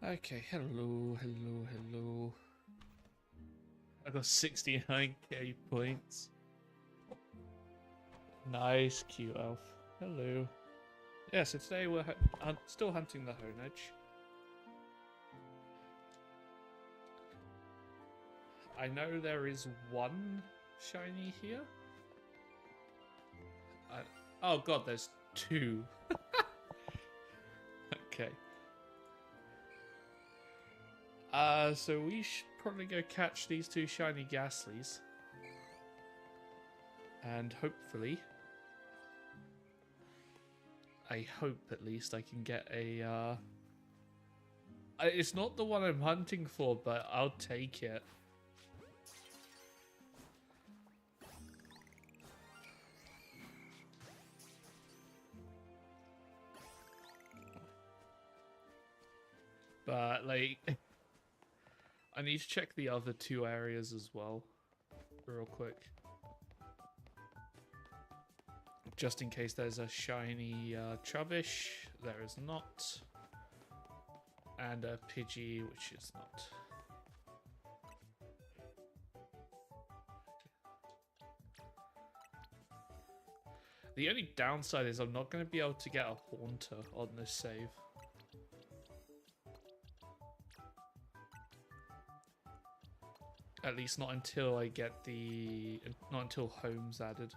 Okay, hello. I got 69k points. Nice, cute elf. Hello. Yeah, so today we're still hunting the honedge. I know there is one shiny here. Oh god, there's two. Okay. So we should probably go catch these two shiny ghastlies. And hopefully, I hope at least I can get a, it's not the one I'm hunting for, but I'll take it. But, like, I need to check the other two areas as well, real quick. Just in case there's a shiny Trubbish. There is not. And a Pidgey, which is not. The only downside is I'm not going to be able to get a Haunter on this save. At least not until I get the... not until Home's added.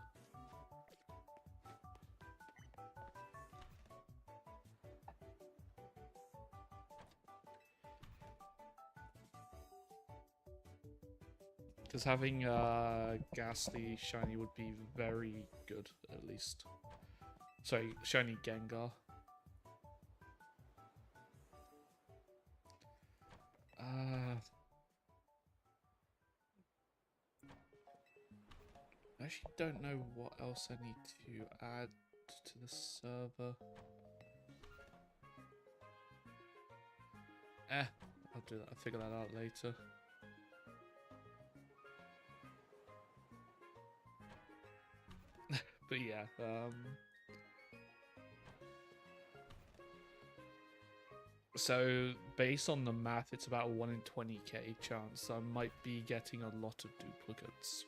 Because having Ghastly shiny would be very good, at least. Sorry, shiny Gengar. I actually don't know what else I need to add to the server. I'll do that. I'll figure that out later. But yeah, so based on the math, it's about a 1 in 20k chance, so I might be getting a lot of duplicates.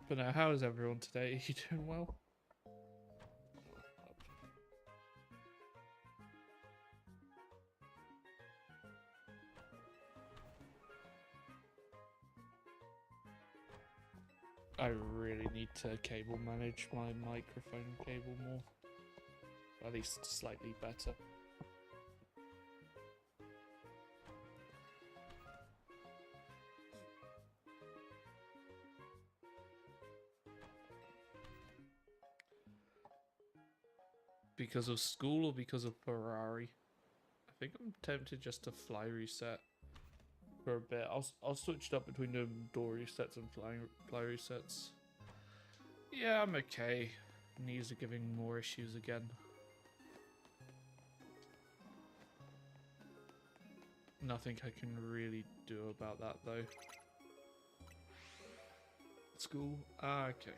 But now, how is everyone today? Are you doing well? I really need to cable manage my microphone cable more. Or at least slightly better. Because of school or because of Ferrari? I think I'm tempted just to fly reset for a bit. I'll switch it up between the door resets and fly resets. Yeah, I'm okay. Knees are giving more issues again. Nothing I can really do about that though. School? Ah, okay.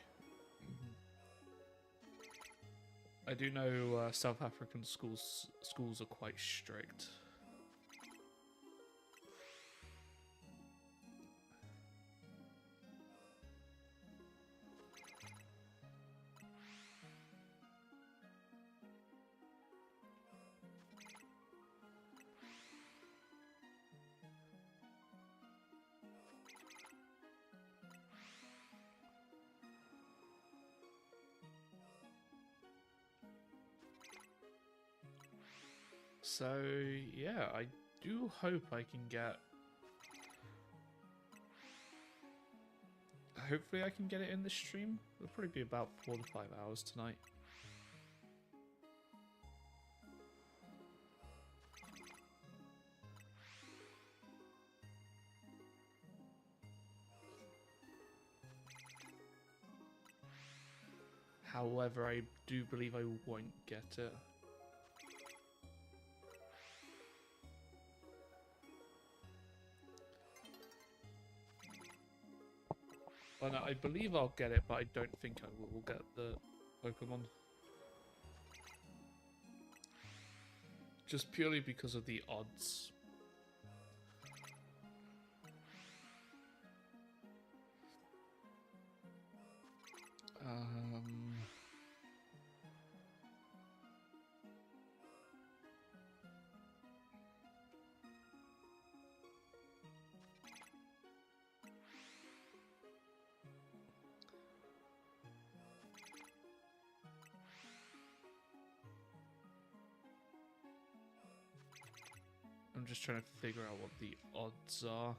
I do know South African schools are quite strict. So, yeah, I do hope I can get... Hopefully I can get it in the stream. It'll probably be about 4 to 5 hours tonight. However, I do believe I won't get it. Well, no, I believe I'll get it, but I don't think I will get the Pokemon. Just purely because of the odds. I'm just trying to figure out what the odds are.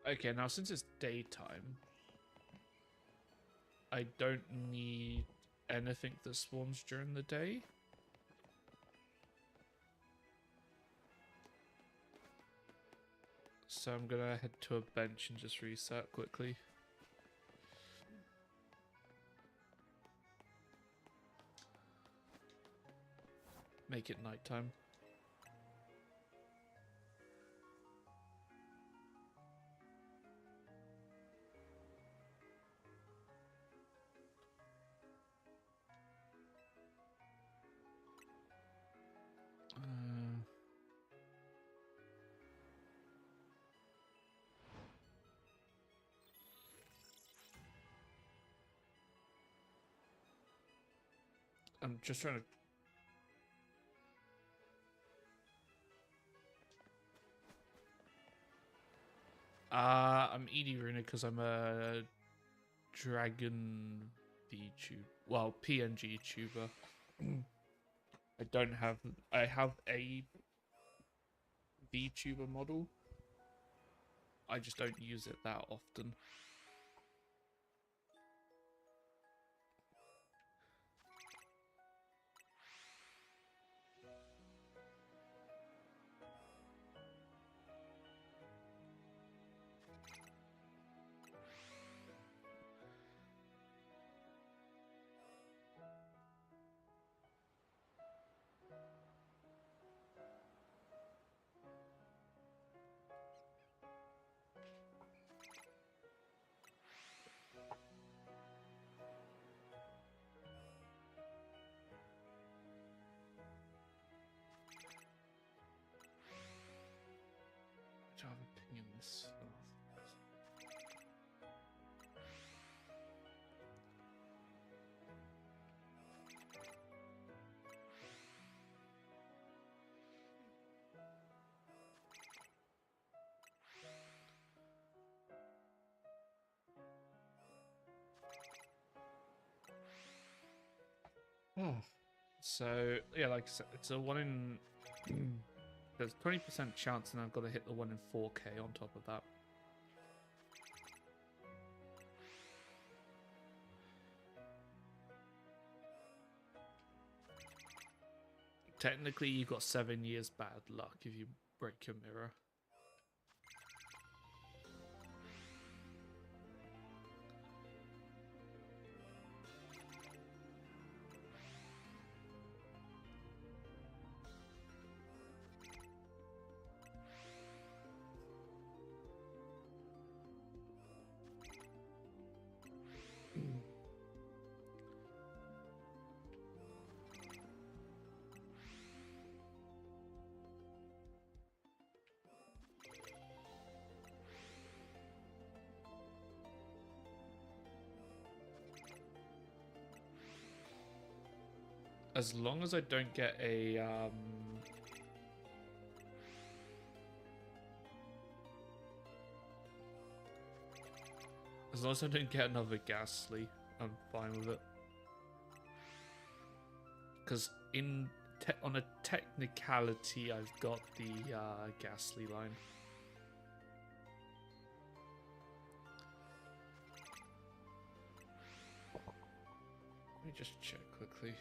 Okay, now since it's daytime, I don't need anything that spawns during the day. So I'm gonna head to a bench and just reset quickly. Make it nighttime. I'm just trying to... I'm ED Runa because I'm a dragon VTuber. Well, PNG tuber. I don't have... I have a VTuber model. I just don't use it that often. I have opinions. So yeah, like I said, it's a 1 in. There's 20% chance, and I've got to hit the 1 in 4K on top of that. Technically, you got 7 years bad luck if you break your mirror. As long as I don't get a as long as I don't get another Ghastly, I'm fine with it. Because on a technicality, I've got the Ghastly line. just check quickly.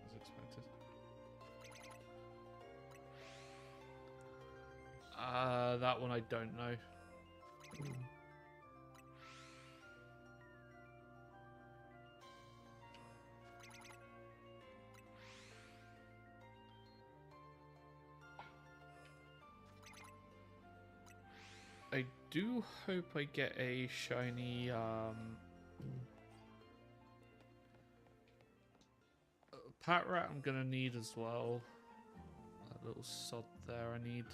As expected. That one I don't know. I do hope I get a shiny pat rat I'm gonna need as well. That little sod there I need.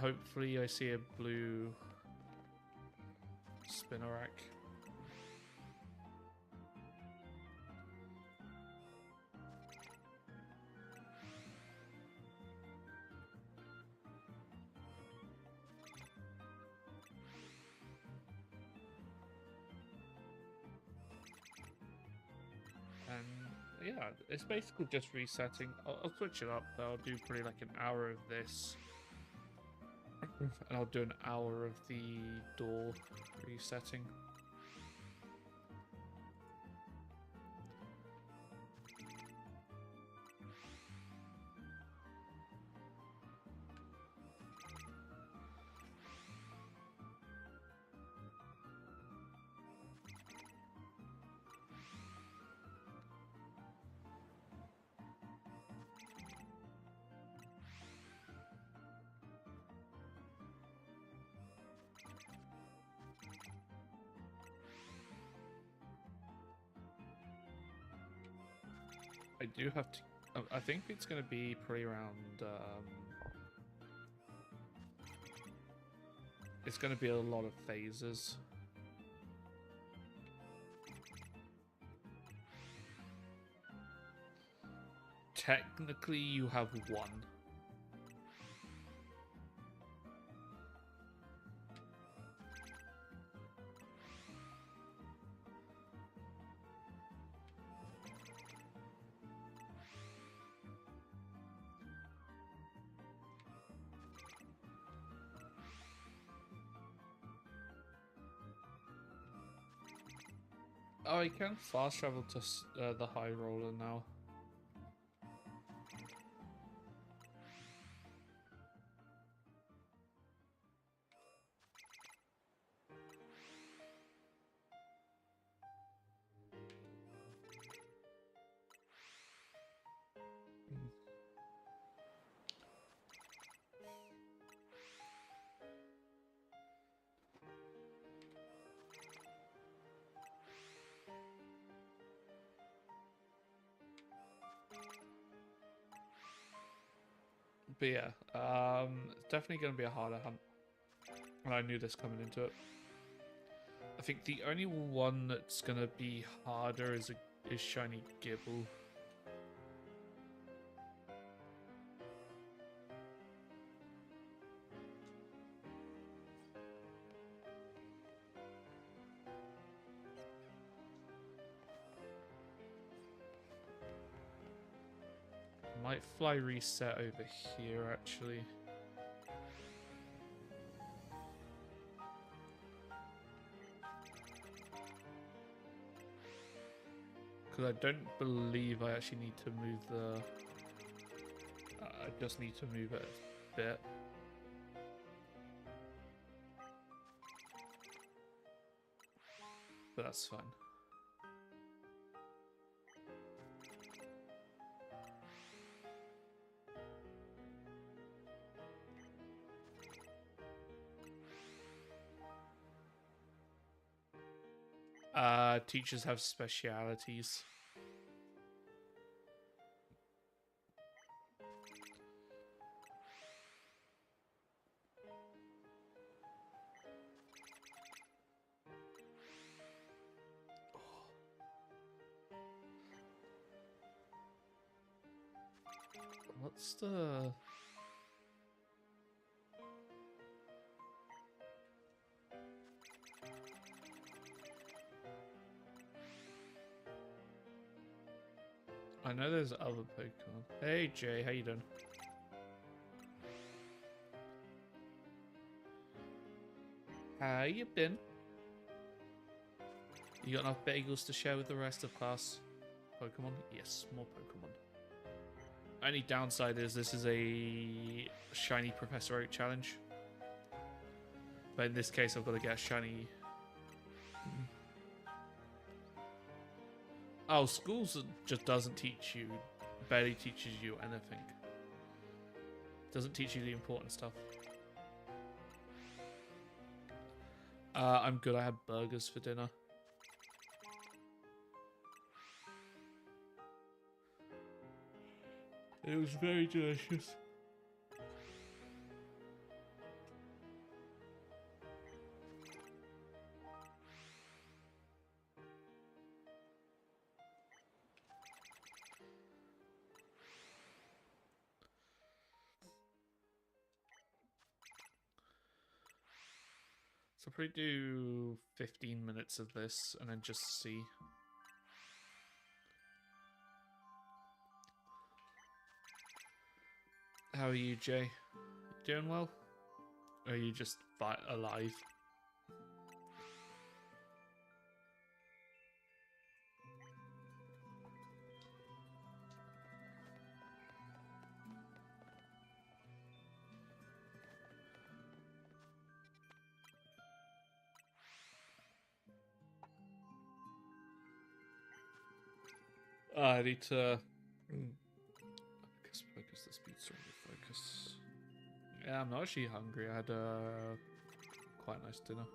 Hopefully I see a blue spinnerack. And yeah, it's basically just resetting. I'll switch it up. I'll do probably like an hour of this. And I'll do an hour of the door resetting. I do have to. I think it's going to be pretty around. It's going to be a lot of phases. Technically, you have one. Oh, I can fast travel to the high roller now. But yeah, it's definitely going to be a harder hunt. And I knew this coming into it. I think the only one that's going to be harder is shiny Gibble. Might fly reset over here actually. Because I don't believe I actually need to move the... I just need to move it a bit. But that's fine. Teachers have specialities. What's the... I know there's other Pokemon. Hey Jay, how you doing? How you been? You got enough bagels to share with the rest of class? Pokemon? Yes, more Pokemon. Only downside is this is a shiny Professor Oak challenge. But in this case, I've got to get a shiny... Oh, schools just doesn't teach you, barely teaches you anything. Doesn't teach you the important stuff. I'm good, I had burgers for dinner. It was very delicious. So I'll probably do 15 minutes of this and then just see. How are you, Jay? Doing well? Or are you just alive? I need to focus the speed stronger focus. Yeah, I'm not actually hungry. I had a quite nice dinner.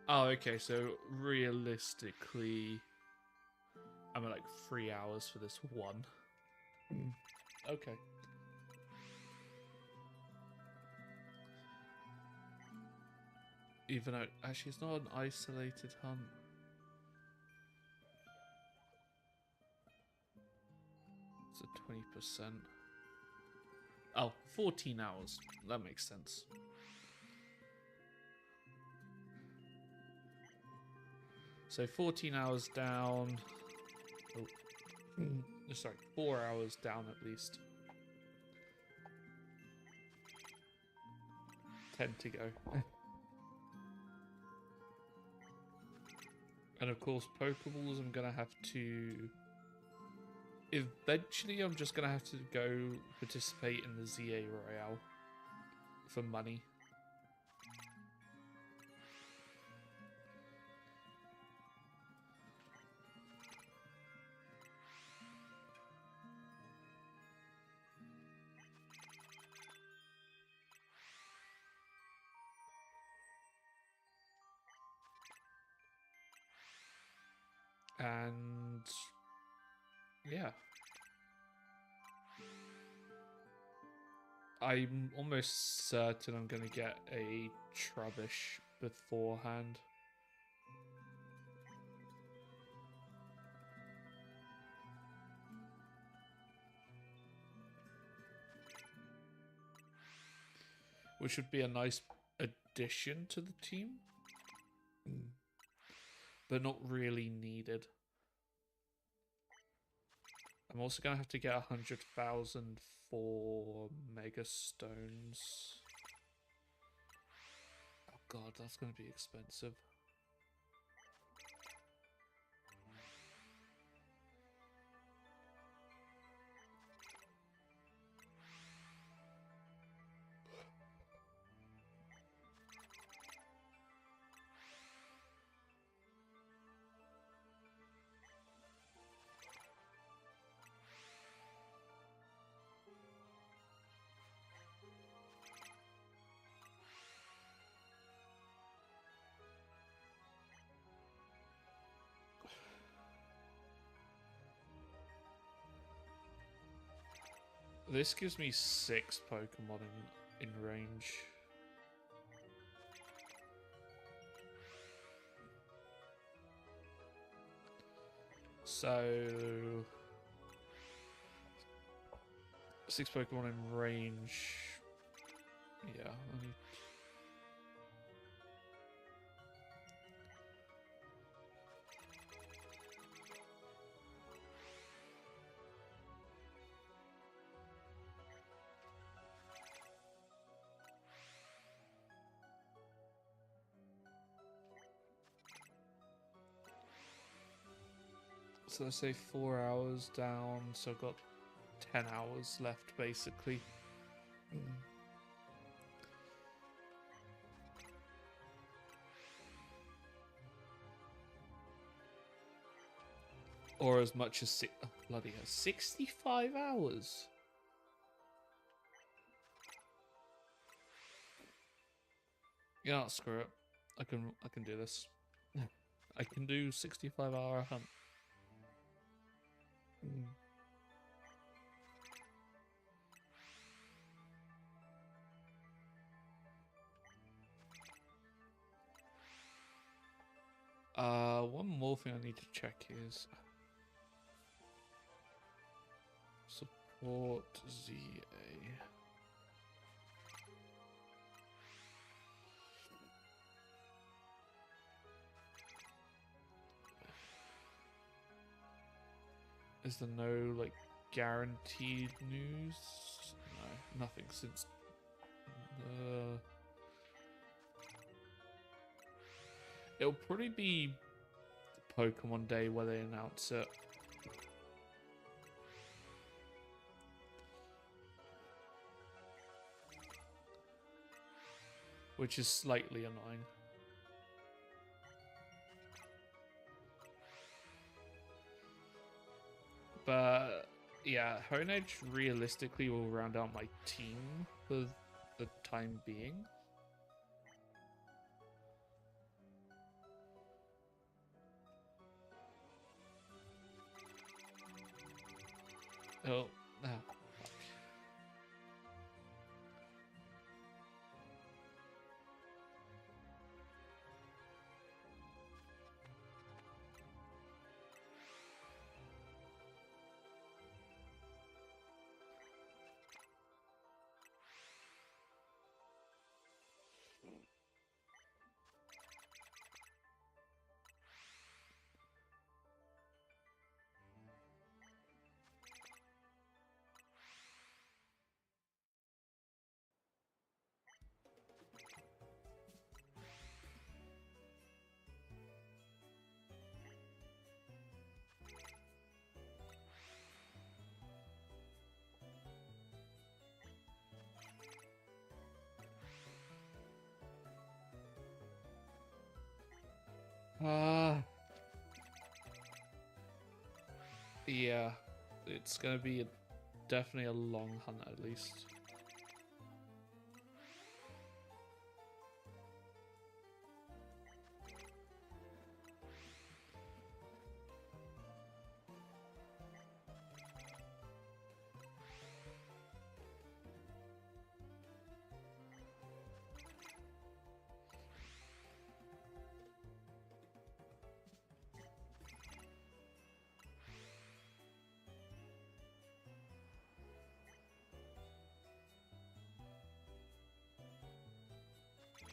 Oh, okay, so realistically, I'm at like 3 hours for this one. Okay. Even though, actually, it's not an isolated hunt. It's a 20%. Oh, 14 hours. That makes sense. So 14 hours down. Oh. Sorry, 4 hours down at least. 10 to go. And of course, Pokeballs, I'm gonna have to... Eventually, I'm just gonna have to go participate in the ZA Royale for money. And yeah, I'm almost certain I'm gonna get a Trubbish beforehand. Which would be a nice addition to the team. But not really needed. I'm also going to have to get 100,000 for Mega Stones. Oh god, that's going to be expensive. This gives me 6 Pokemon in range. So 6 Pokemon in range. Yeah, I need. So let's say 4 hours down, so I've got 10 hours left basically. Or as much as bloody hell, 65 hours. Yeah, screw it. I can do this. I can do 65-hour hunt. One more thing I need to check is support ZA. Is there no like guaranteed news? No, nothing since. It'll probably be Pokemon Day where they announce it. Which is slightly annoying. But yeah, honedge realistically will round out my team for the time being. Oh, yeah, it's gonna be definitely a long hunt at least.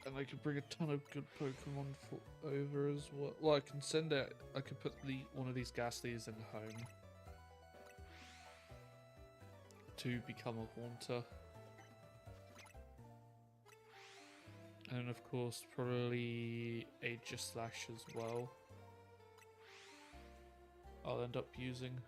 And I could bring a ton of good Pokemon over as well. Well, I can send it. I could put one of these Ghastlies in home to become a Haunter, and of course probably Aegislash as well. I'll end up using.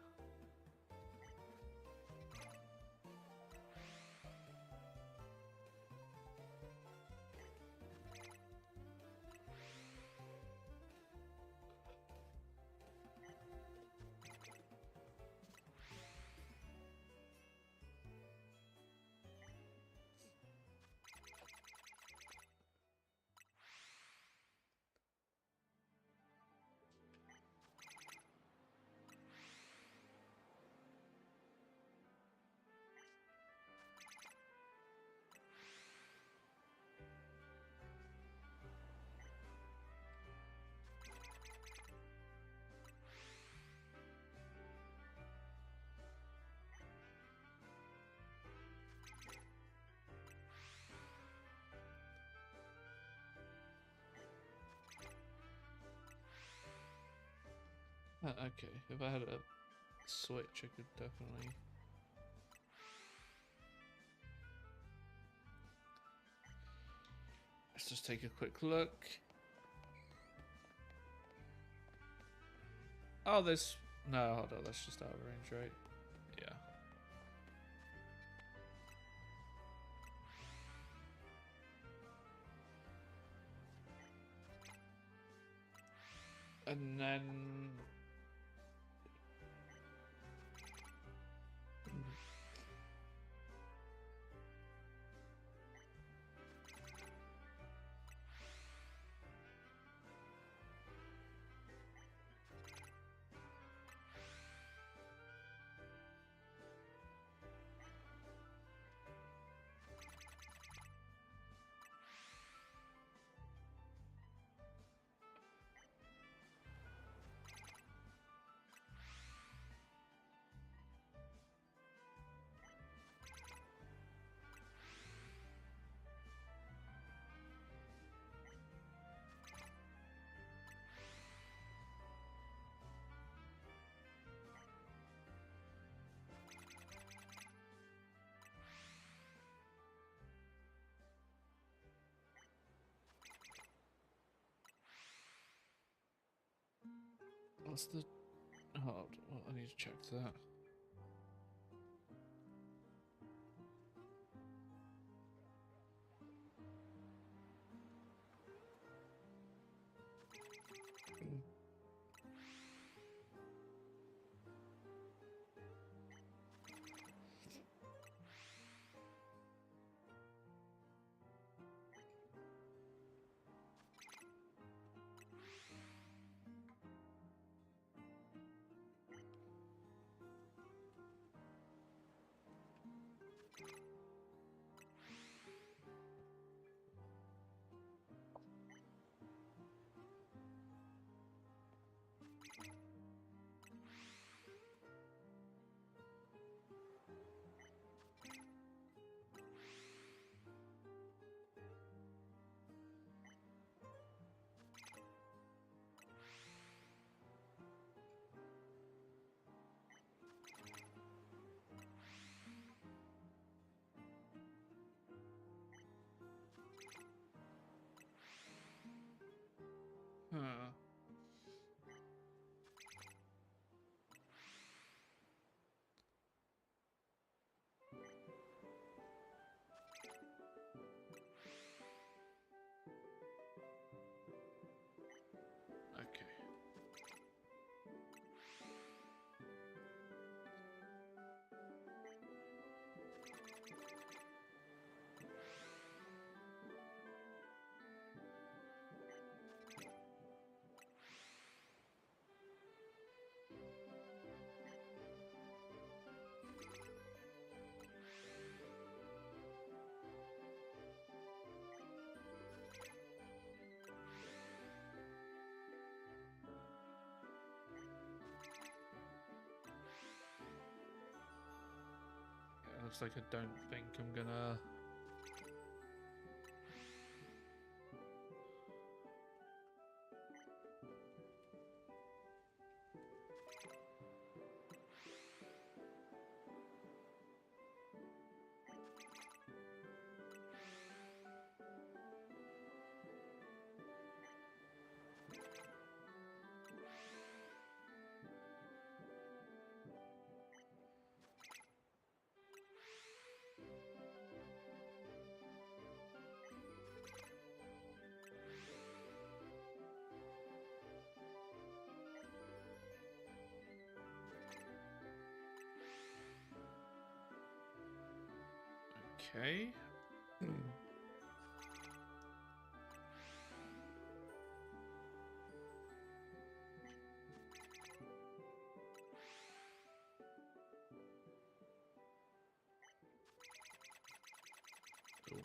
Okay, if I had a switch, I could definitely. Let's just take a quick look. Oh, there's no. Hold on, that's just out of range, right? Yeah. And then. What's the. Hold on, I need to check that. Huh. Okay. Yeah, looks like I don't think I'm gonna. Okay. Cool.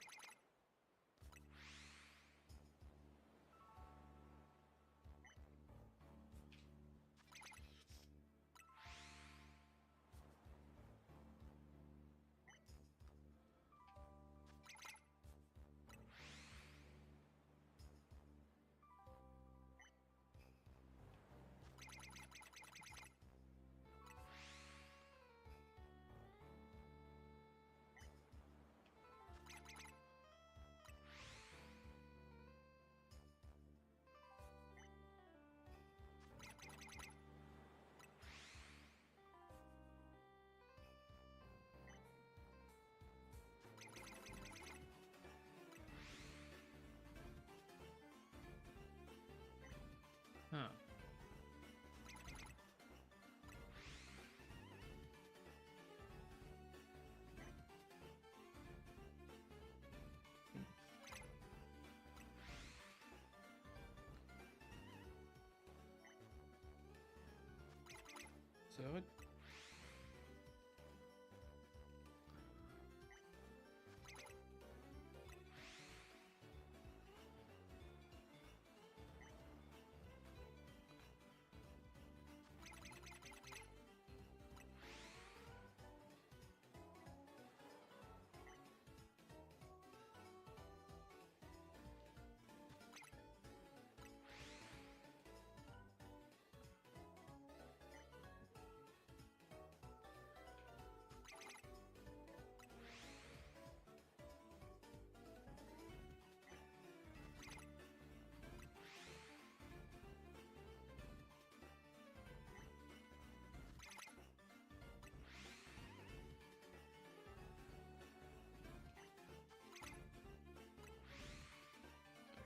Huh. So I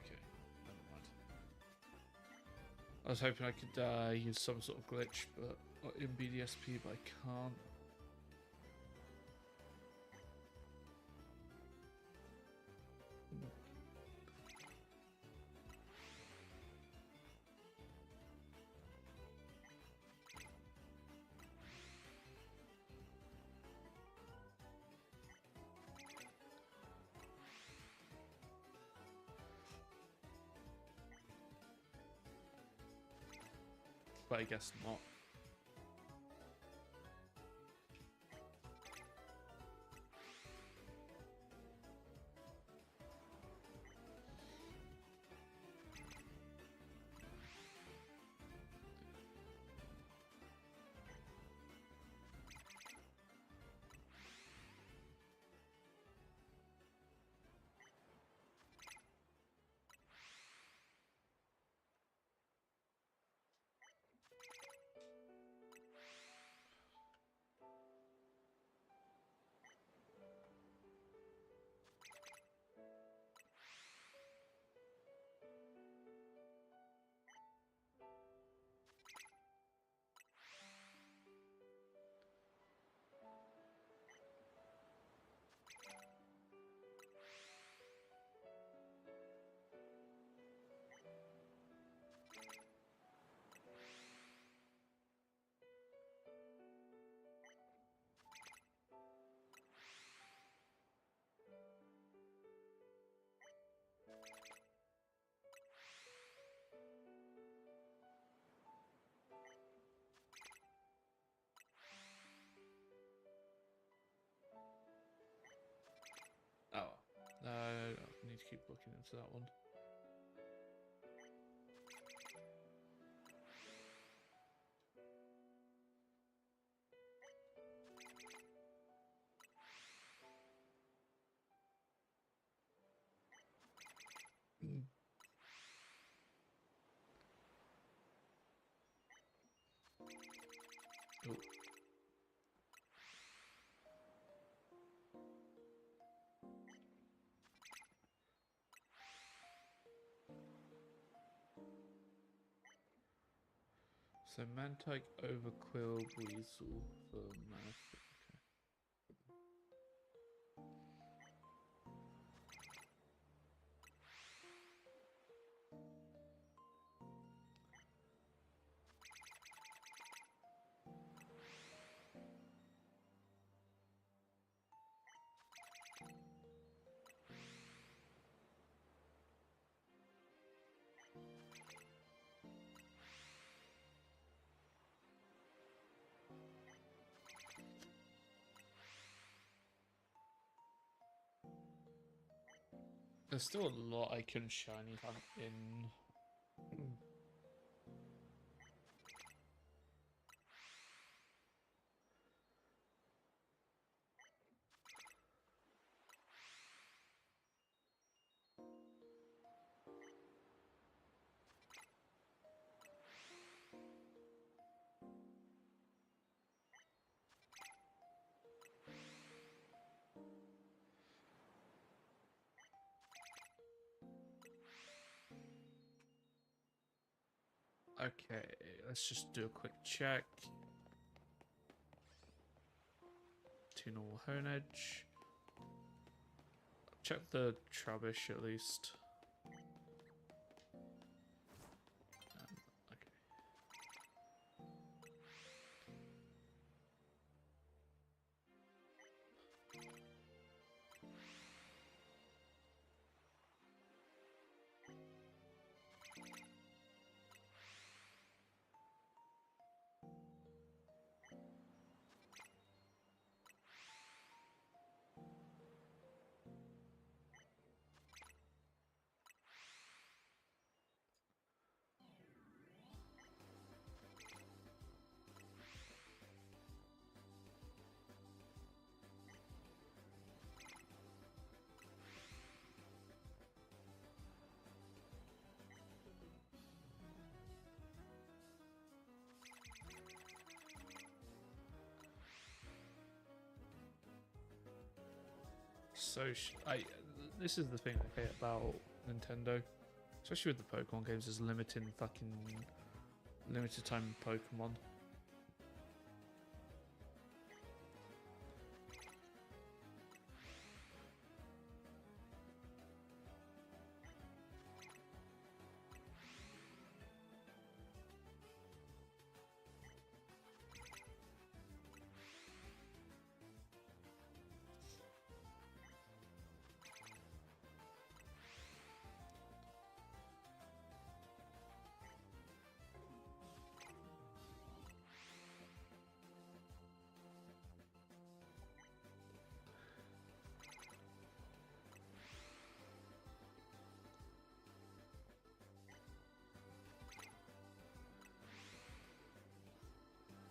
okay, never mind. I was hoping I could use some sort of glitch, but in BDSP, but I can't. But I guess not. Oh, I need to keep looking into that one. Oh. So Mantike Overquill Weasel for math. There's still a lot I can shiny hunt in. Okay, let's just do a quick check. 2 normal honedge. Check the trubbish at least. Okay. So this is the thing I hate about Nintendo, especially with the Pokemon games, is limited time Pokemon.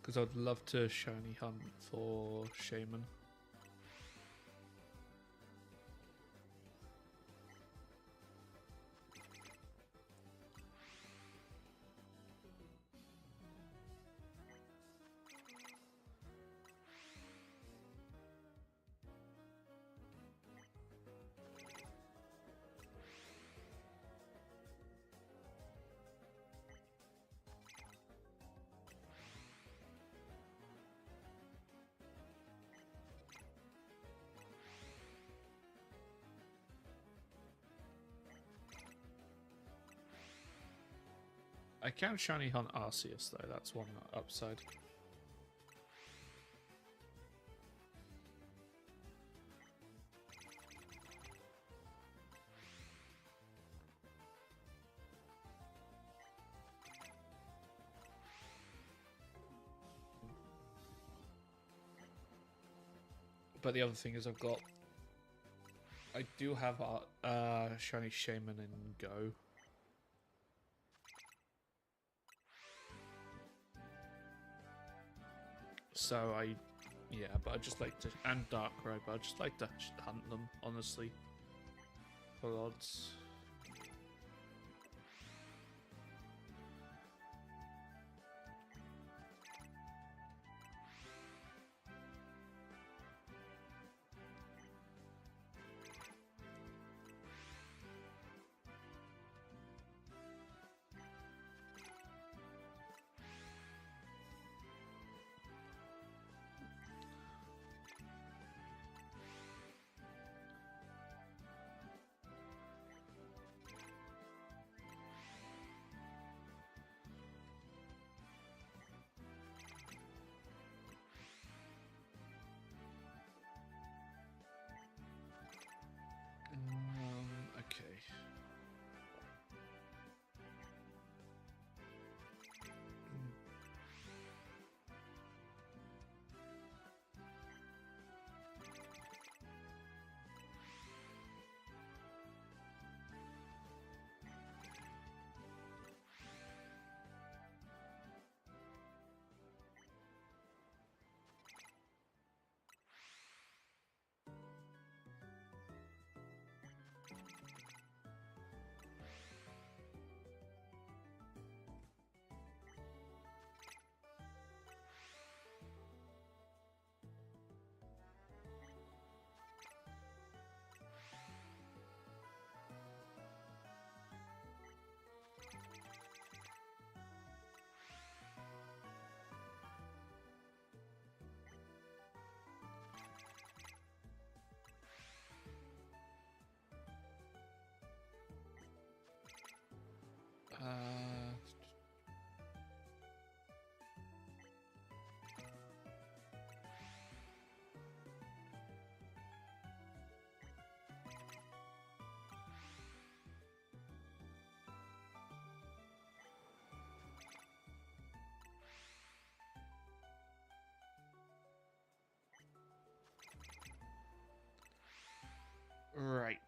Because I'd love to shiny hunt for Shaman. I can shiny hunt Arceus though, that's one upside. But the other thing is I do have shiny Shaman in Go. So yeah, but I just like to, and Darkrai, but I just like to hunt them, honestly, for odds. Right.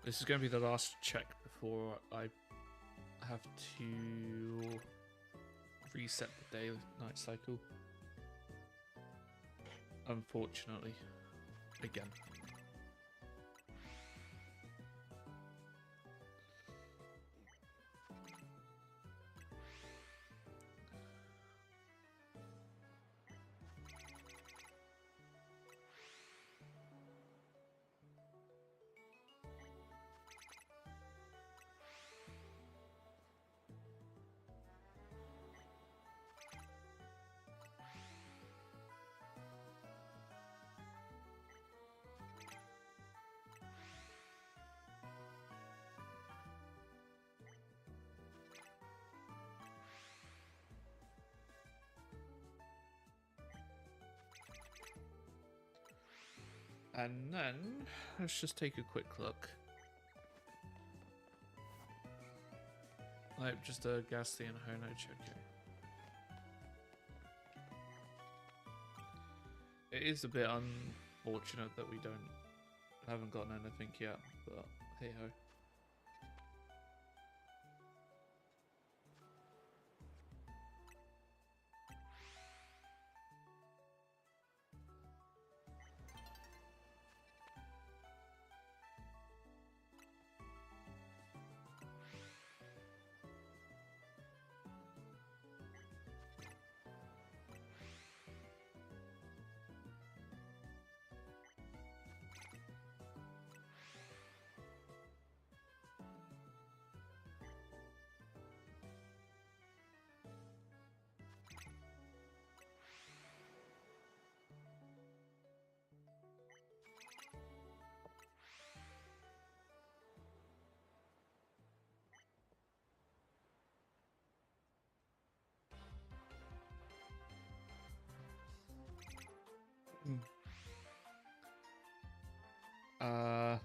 This is going to be the last check before I have to reset the day-night cycle. Unfortunately. Again. And then, let's just take a quick look. Like, just a ghastly and honedge, okay. It is a bit unfortunate that we haven't gotten anything yet, but hey ho. Uh,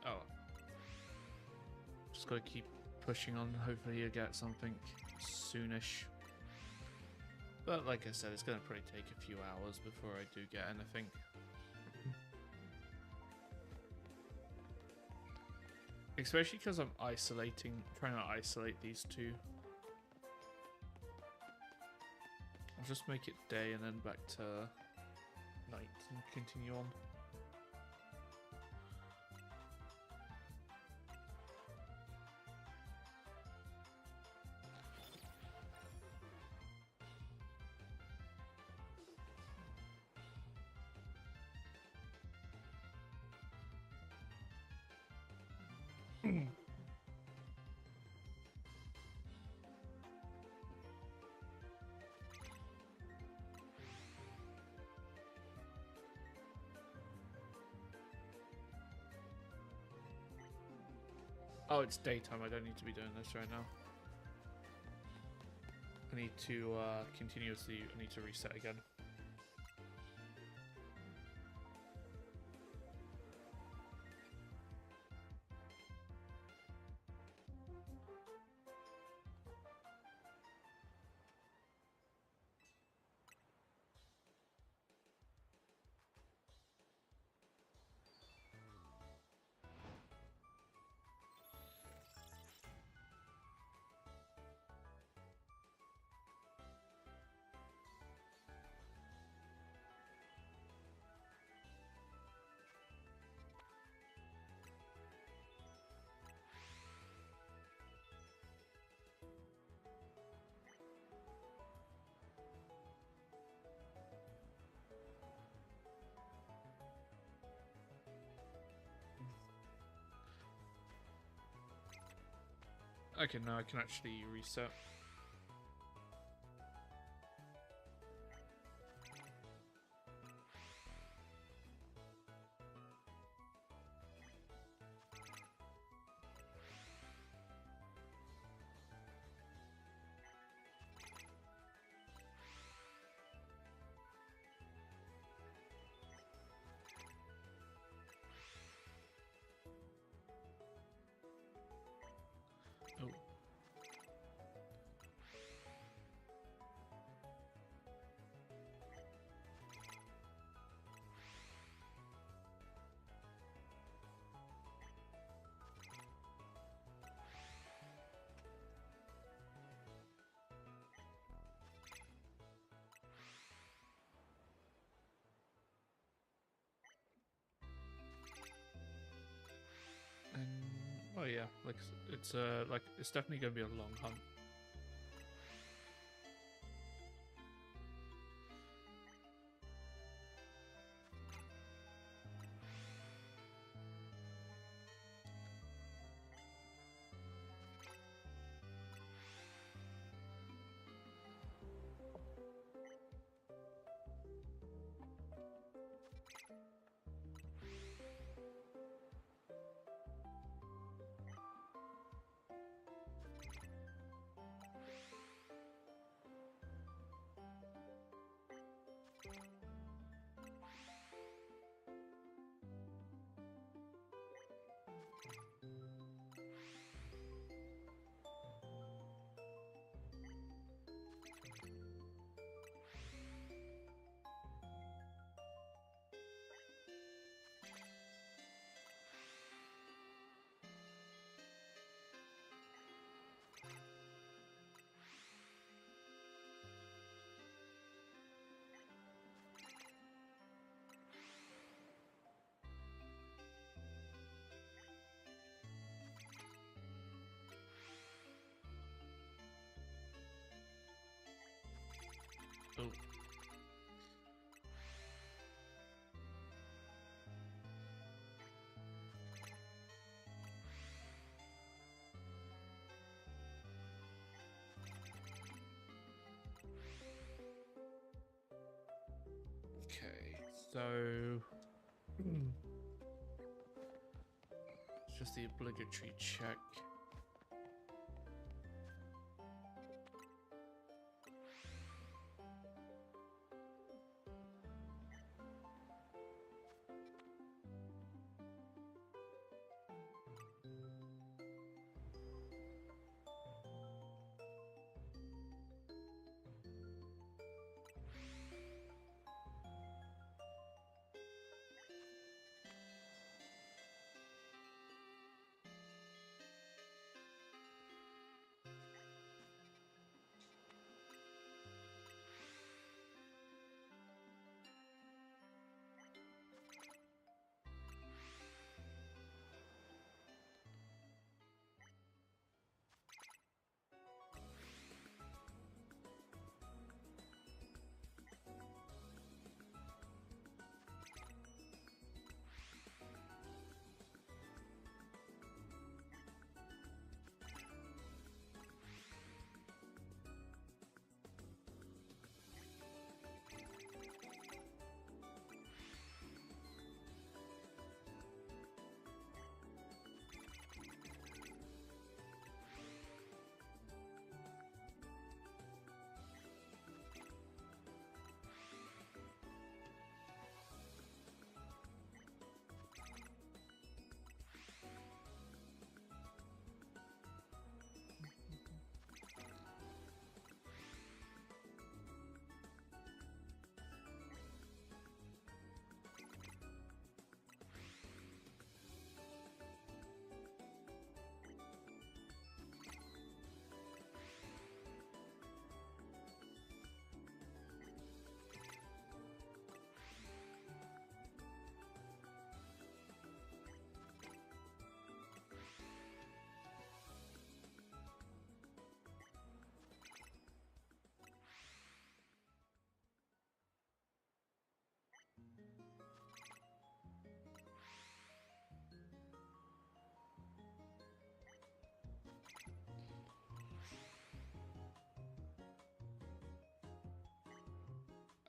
Oh. Just gotta keep pushing on. Hopefully you get something soonish. But like I said, it's gonna probably take a few hours before I do get anything. Especially because I'm trying to isolate these two. I'll just make it day and then back to night and continue on. Oh, it's daytime. I don't need to be doing this right now. I need to I need to reset again. Okay, now I can actually reset. Oh. And oh yeah, like it's definitely gonna be a long hunt. Oh. Okay, so it's just the obligatory check.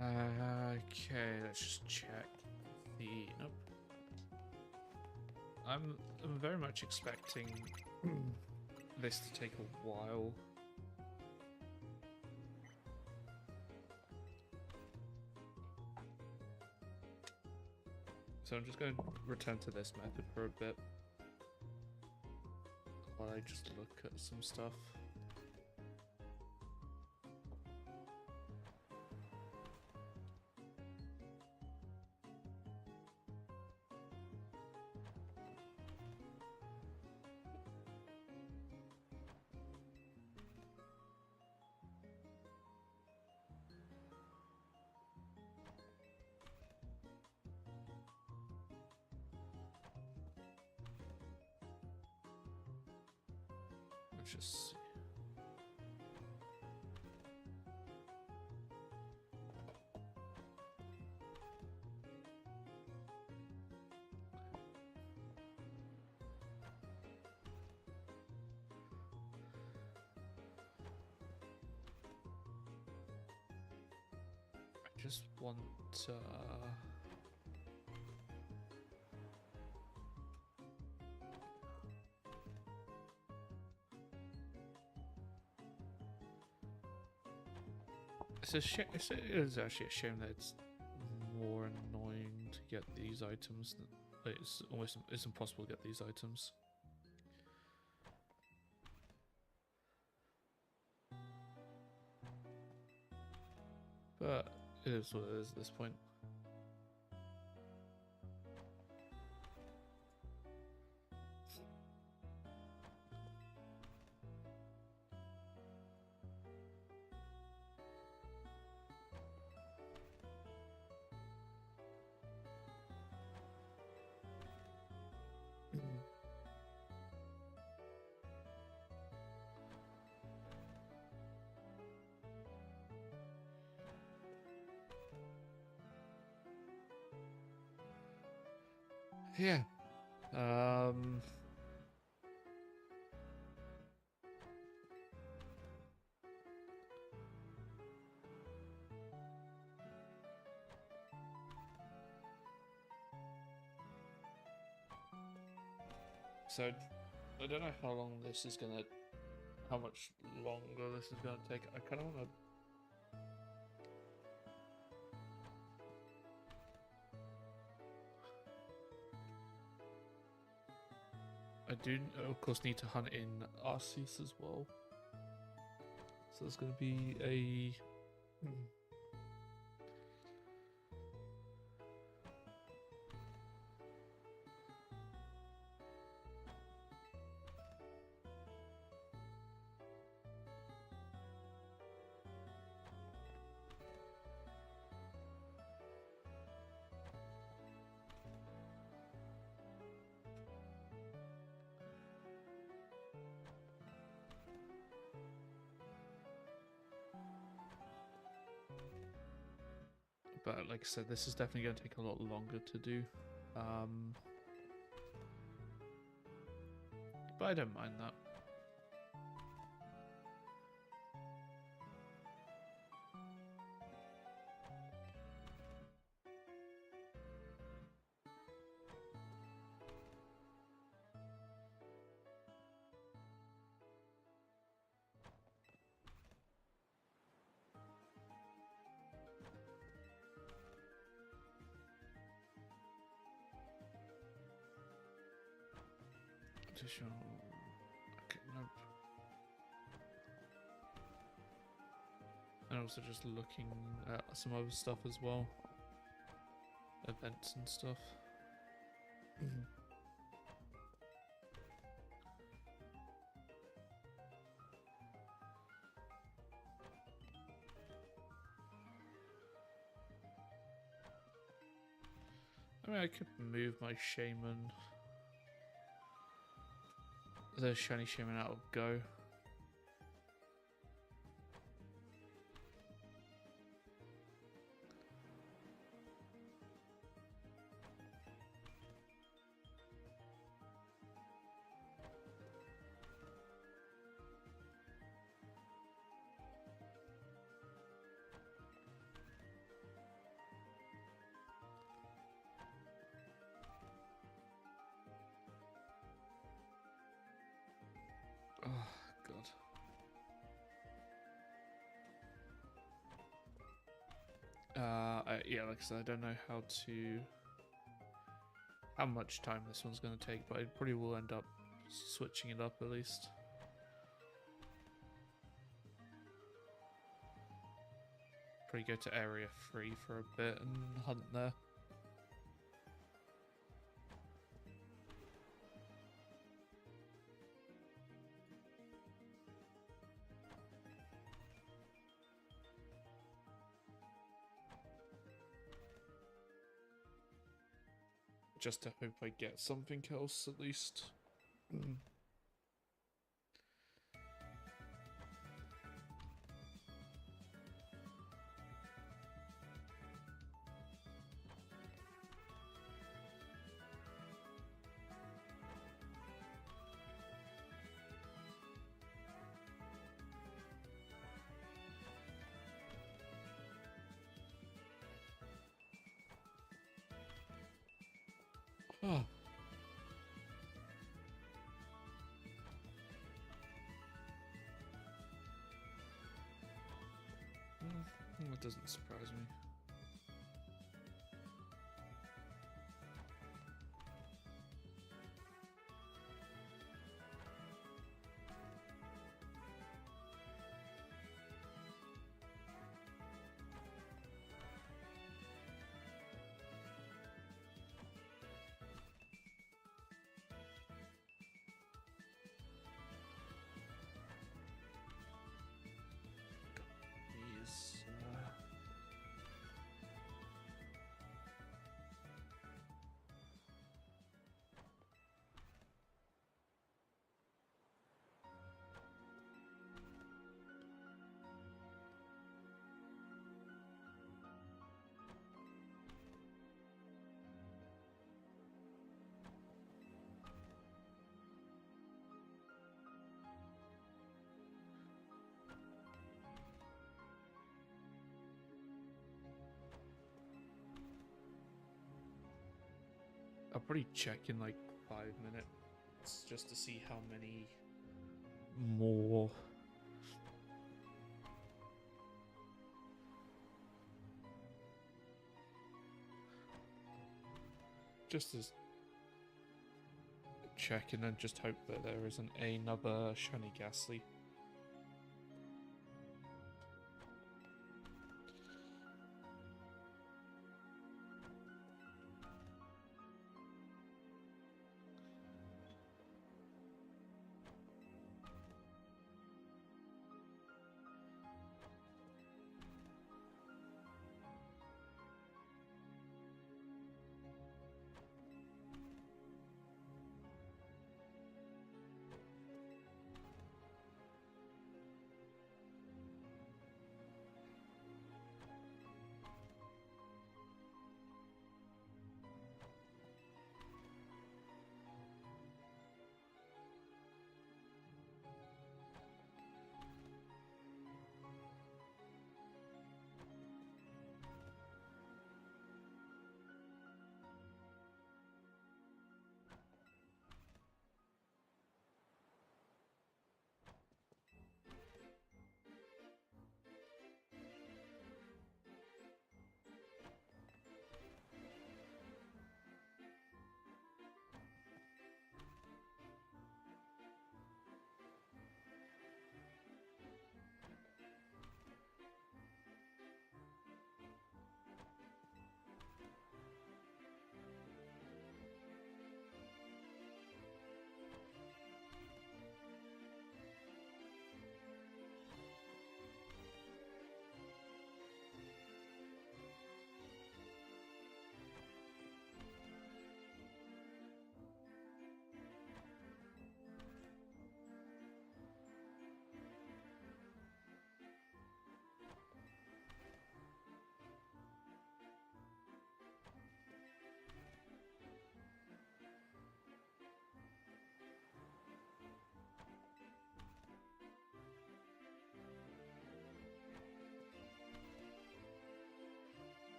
Okay, let's just check the. Nope. I'm very much expecting this to take a while. So I'm just going to return to this method for a bit while I just look at some stuff. Let's just see. I just want it is actually a shame that it's more annoying to get these items. It's impossible to get these items. But it is what it is at this point. Yeah. So I don't know how long this is gonna, how much longer this is gonna take. I kind of want to. I do, of course, need to hunt in Arceus as well. So there's going to be a. But like I said, this is definitely going to take a lot longer to do. But I don't mind that. Additional. Okay, nope. And also just looking at some other stuff as well. Events and stuff. I mean, I could move my shaman, the shiny shaman, out of Go. Yeah, like I said, I don't know how much time this one's going to take, but I probably will end up switching it up at least. Probably go to area 3 for a bit and hunt there. Just to hope I get something else at least. Oh. That doesn't surprise me. I'll probably check in like 5 minutes just to see how many more just as check and then just hope that there isn't another shiny ghastly.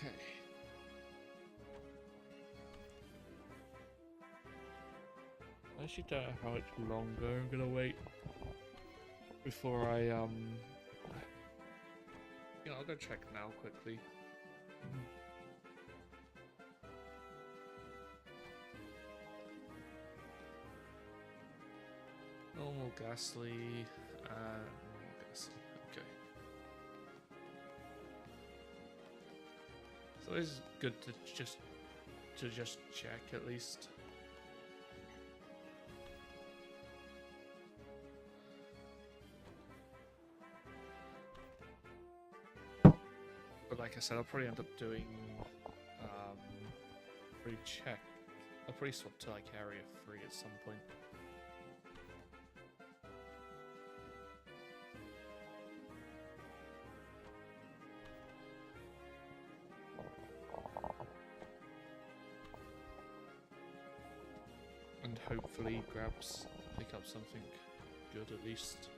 Okay. I actually don't know how much longer I'm gonna wait before I'll go check now quickly. Normal ghastly and normal ghastly. Okay. So it's good to just check at least. But like I said, I'll probably end up doing recheck. I'll probably swap to like area 3 at some point. And hopefully pick up something good at least.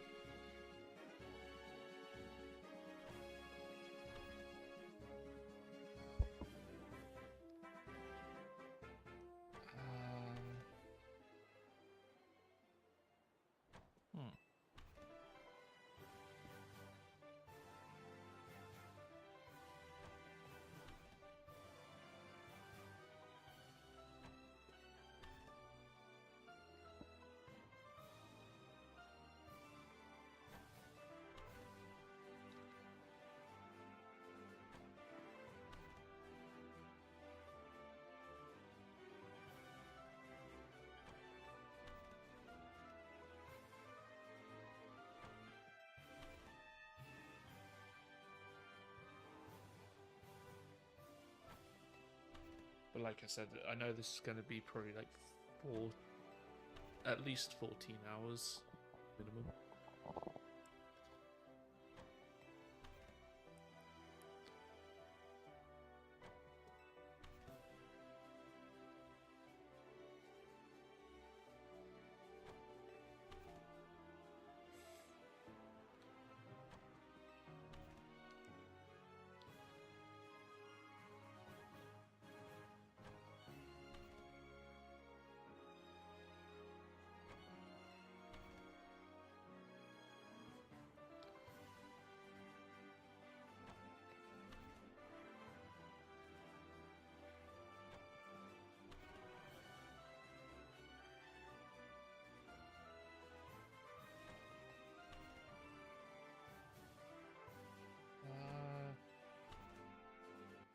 But like I said, I know this is going to be probably like at least 14 hours minimum.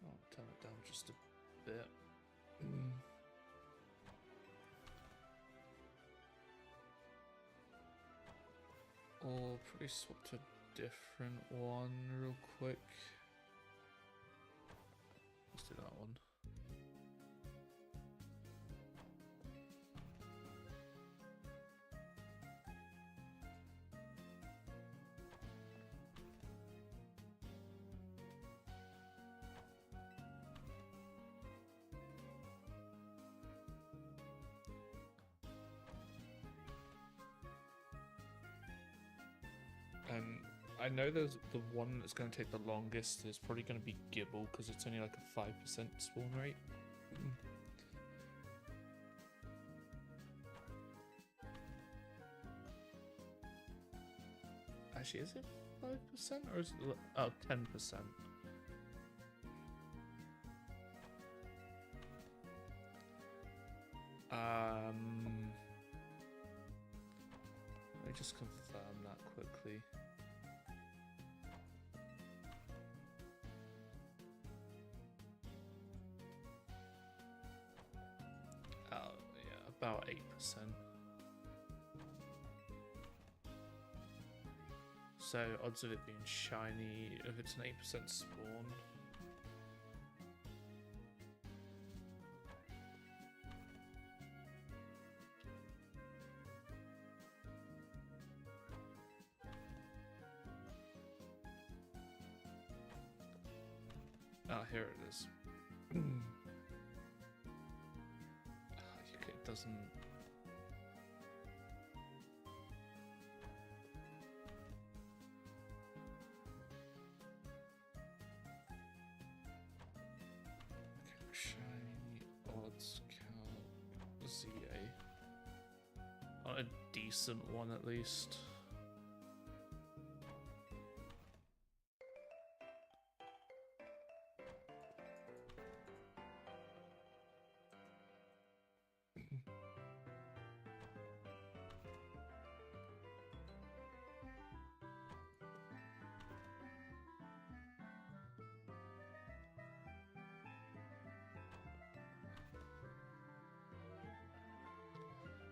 I'll turn it down just a bit. Or probably swap to a different one real quick. Let's do that one. And I know there's the one that's going to take the longest is probably going to be Gibble because it's only like a 5% spawn rate. Actually, is it 5% or is it 10%? Let me just confirm that quickly. Oh, yeah, about 8%. So odds of it being shiny if it's an 8% spawn. Ah, here it is. It doesn't. On a decent one at least.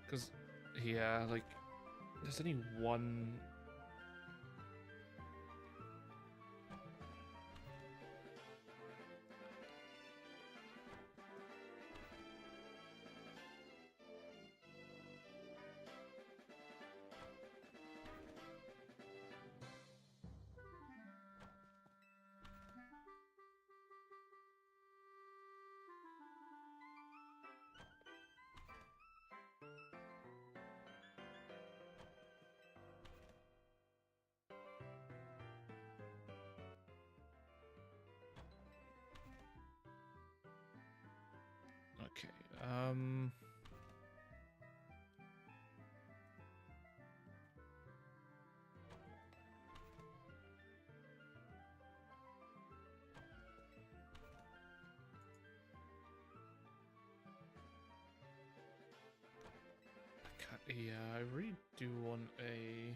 Because, yeah, like, there's only one. Okay, yeah, I really do want a...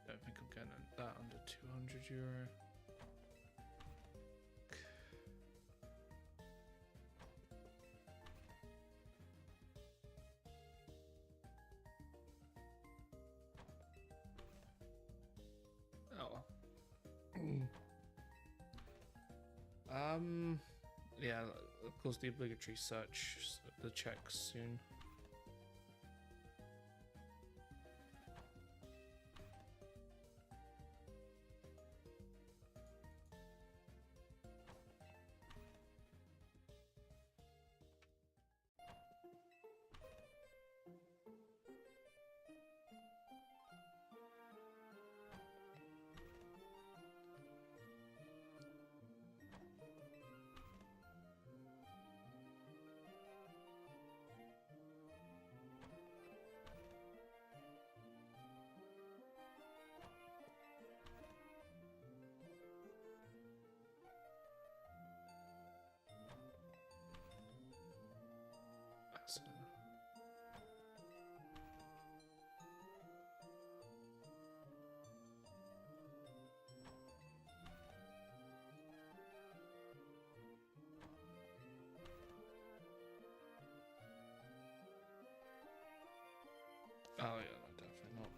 I don't think I'm getting that under 200 euro. Oh well. Yeah, of course the obligatory search, the checks soon. Oh yeah, no, definitely not.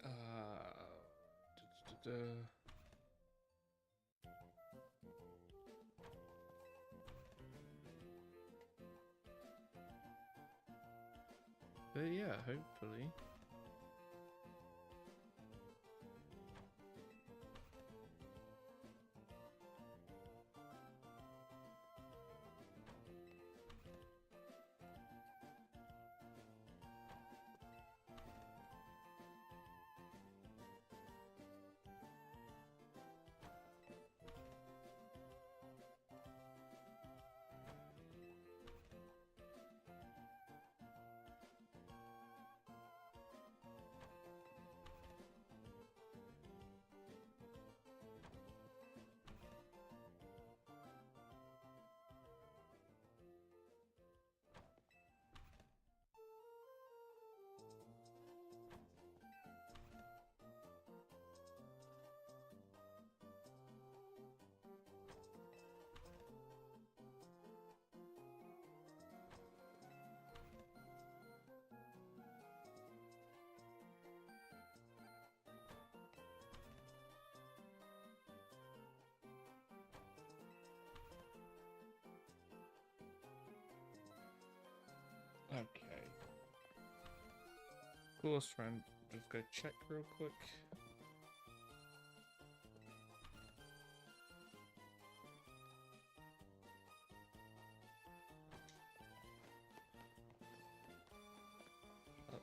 Uh, but yeah, hopefully. Okay. Coolest friend. Just go check real quick.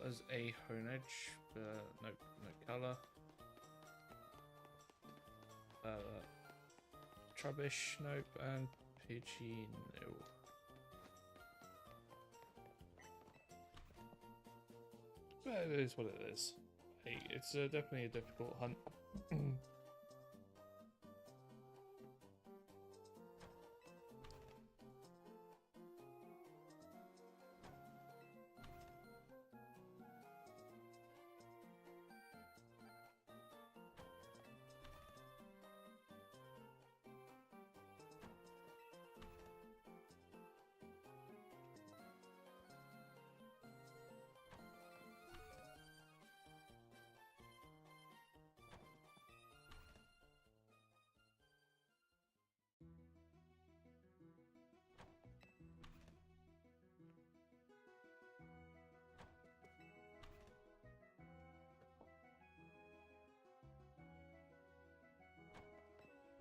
There's a honedge, but nope, no colour. Trubbish, nope, and Pidgey, no. But it is what it is. Hey, it's definitely a difficult hunt.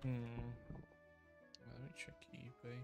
Let me check eBay.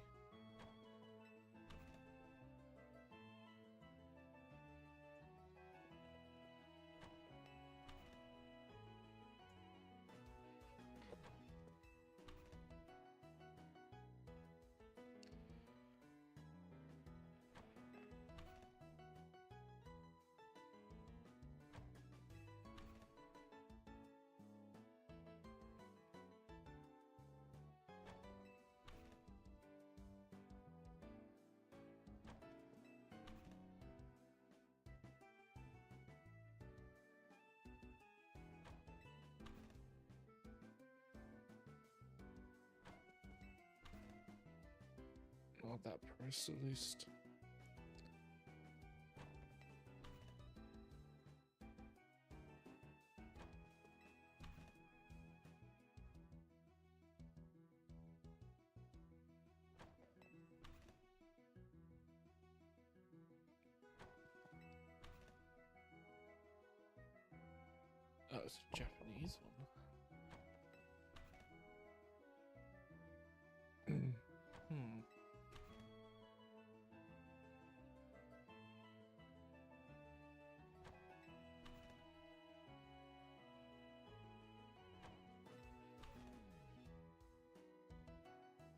Not that price at least. Oh, it's a Japanese one.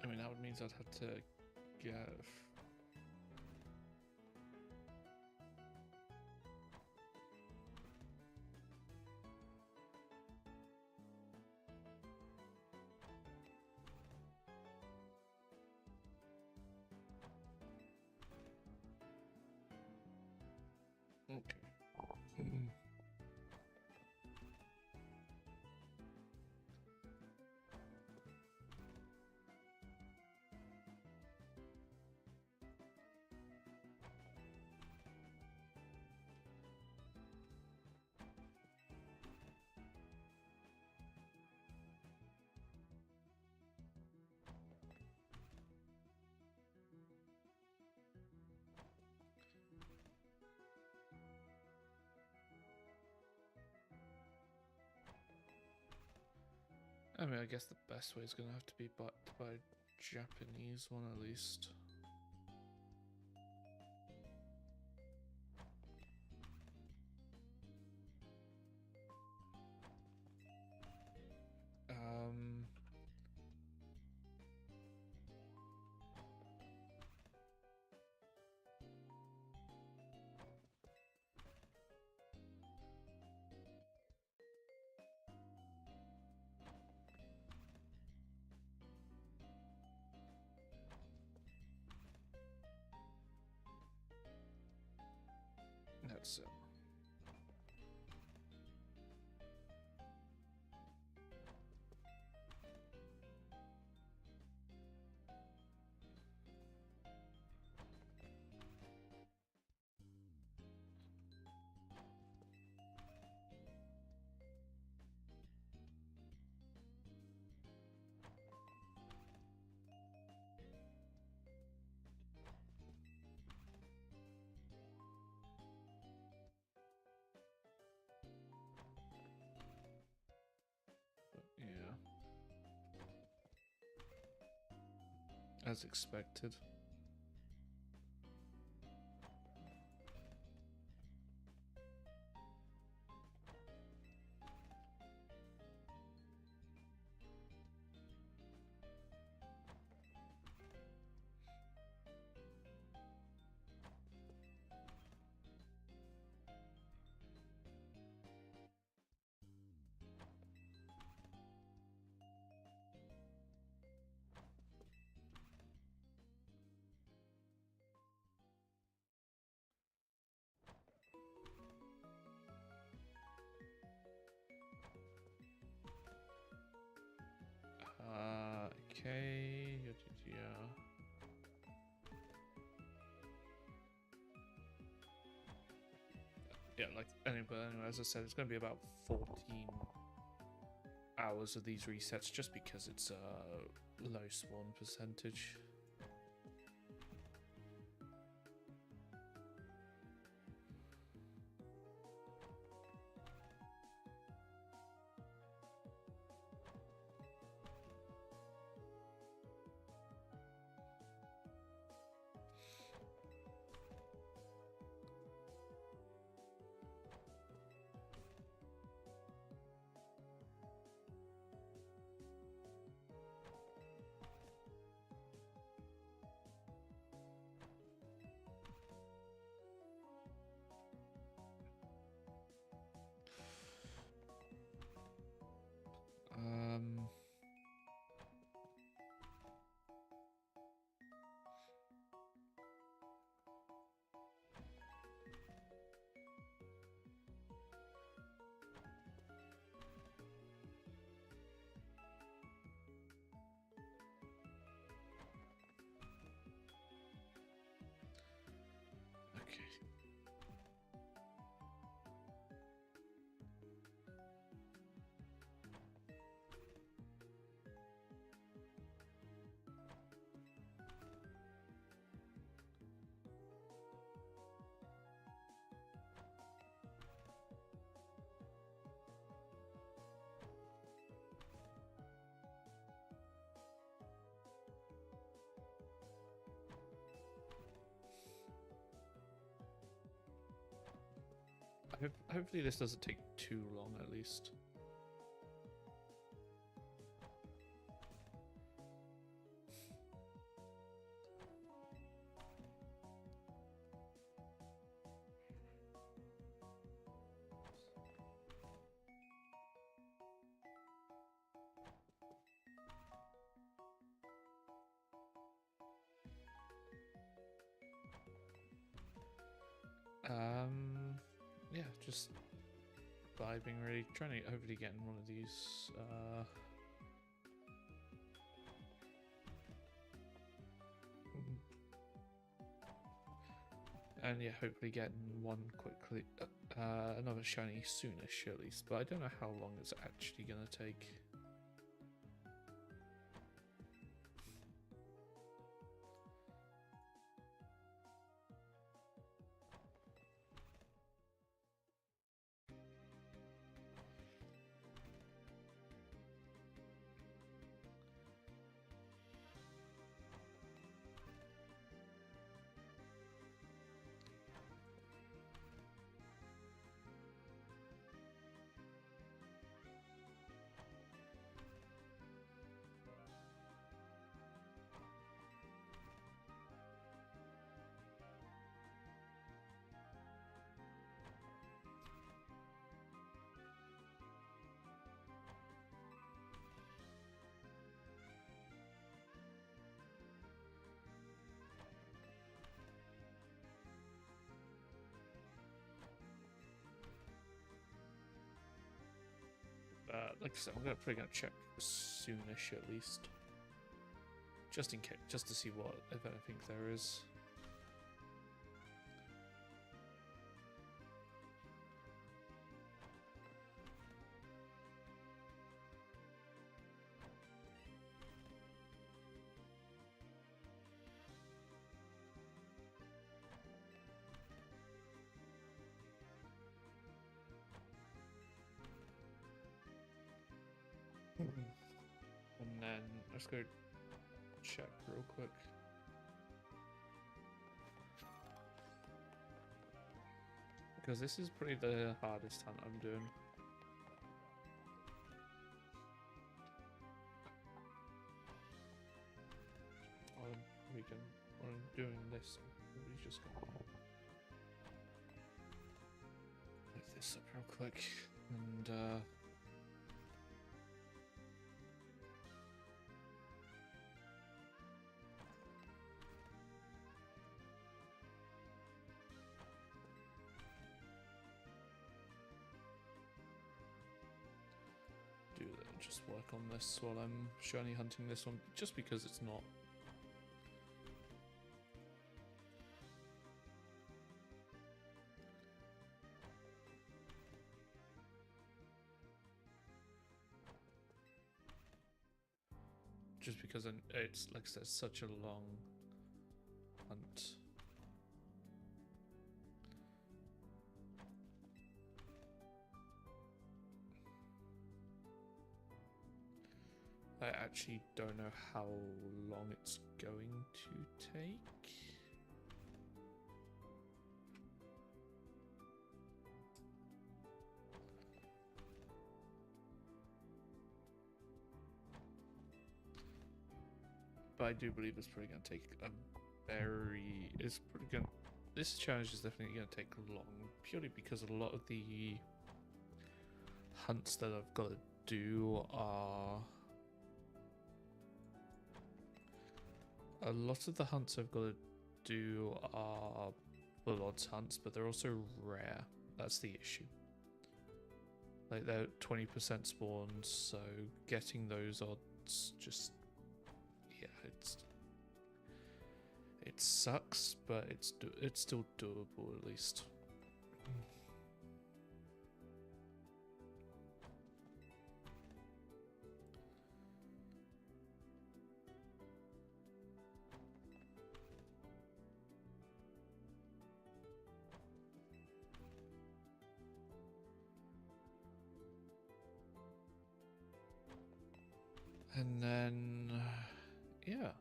I mean, that would mean I'd have to get. Okay. I mean, I guess the best way is going to have to be backed by a Japanese one at least. That's it. as expected. Okay. Yeah, like anyway, as I said, it's going to be about 14 hours of these resets just because it's a low spawn percentage. Hopefully this doesn't take too long, at least. Yeah, just vibing, really trying to hopefully get in one of these. And yeah, hopefully getting one quickly, another shiny soonish at least. But I don't know how long it's actually gonna take. Like I said, I'm probably gonna check soonish at least, just in case, just to see what, if anything, there is. And then let's go check real quick. Because this is probably the hardest hunt I'm doing. When I'm doing this, we just gonna lift this up real quick and do that. Just work on this while I'm shiny hunting this one, just because it's not. Just because it's, like I said, such a long hunt. I actually don't know how long it's going to take. But I do believe it's probably going to take this challenge is definitely going to take long, purely because a lot of the hunts that I've got to do are... A lot of the hunts I've got to do are full odds hunts, but they're also rare. That's the issue. Like, they're 20% spawns, so getting those odds just... Yeah, it sucks, but it's still doable at least. And then, yeah.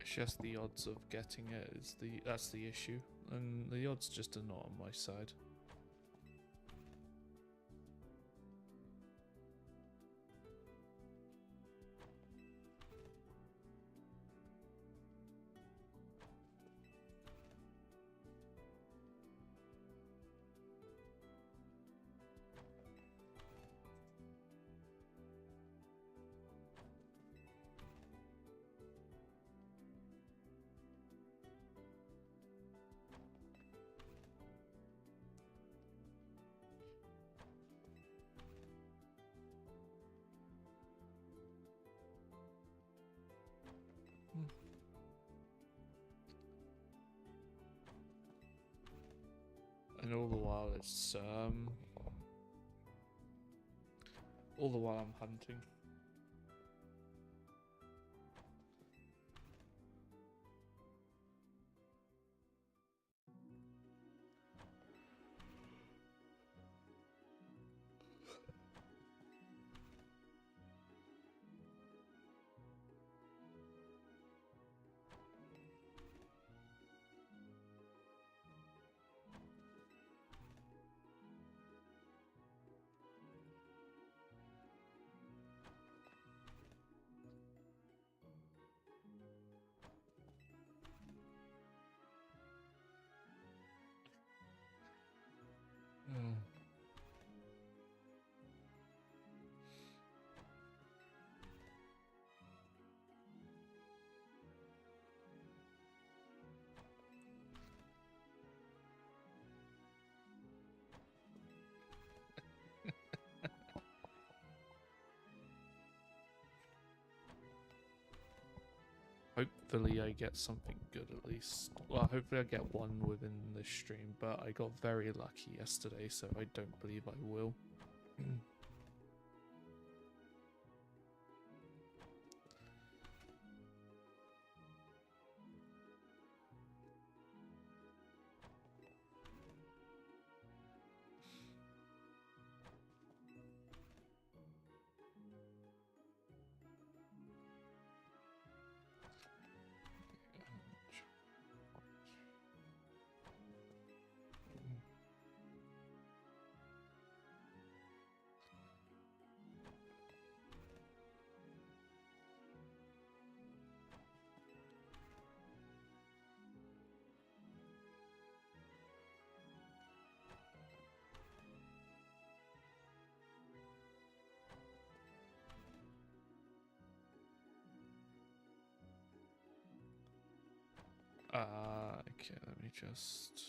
It's just the odds of getting it is that's the issue, and the odds just are not on my side. And all the while I'm hunting. hopefully I get something good at least. Well, hopefully I get one within this stream, but I got very lucky yesterday, so I don't believe I will. Okay, let me just...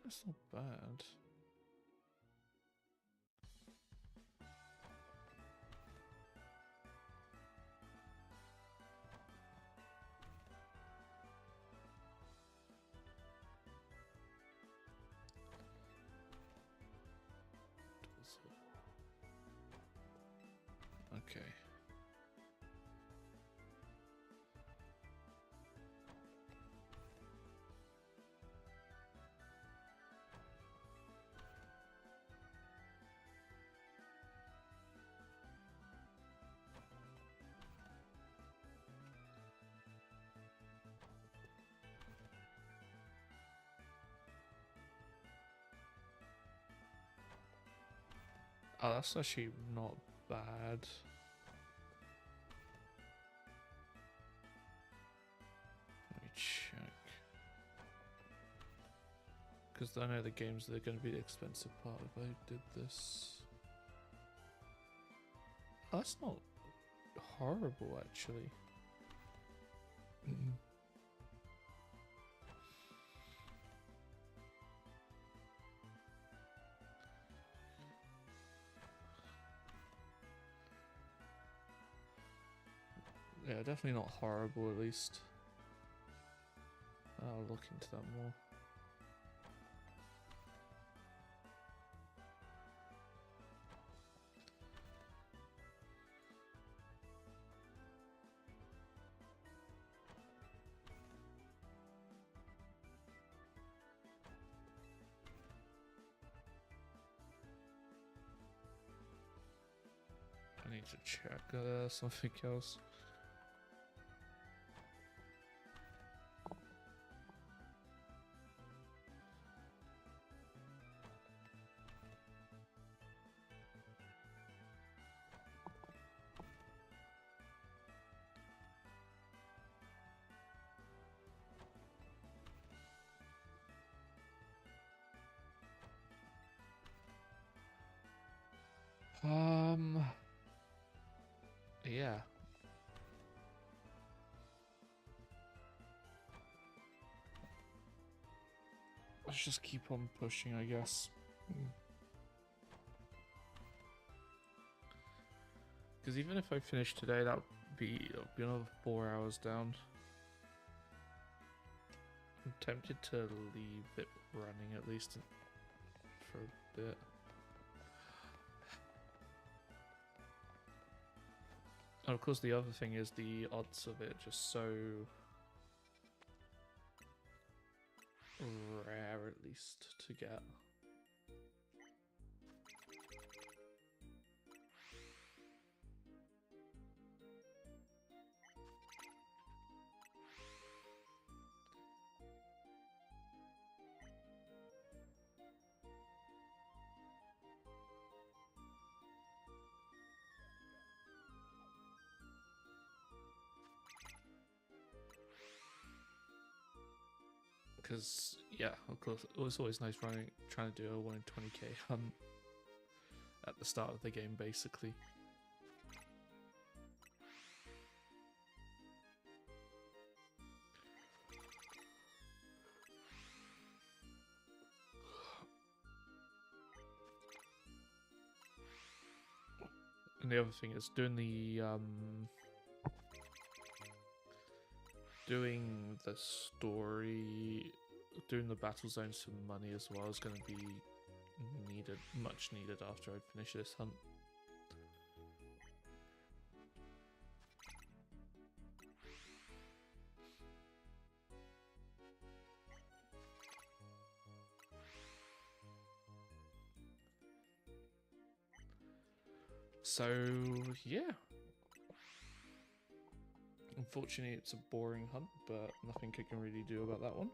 That's not bad. Okay. Oh, that's actually not bad. Let me check. Because I know the games, they're going to be the expensive part if I did this. Oh, that's not horrible, actually. Yeah, definitely not horrible, at least. I'll look into that more. I need to check something else. Yeah. Let's just keep on pushing, I guess. Because even if I finish today, it'll be another 4 hours down. I'm tempted to leave it running at least for a bit. And of course, the other thing is the odds of it just so rare, at least, to get. Because, yeah, of course, it was always nice trying to do a 1 in 20k hunt at the start of the game, basically. And the other thing is doing the doing the story, doing the battle zones for money as well is going to be needed, much needed after I finish this hunt. So, yeah. Unfortunately, it's a boring hunt, but nothing I can really do about that one.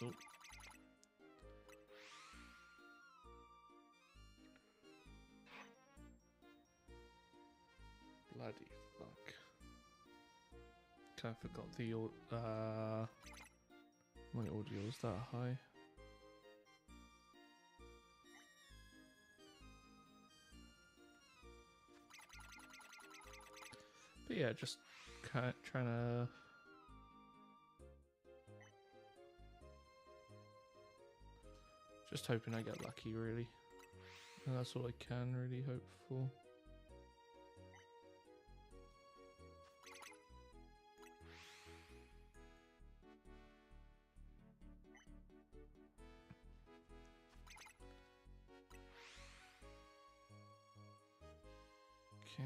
Oh. Bloody fuck. Kind of forgot the my audio is that high. But yeah, just kind of trying to just hoping I get lucky, really. And that's all I can really hope for. Okay.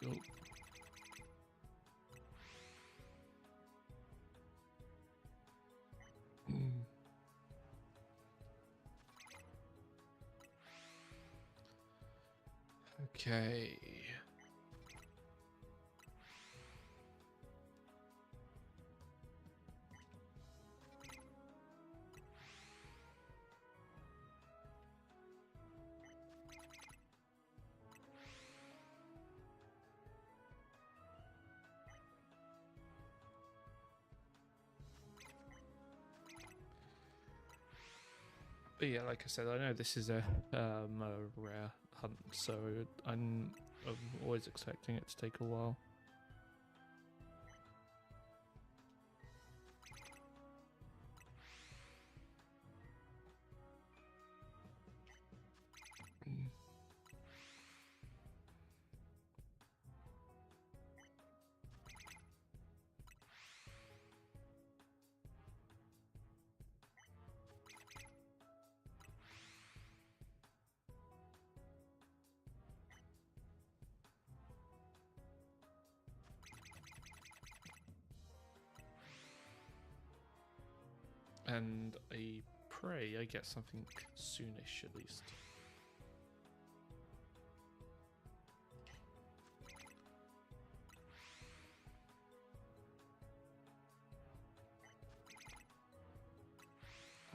Go. Okay. But yeah, like I said, I know this is a rare hunt, so I'm always expecting it to take a while. And I pray I get something soonish at least.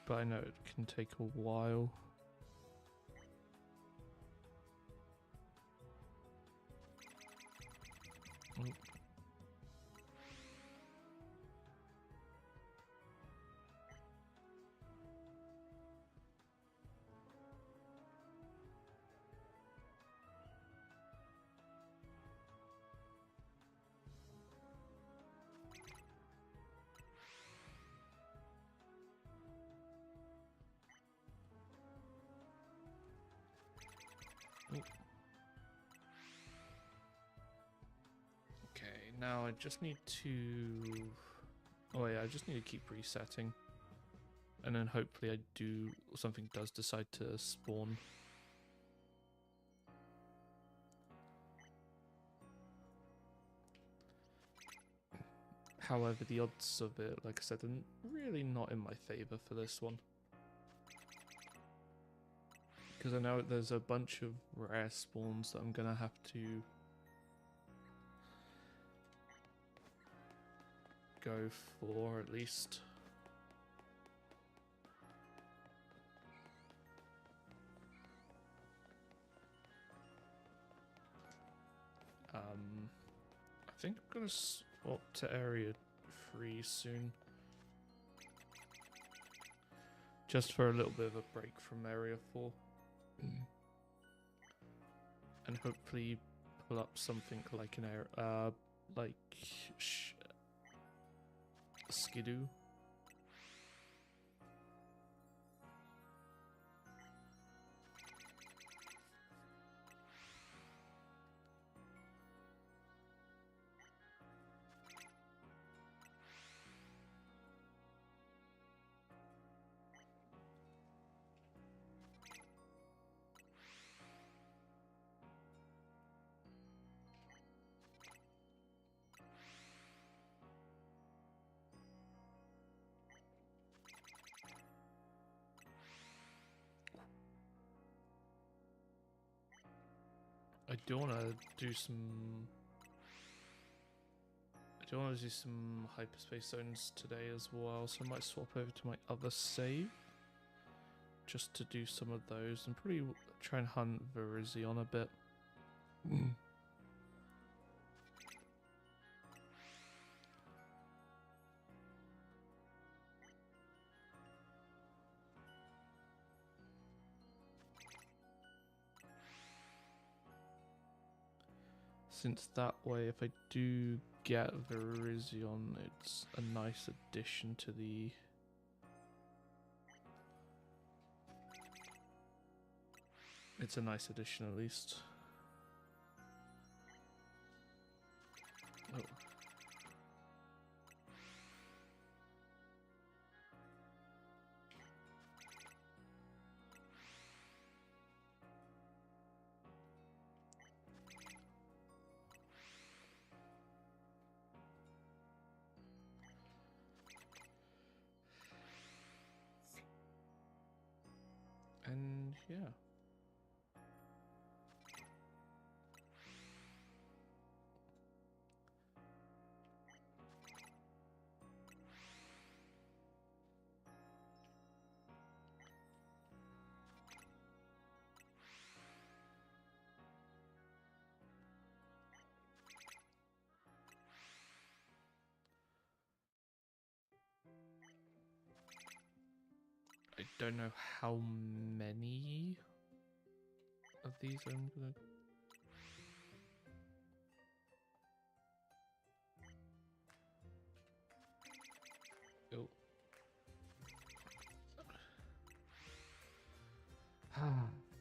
But I know it can take a while. Oh. Okay, now I just need to... Oh yeah, I just need to keep resetting. And then hopefully something does decide to spawn. However, the odds of it, like I said, are really not in my favor for this one. because I know there's a bunch of rare spawns that I'm gonna have to go for at least. I think I'm gonna swap to area 3 soon. Just for a little bit of a break from area 4. And hopefully pull up something like an air, like Skidoo. I do want to do some. I do want to do some hyperspace zones today as well, so I might swap over to my other save just to do some of those and probably try and hunt Virizion a bit. Since that way, if I do get Virizion, it's a nice addition to the... It's a nice addition at least. Oh. And yeah. I don't know how many of these I'm gonna... Oh.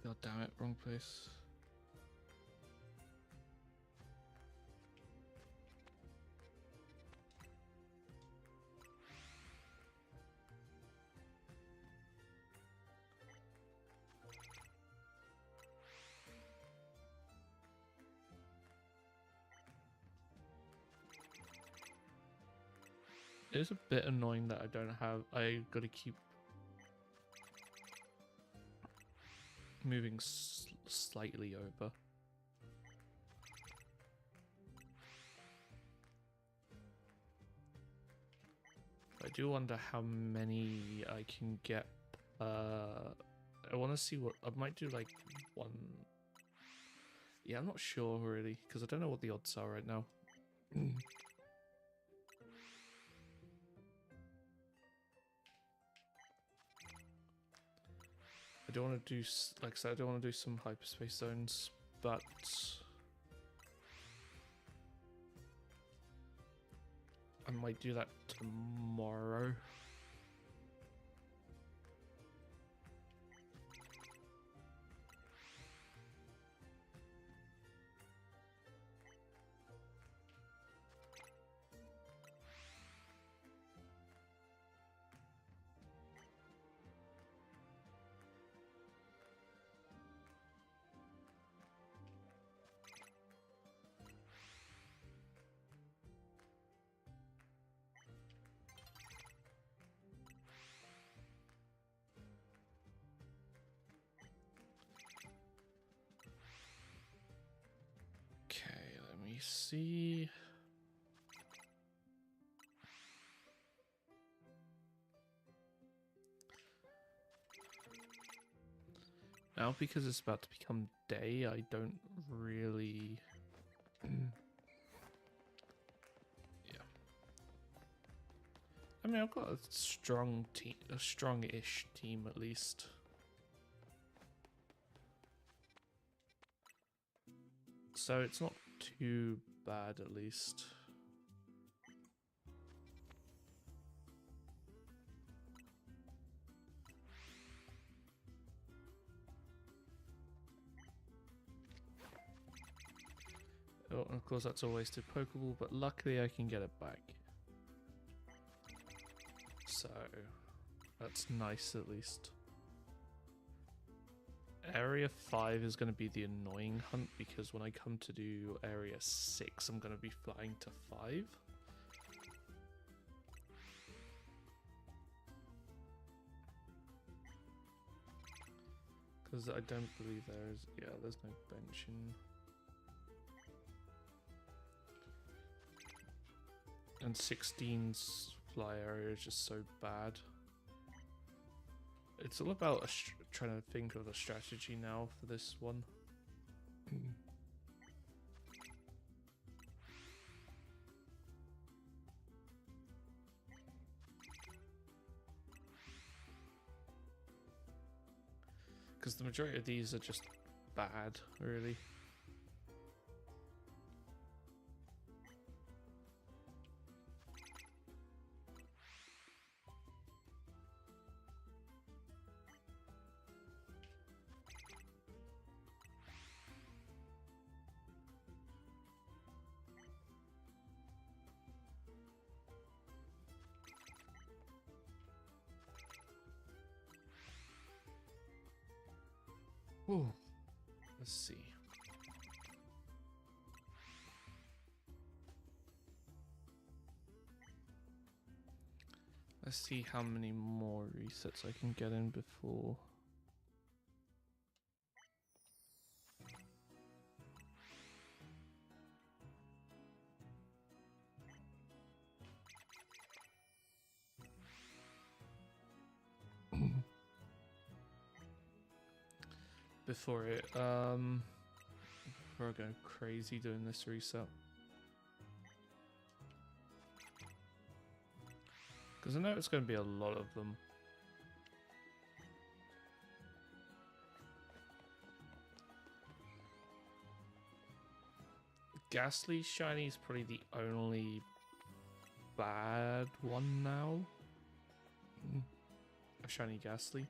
God damn it, wrong place. It's a bit annoying that I don't have... I gotta keep moving slightly over. I do wonder how many I can get. I want to see what... I might do like one... Yeah, I'm not sure really, because I don't know what the odds are right now. I don't want to do, like I said, I don't want to do some hyperspace zones, but I might do that tomorrow. see. Now, because it's about to become day, I don't really... yeah. I mean, I've got a strong team, a strong-ish team at least. So it's not too bad, at least. Oh, and of course that's a wasted Pokeball, but luckily I can get it back. So, that's nice at least. Area 5 is going to be the annoying hunt, because when I come to do Area 6, I'm going to be flying to 5. Because I don't believe there's... yeah, there's no benching. And 16's fly area is just so bad. It's all about trying to think of a strategy now for this one. Because the majority of these are just bad, really. Ooh, let's see. Let's see how many more resets I can get in before. Before I go crazy doing this reset. Because I know it's going to be a lot of them. Ghastly Shiny is probably the only bad one now. A Shiny Ghastly.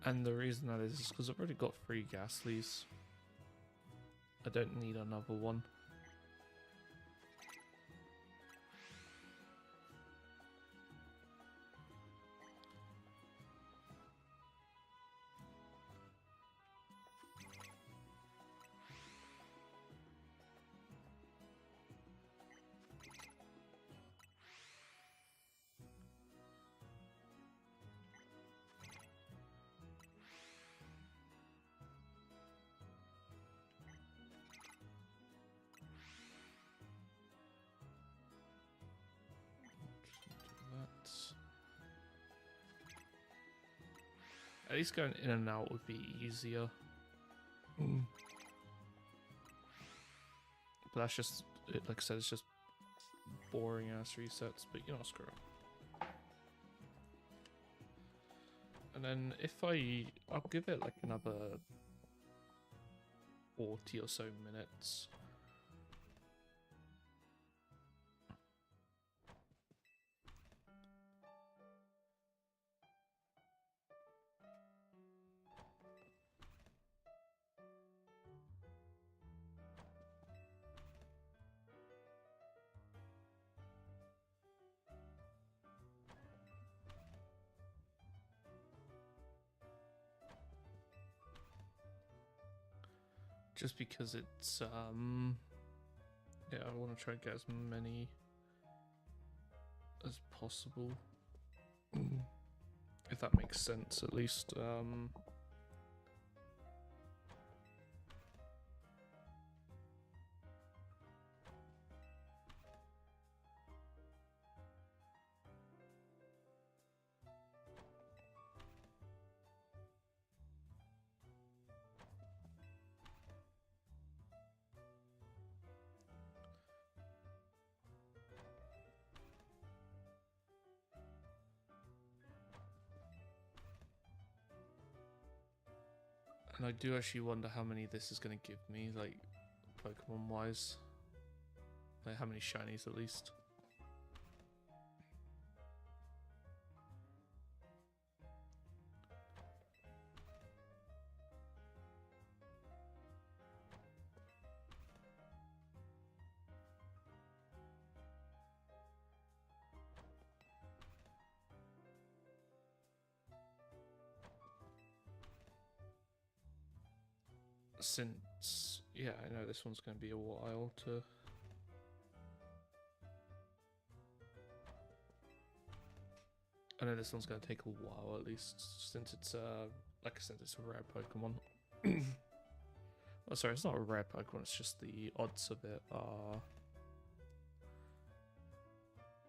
And the reason that is because I've already got 3 Ghastlies. I don't need another one. At least going in and out would be easier. But that's just, like I said, it's just boring ass resets, but you know, screw it. And then if I'll give it like another 40 or so minutes. Just because it's, yeah, I want to try and get as many as possible. If that makes sense, at least. And I do actually wonder how many this is going to give me, like, Pokemon-wise. Like, how many shinies, at least. Since, yeah, I know this one's going to be a while to... I know this one's going to take a while, at least, since it's, like I said, it's a rare Pokemon. Oh, sorry, it's not a rare Pokemon, it's just the odds of it are...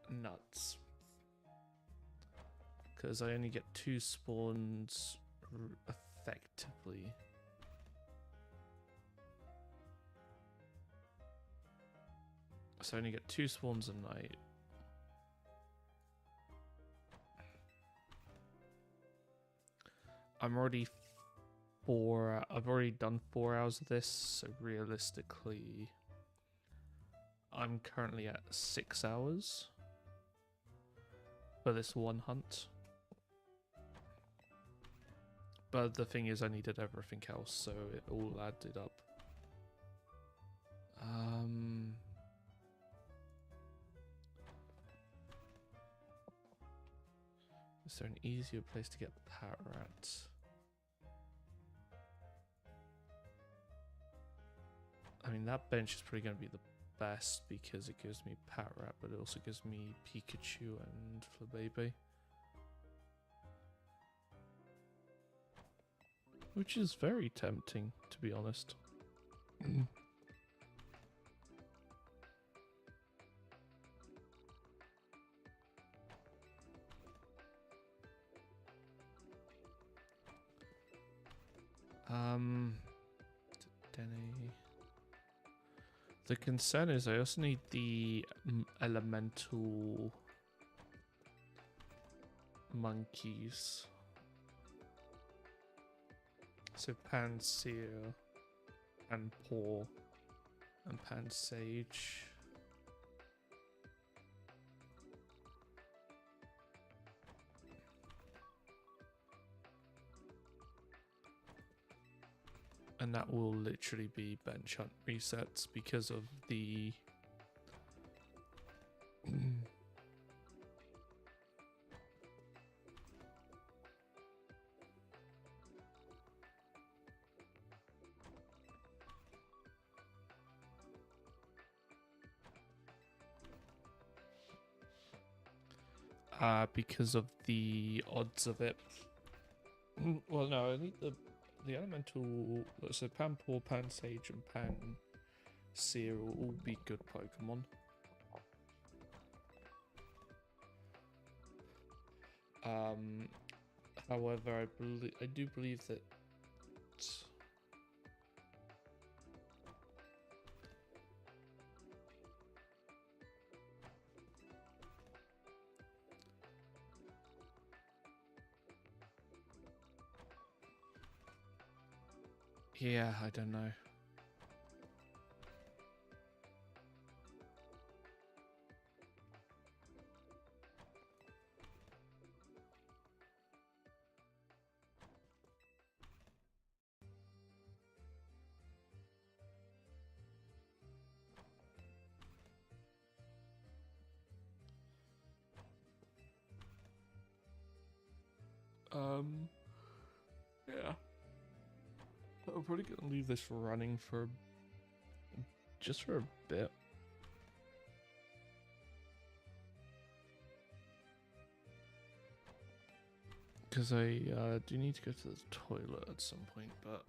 nuts. Because I only get 2 spawns effectively. So I only get 2 spawns a night. I've already done 4 hours of this, so realistically I'm currently at 6 hours for this one hunt. But the thing is, I needed everything else, so it all added up. Is there an easier place to get Parrot? I mean, that bench is probably going to be the best because it gives me Parrot, but it also gives me Pikachu and Flabébé. Which is very tempting, to be honest. Denny. The concern is I also need the elemental monkeys. So Pansear and Paw and Pansage. And that will literally be bench hunt resets because of the because of the odds of it. Well, no, I need the elemental. So Panpour, Pansage, and Pansear will all be good Pokemon. However, I do believe that. Yeah, I don't know. Yeah. I'm probably gonna leave this running for just for a bit. Because I do need to go to the toilet at some point, but...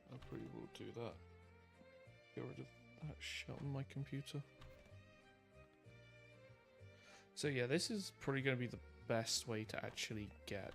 I probably will do that. Get rid of that shit on my computer. So yeah, this is probably going to be the best way to actually get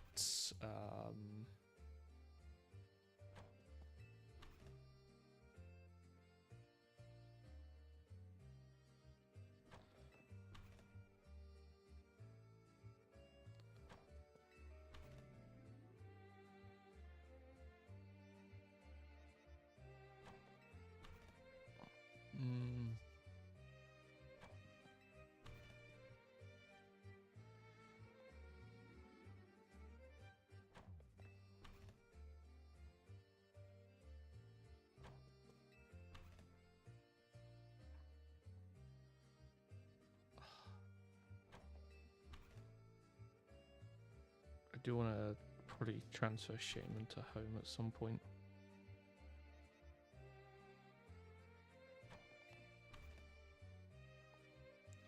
I do want to probably transfer Shaman to home at some point.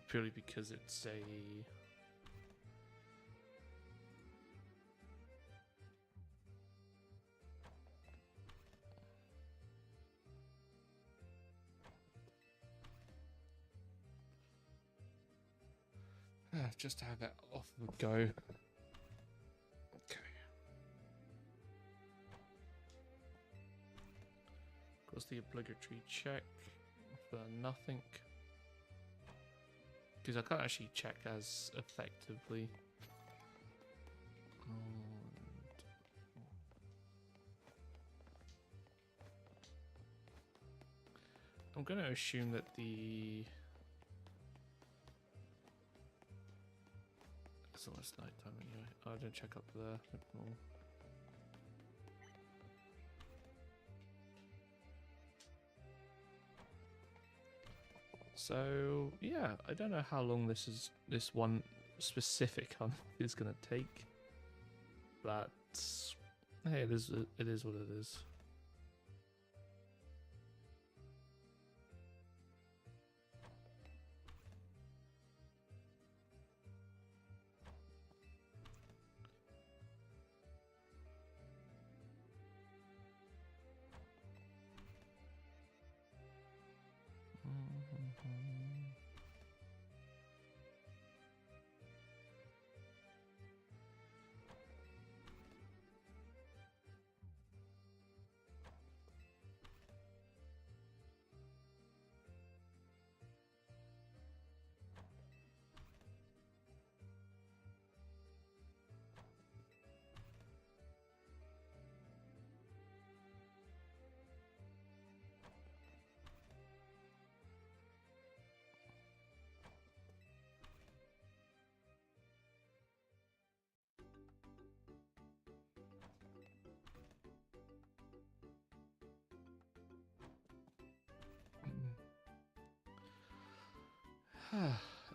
Purely because it's a... just to have it off the go. Okay. Of course, the obligatory check for nothing. Because I can't actually check as effectively. I'm going to assume that the... It's almost night time anyway. Oh, I didn't check up there. Ignore. So yeah, I don't know how long this one specific hunt is going to take, but hey, it is what it is.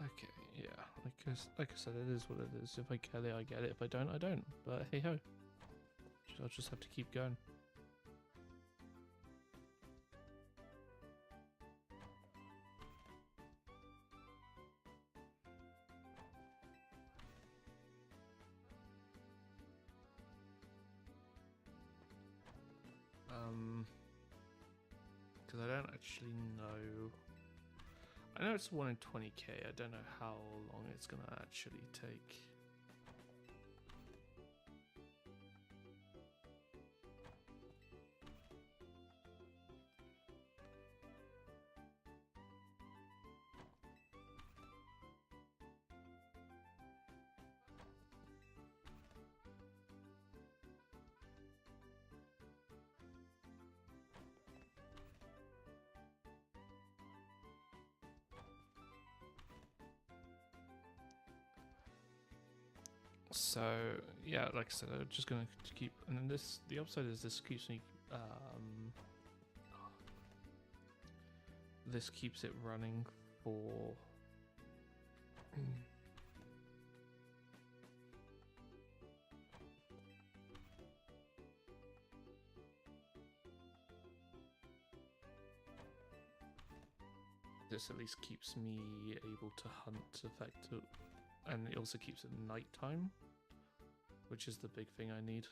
Okay, yeah. Like I said, it is what it is. If I get it, I get it. If I don't, I don't. But hey ho. I'll just have to keep going. Because I don't actually know. I know it's 1 in 20k. I don't know how long it's gonna actually take. So yeah, like I said, I'm just gonna keep, and then the upside is this keeps me, this keeps it running for. This at least keeps me able to hunt effective, and it also keeps it nighttime, which is the big thing I need.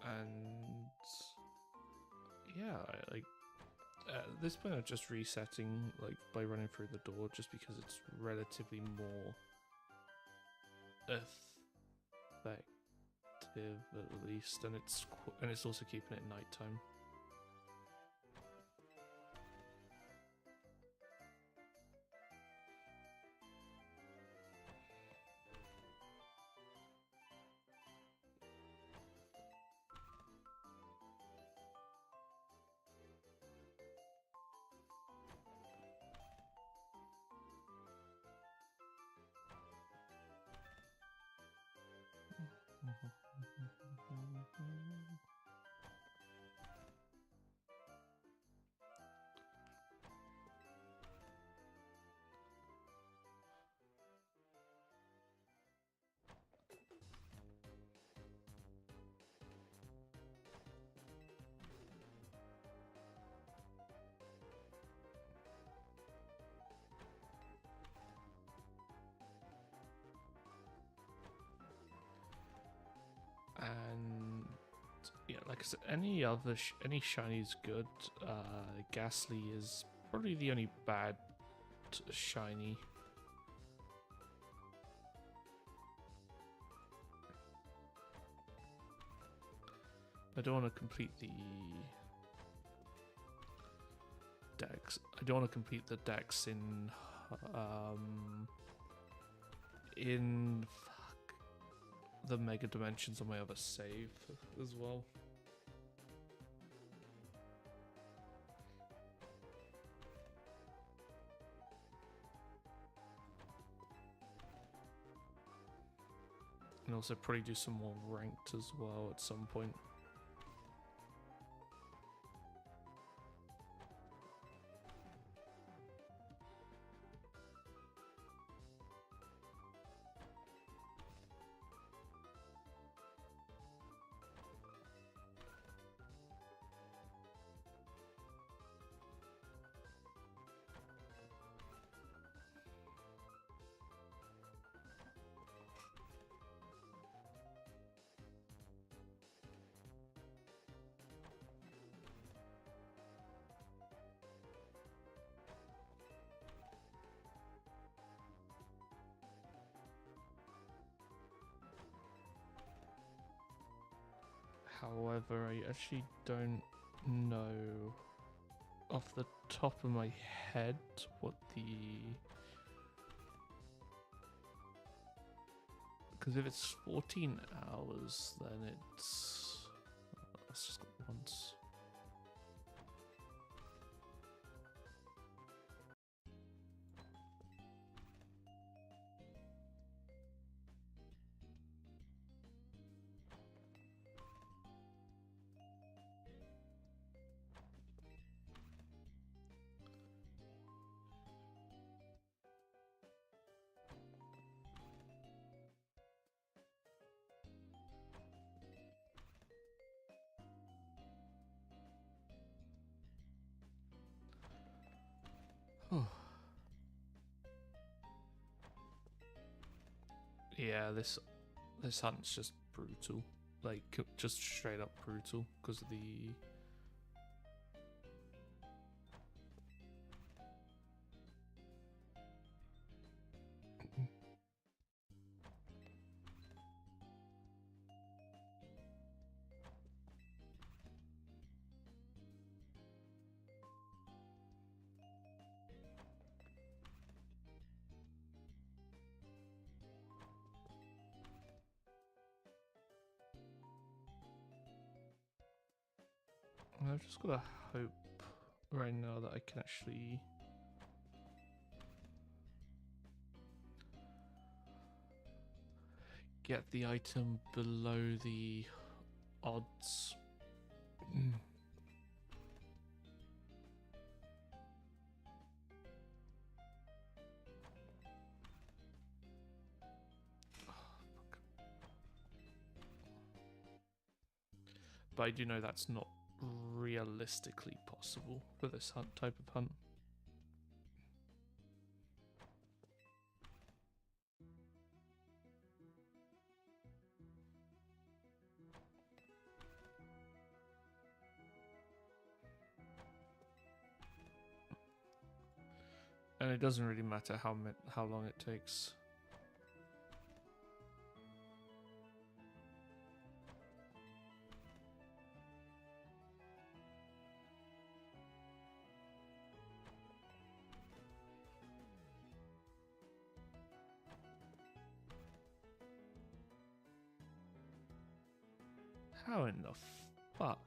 And yeah, at this point I'm just resetting, like, by running through the door, just because it's relatively more effective at least, and it's also keeping it nighttime. And yeah, like I said, any shiny is good. Ghastly is probably the only bad shiny. I don't want to complete the decks. I don't want to complete the decks in the mega dimensions on my other save as well. And also probably do some more ranked as well at some point. However, I actually don't know off the top of my head what the... Because if it's 14 hours, then it's... Let's just go once. Yeah, this hunt's just brutal. Like, just straight up brutal because of the... I've just got to hope right now that I can actually... get the item below the odds. But I do know that's not realistically possible for this type of hunt. And it doesn't really matter how long it takes. How in the fuck?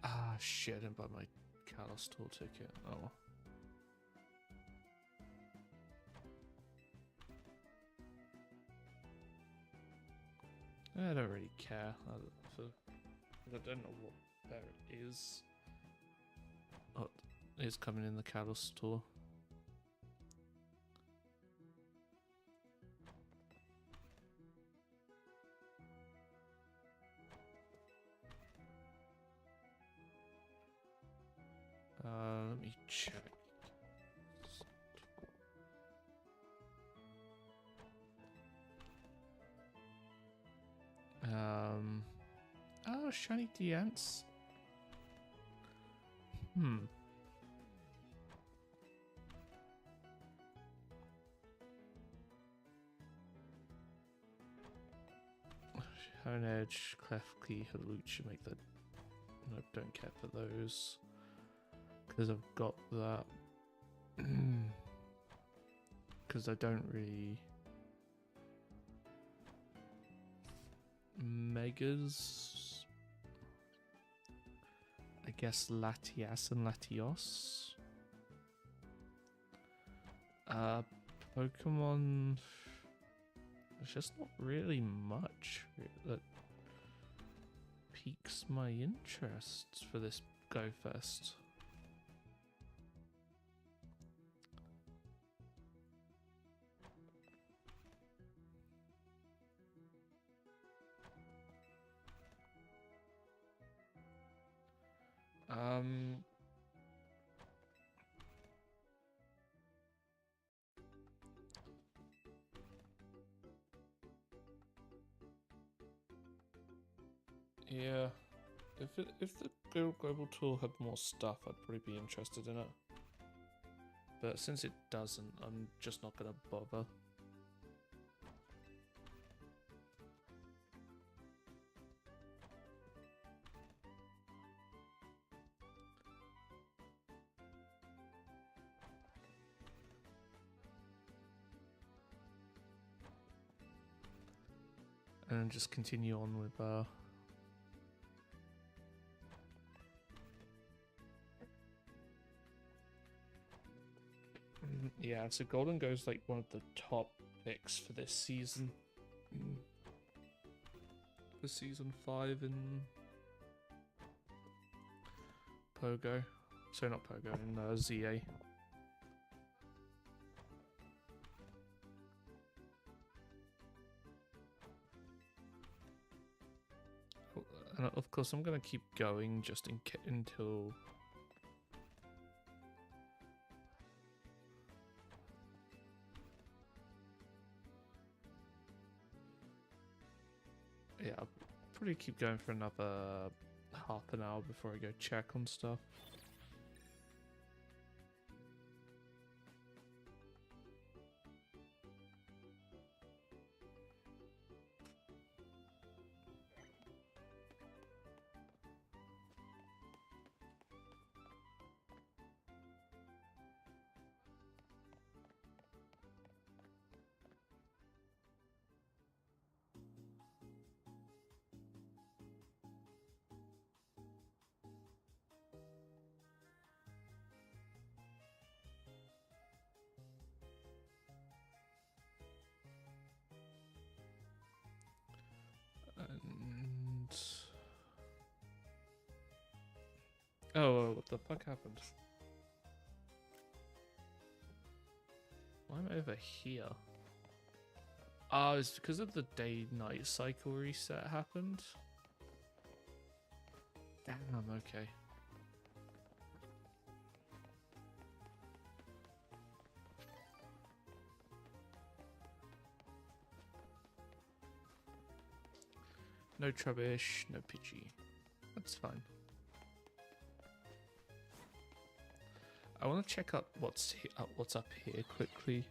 Ah, shit, I didn't buy my Callous tour ticket. Oh. I don't really care. I don't know what there is. Oh, it's coming in the Callous tour. Let me check. Oh, shiny Deance. Honedge, Clefkey, Halucha, make that. Nope, don't care for those. Because I've got that. Because I don't really... Megas... I guess Latias and Latios. Pokemon... There's just not really much that piques my interest for this Go Fest. Yeah, if the global tour had more stuff, I'd probably be interested in it. But since it doesn't, I'm just not gonna bother. And just continue on with yeah, so Golden Go's like one of the top picks for this season. For season 5 in Pogo. Sorry, not Pogo, in ZA. And of course, I'm gonna keep going just until. Yeah, I'll probably keep going for another half an hour before I go check on stuff. And oh, what the fuck happened? Why am I over here? Oh, it's because of the day-night cycle reset happened. Damn, okay. No Trubbish, no Pidgey. That's fine. I want to check out what's up here quickly.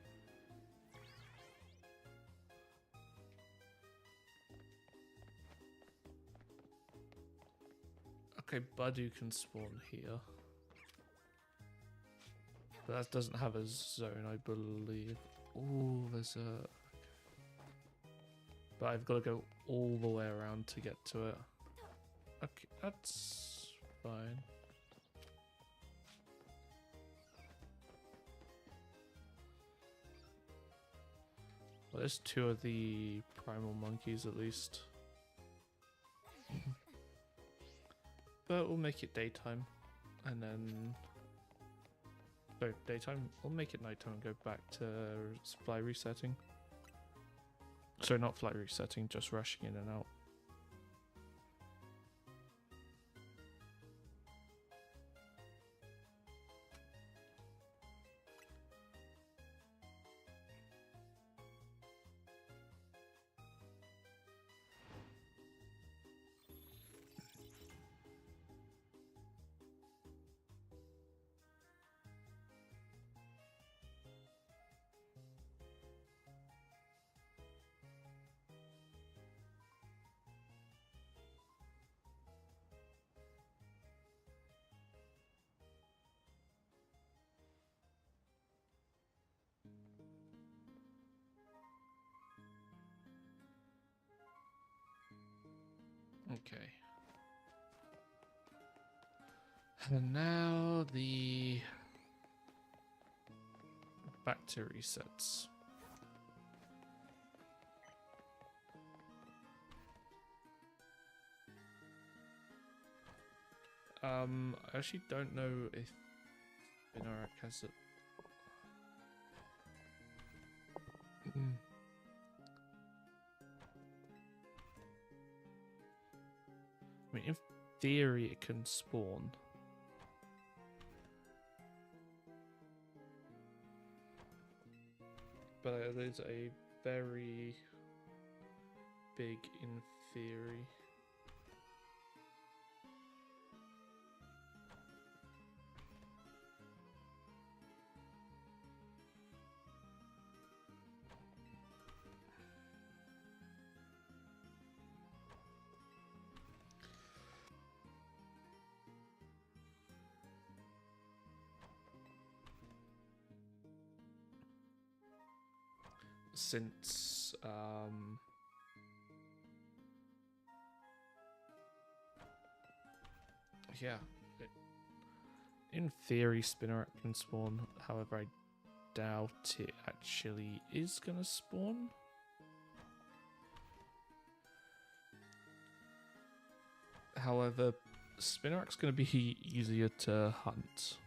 Okay, Badu can spawn here. But that doesn't have a zone, I believe. Oh, there's a... But I've got to go all the way around to get to it. Okay, that's fine. Well, there's two of the primal monkeys at least. But we'll make it daytime. And then... So, daytime. We'll make it nighttime and go back to fly resetting. Sorry, not fly resetting, just rushing in and out. Okay. And now the back to resets. I actually don't know if Binarak has it. I mean, in theory, it can spawn. But there's a very big in theory. Since yeah, in theory Spinarak can spawn, however I doubt it actually is gonna spawn. However, Spinarak's gonna be easier to hunt.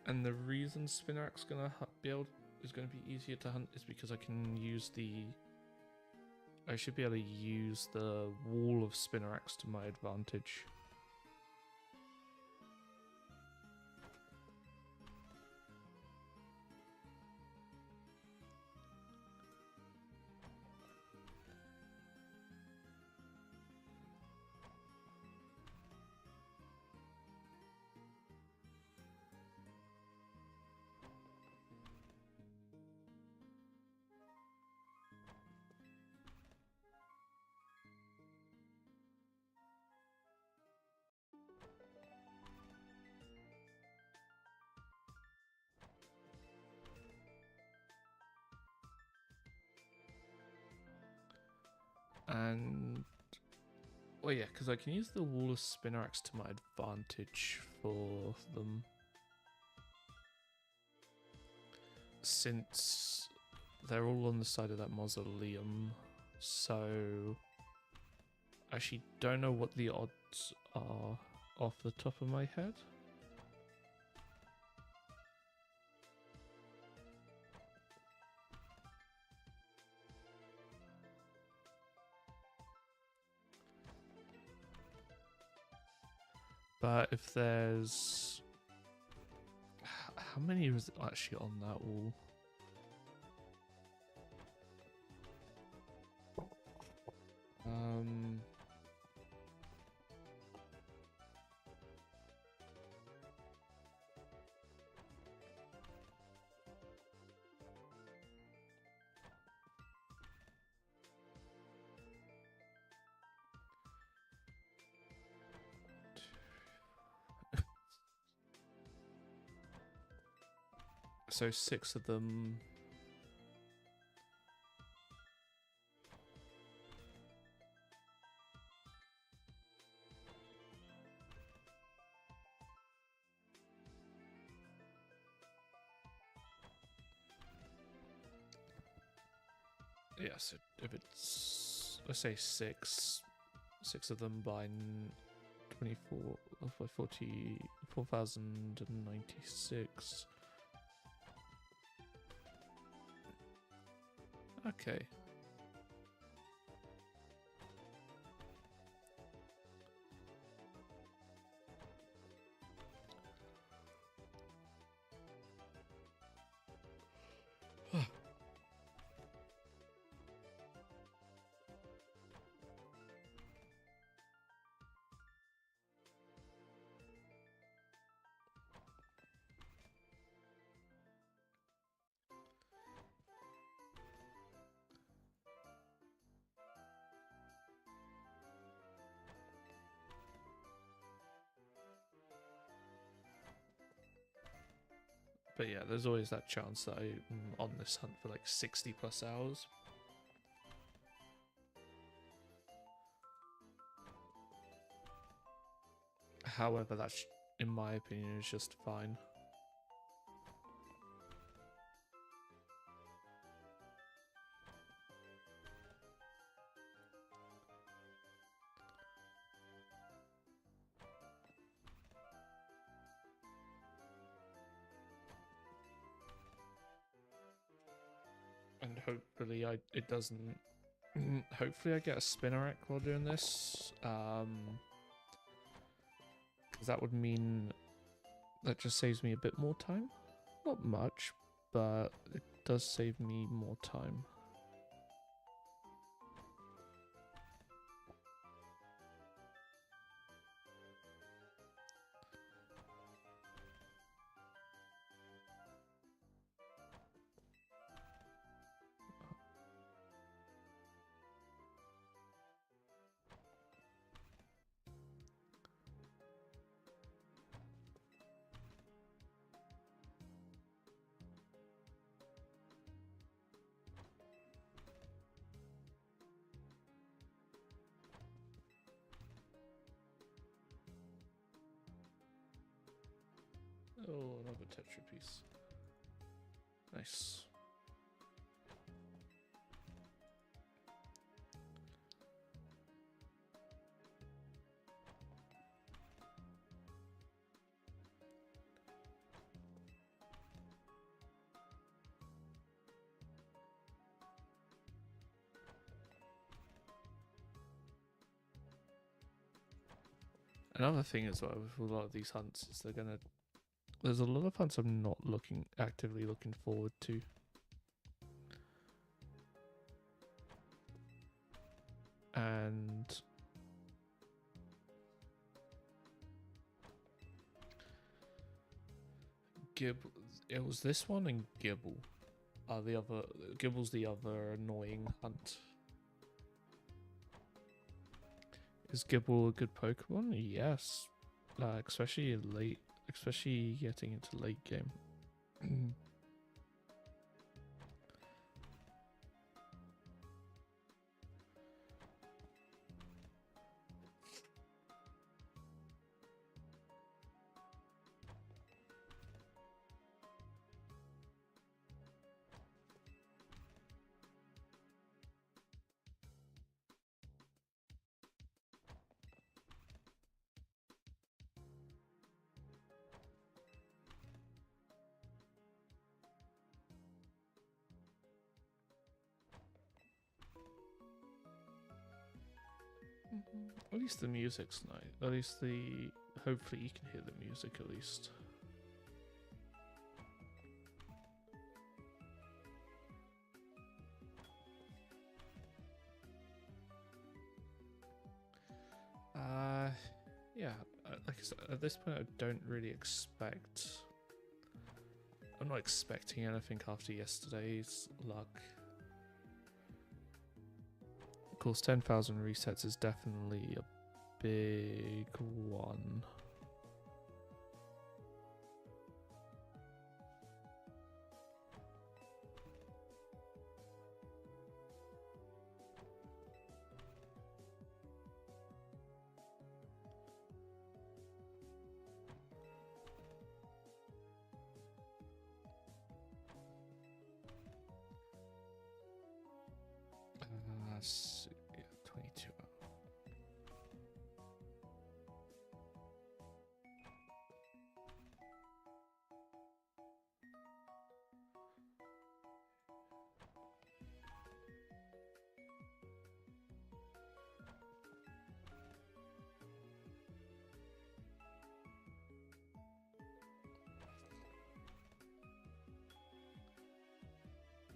And the reason Spinarak's is gonna be easier to hunt is because I can use I should be able to use the wall of Spinaraks to my advantage. And well, yeah, because I can use the wall of Spinaraks to my advantage for them, since they're all on the side of that mausoleum. So I actually don't know what the odds are off the top of my head. But if there's... How many is actually on that wall? So 6 of them. Yeah, so if it's, let's say 6 of them by 24, by 4,096. Okay. But yeah, there's always that chance that I'm on this hunt for like 60 plus hours. However, that's, in my opinion, is just fine. And hopefully it doesn't... Hopefully I get a Spinarak while doing this. Because that would mean that just saves me a bit more time. Not much, but it does save me more time. Oh, another Tetra piece. Nice. Another thing as well with a lot of these hunts is there's a lot of hunts I'm not actively looking forward to. And it was this one and Gibble. Gibble's the other annoying hunt. Is Gibble a good Pokemon? Yes. Especially getting into late game. 'Cause at least the music's nice. Hopefully you can hear the music at least. Yeah, like I said, at this point I don't really expect... I'm not expecting anything after yesterday's luck. Of course, 10,000 resets is definitely a big one. Yeah, 22.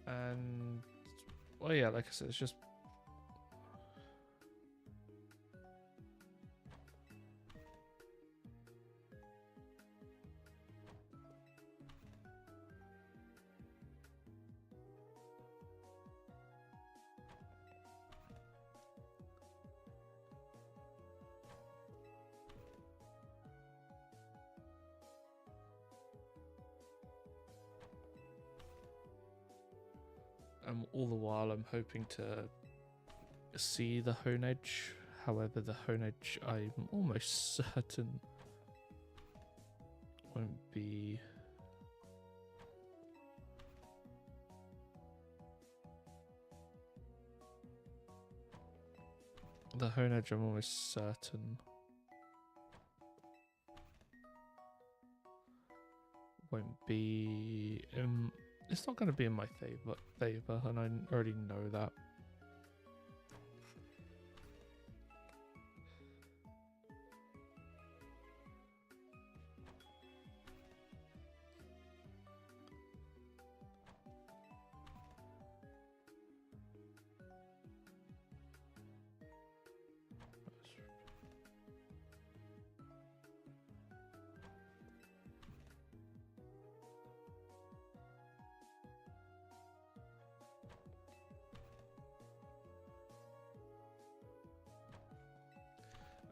And well, yeah, like I said, it's just all the while I'm hoping to see the honedge. However, the honedge I'm almost certain won't be... The honedge I'm almost certain won't be... it's not going to be in my favor, and I already know that.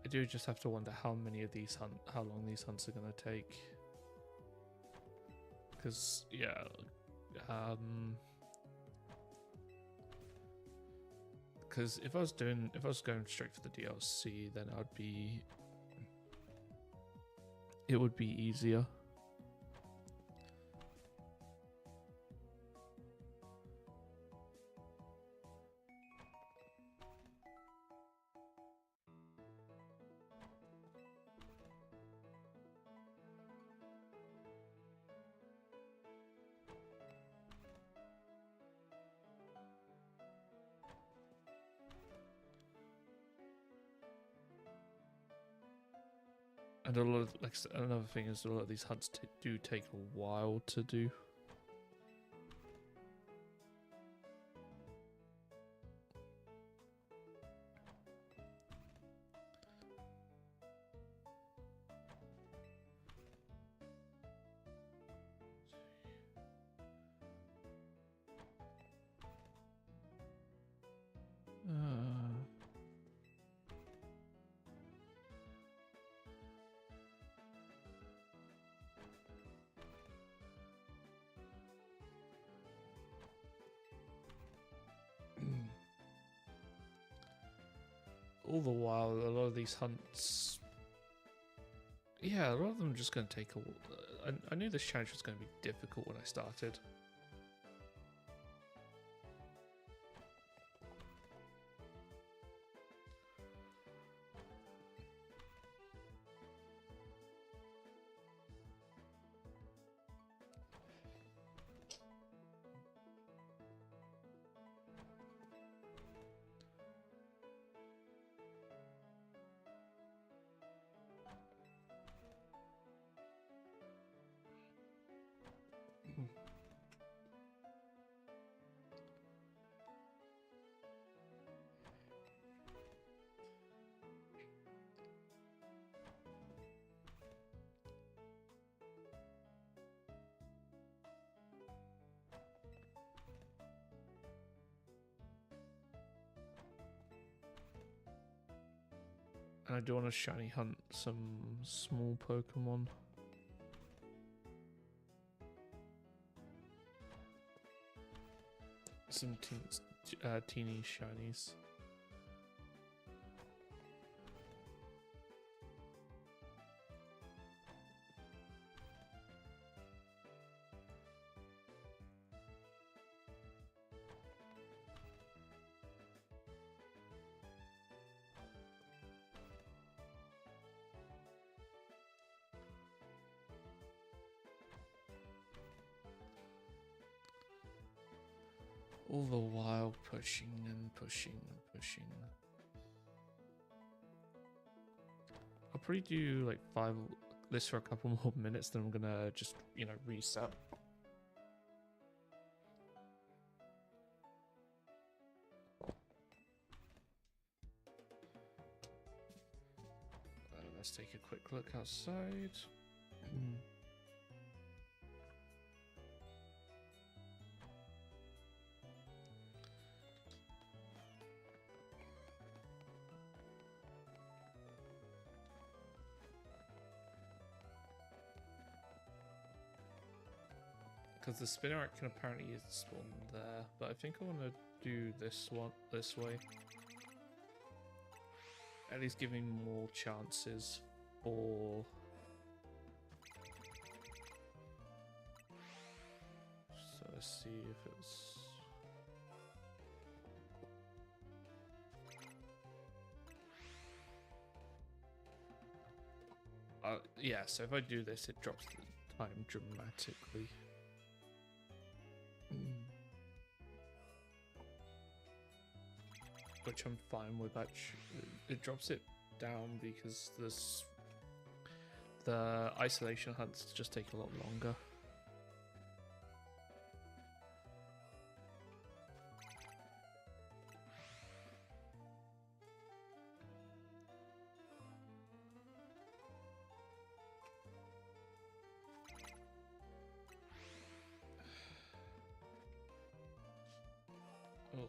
I do just have to wonder how long these hunts are going to take. Because, yeah, because if I was going straight for the DLC, then it would be easier. And a lot of, like, another thing is a lot of these hunts do take a while to do. All the while, a lot of these hunts, yeah, a lot of them are just going to take a. I knew this challenge was going to be difficult when I started. And I do want to shiny hunt some small Pokemon. Some teeny shinies. All the while pushing and pushing and pushing. I'll probably do like this for a couple more minutes, then I'm gonna just, you know, reset. Let's take a quick look outside. Because the Spinarak can apparently spawn there, but I think I want to do this way. At least giving more chances for. So let's see if it's. Yeah, so if I do this, it drops the time dramatically. Which I'm fine with. Actually, it drops it down because the isolation hunts just take a lot longer. Oh.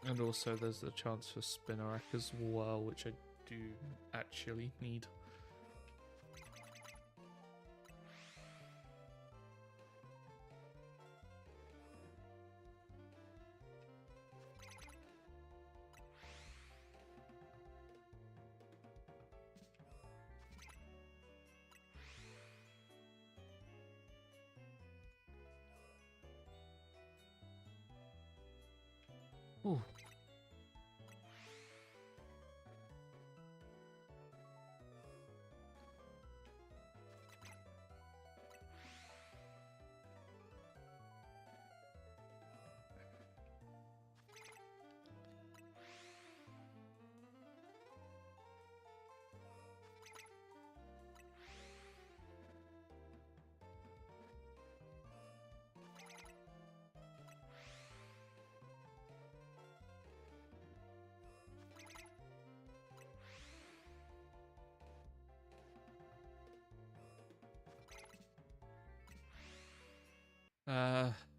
And also there's the chance for Spinarak as well, which I do actually need. Ooh.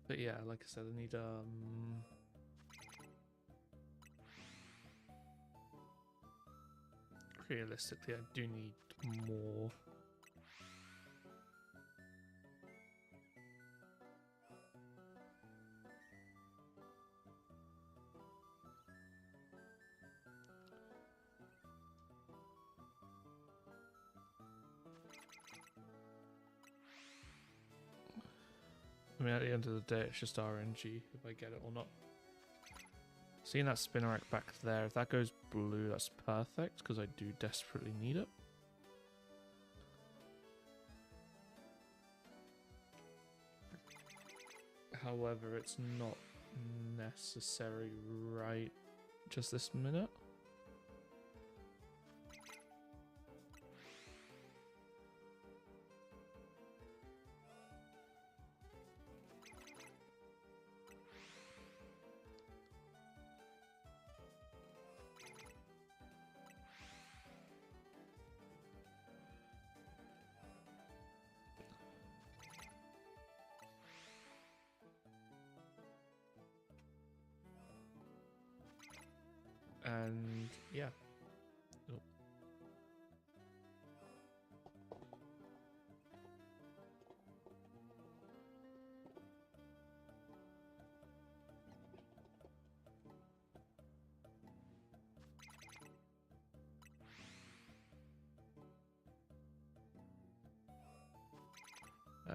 But yeah, like I said, I need realistically, I do need more. I mean, at the end of the day, it's just RNG if I get it or not. Seeing that spinnerack back there, if that goes blue, that's perfect, because I do desperately need it. However, it's not necessary right just this minute. And yeah. Oh.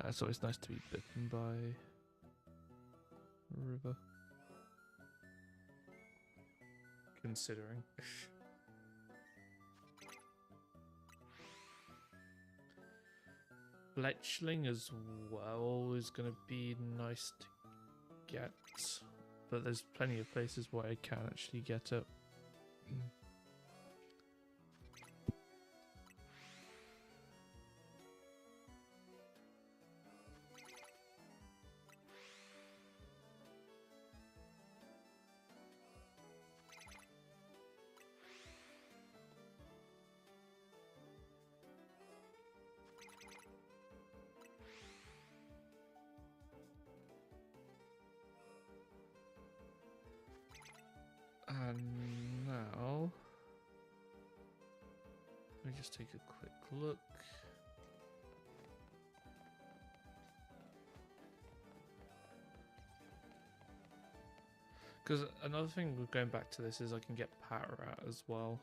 It's always nice to be bitten by a river. Considering. Fletchling as well is going to be nice to get, but there's plenty of places where I can actually get it. And now, let me just take a quick look. Because another thing with going back to this is I can get Patrat as well.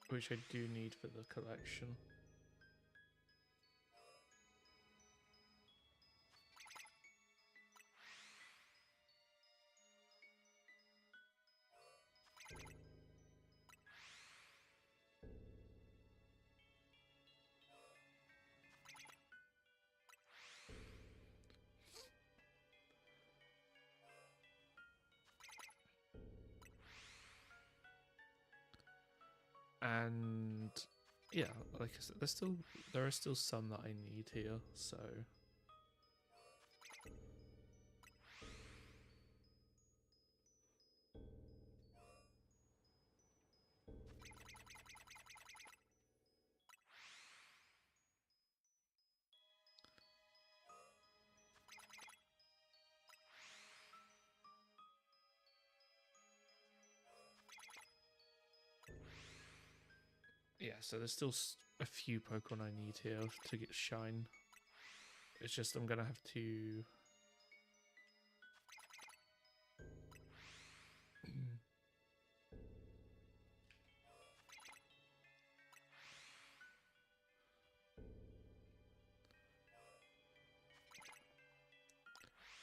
Which I do need for the collection. And yeah, like I said, there are still some that I need here, so yeah, so there's still a few Pokemon I need here to get Shine. It's just I'm gonna have to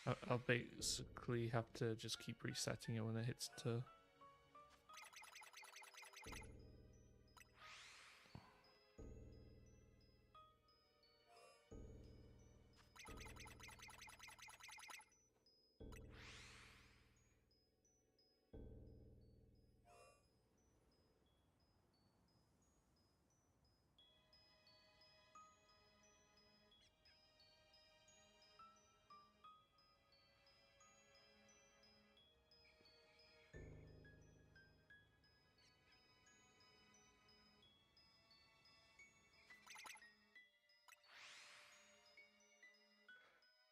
I'll basically have to just keep resetting it when it hits to...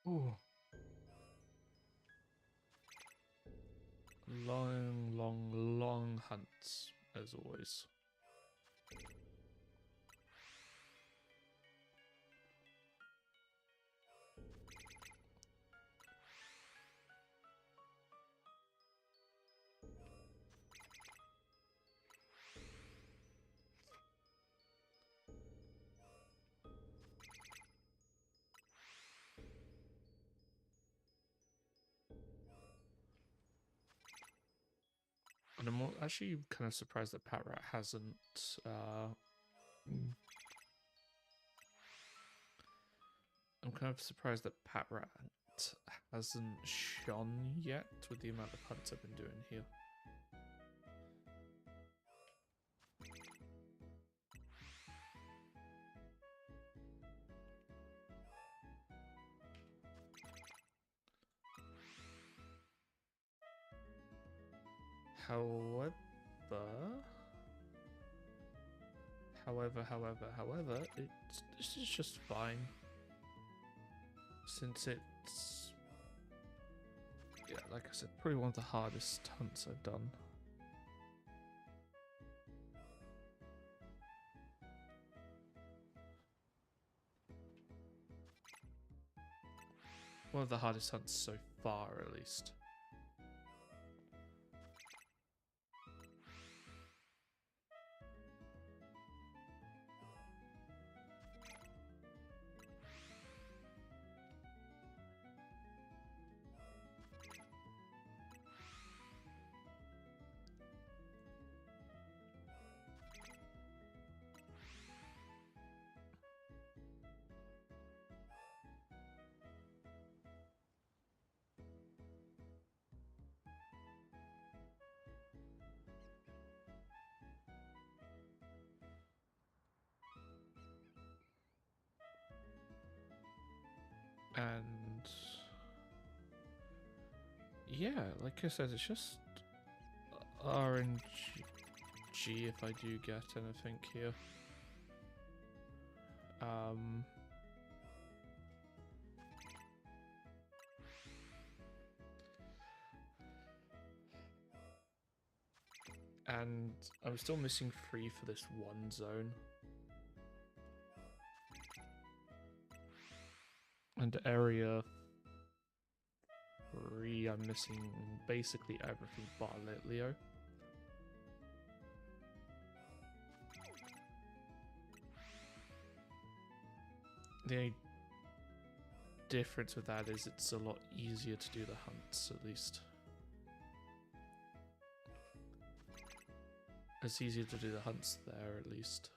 Ooh. Long hunts, as always. And I'm actually kind of surprised that Pat Rat hasn't... I'm kind of surprised that Pat Rat hasn't shone yet with the amount of hunts I've been doing here. However, this is just fine. Since it's, yeah, like I said, probably one of the hardest hunts I've done. One of the hardest hunts so far, at least. And yeah, like I said, it's just RNG if I do get anything here. And I'm still missing 3 for this one zone. And area 3, I'm missing basically everything but Leo. The only difference with that is it's a lot easier to do the hunts, at least. It's easier to do the hunts there, at least.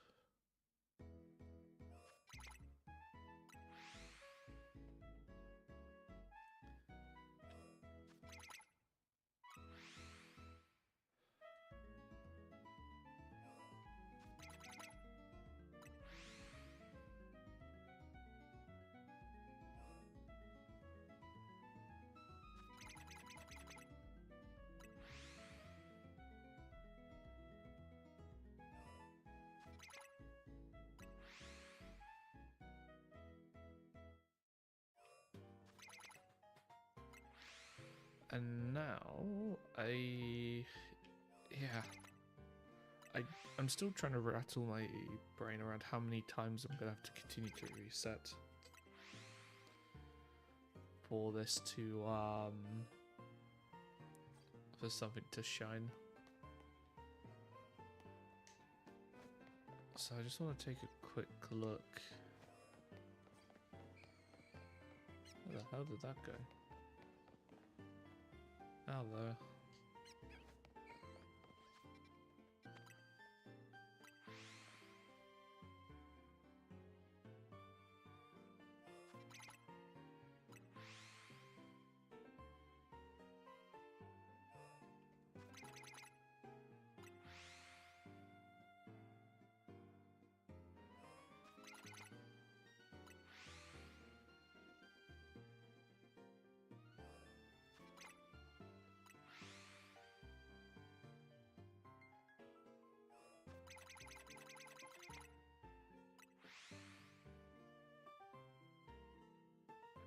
And now, I'm still trying to rattle my brain around how many times I'm going to have to continue to reset for this to, for something to shine. So I just want to take a quick look. Where the hell did that go? Hello.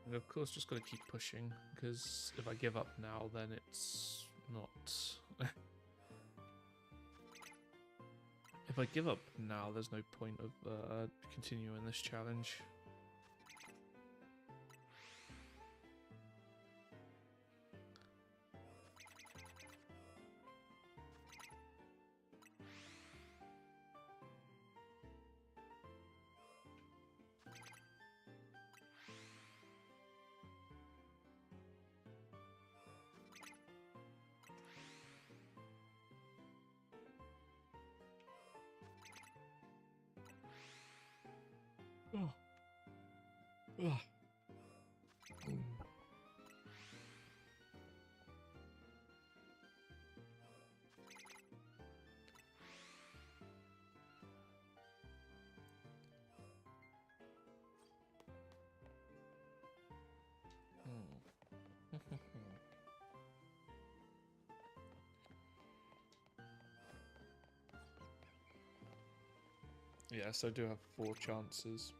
And of course, just got to keep pushing, because if I give up now, then it's not... If I give up now, there's no point of continuing this challenge. Oh. Ugh. Yes, I do have 4 chances.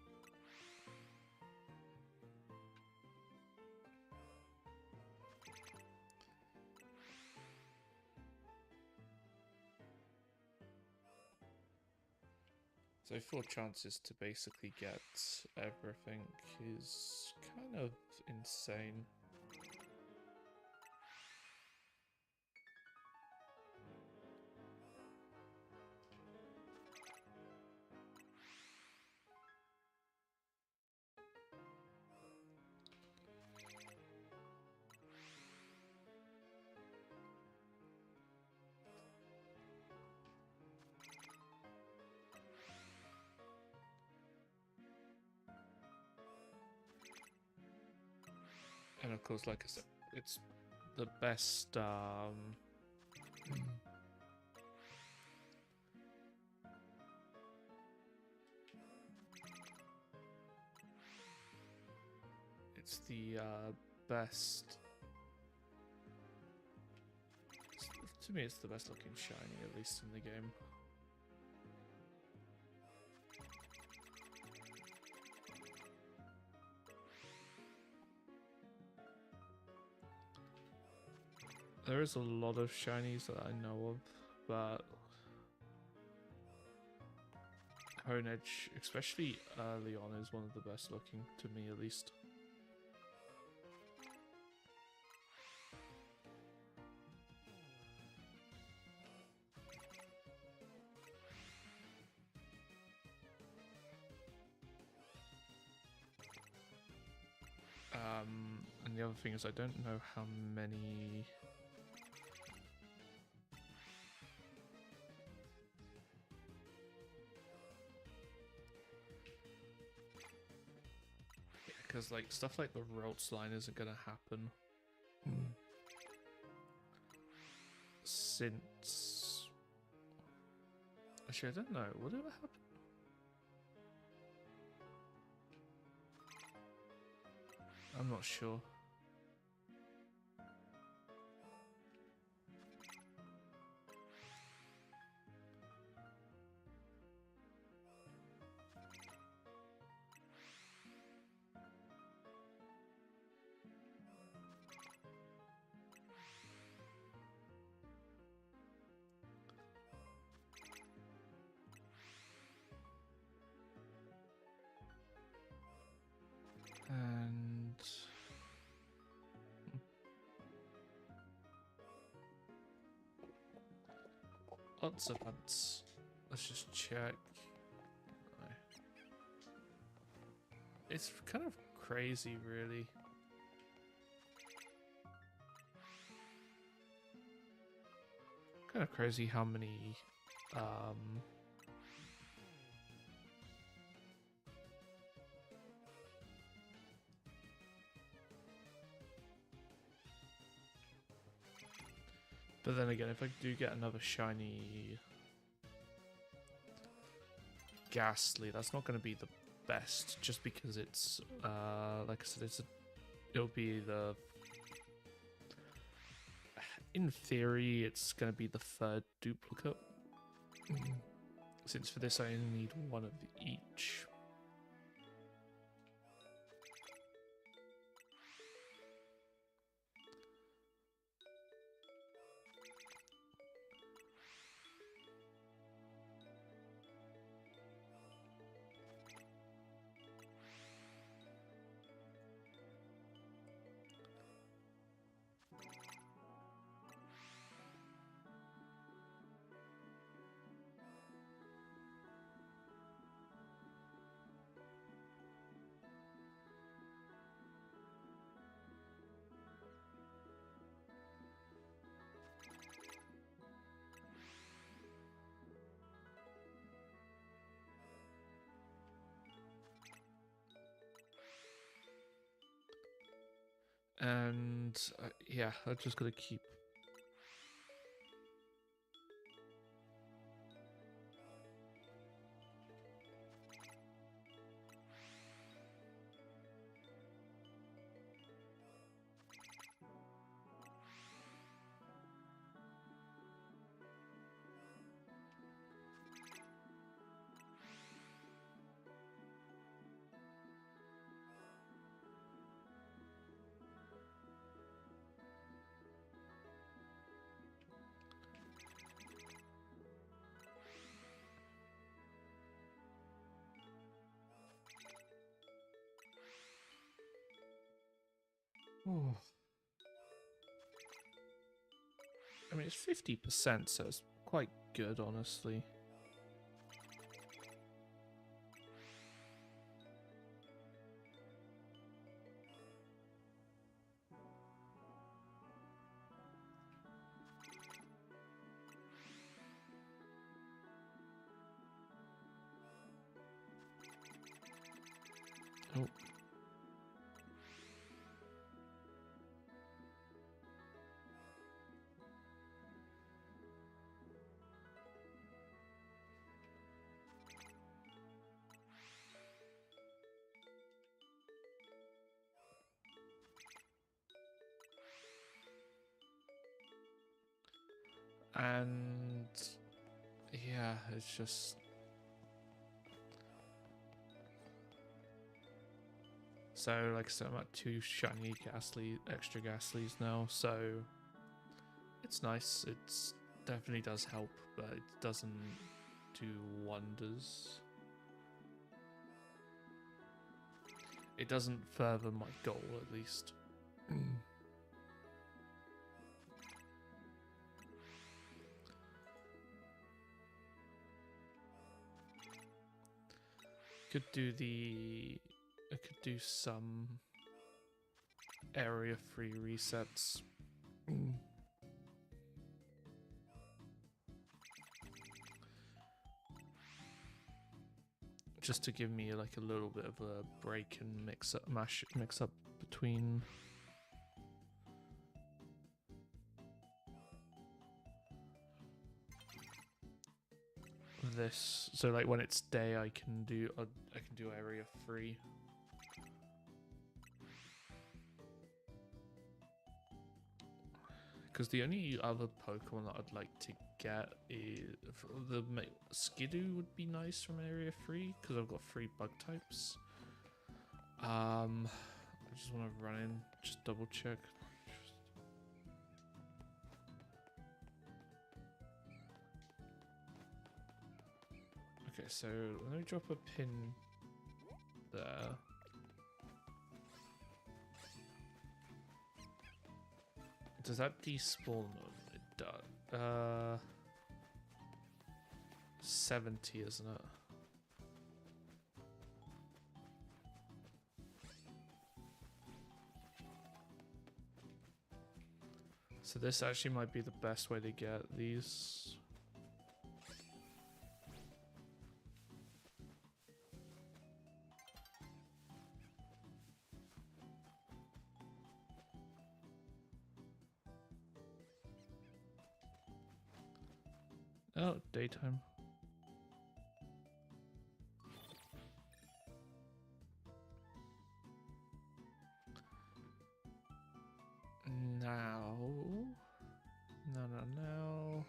So 4 chances to basically get everything is kind of insane. And of course, like I said, it's the best it's the best, to me it's the best looking shiny, at least in the game. There is a lot of shinies that I know of, but honedge, especially early on, is one of the best looking, to me at least. And the other thing is I don't know how many... Because like stuff like the Ralts line isn't gonna happen. Since... Actually, I don't know. Would it happen? I'm not sure. And... Lots of hunts. Let's just check. No. It's kind of crazy, really. Kind of crazy how many but then again, if I do get another shiny Ghastly, that's not going to be the best, just because it's like I said, it'll be the, in theory it's going to be the third duplicate, since for this I only need one of each. And yeah, I just gotta keep. Oh. I mean, it's 50%, so it's quite good, honestly. Oh. And yeah, it's just, so like I said, I'm at 2 shiny extra Ghastlies now, so it's nice. It's definitely does help, but it doesn't do wonders. It doesn't further my goal, at least. I could do some area free resets. Just to give me like a little bit of a break and mix up between. This, so like when it's day, I can do area free. Because the only other Pokemon that I'd like to get is the Skidoo would be nice from area 3 because I've got 3 bug types. I just want to run in, just double check. Okay, so let me drop a pin there. Does that despawn them? It does. 70, isn't it? So this actually might be the best way to get these. Oh, daytime. Now. No.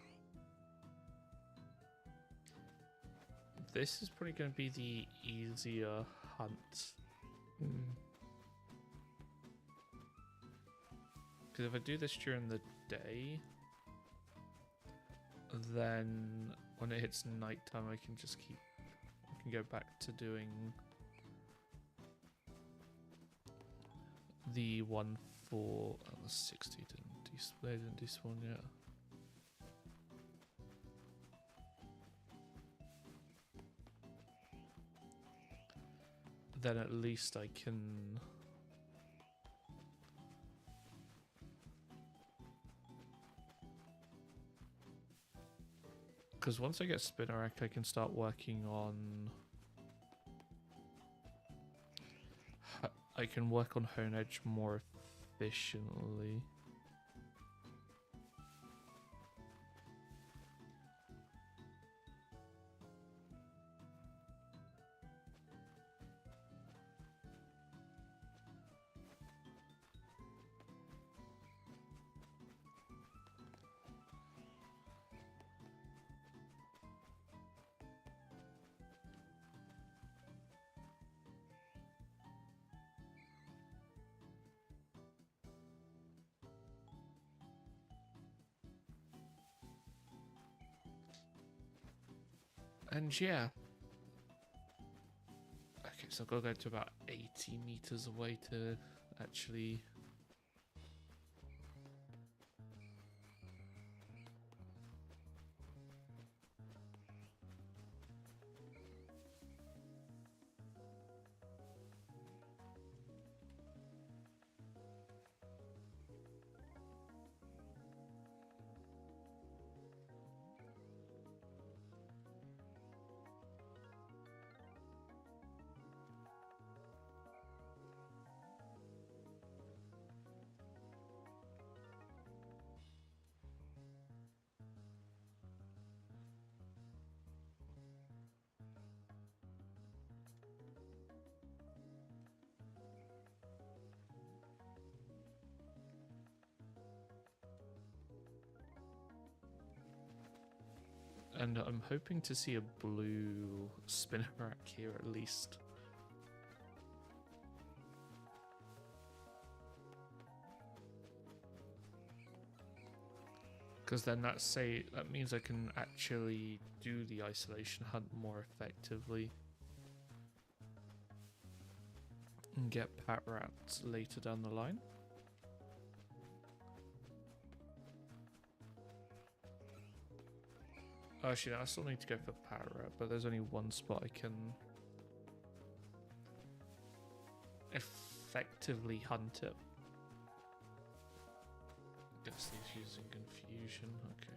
This is probably going to be the easier hunt. Because if I do this during the day, then when it hits nighttime, I can go back to doing the one for the 60 they didn't despawn yet. Then at least I can because once I get Spinnerack, I can start working on I can work on honedge more efficiently. And yeah. Okay, so I've got to go to about 80 meters away to actually... And I'm hoping to see a blue Spinnerack here at least. Because then that means I can actually do the isolation hunt more effectively. And get pat rats later down the line. Oh, actually, no, I still need to go for pat rat, but there's only one spot I can effectively hunt it. Guess he's using confusion. Okay.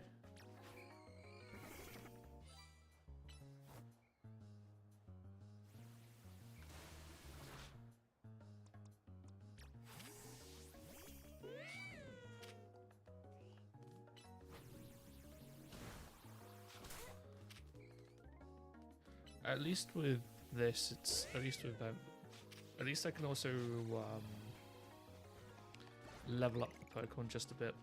At least with this, it's at least with them. At least I can also level up the Pokemon just a bit.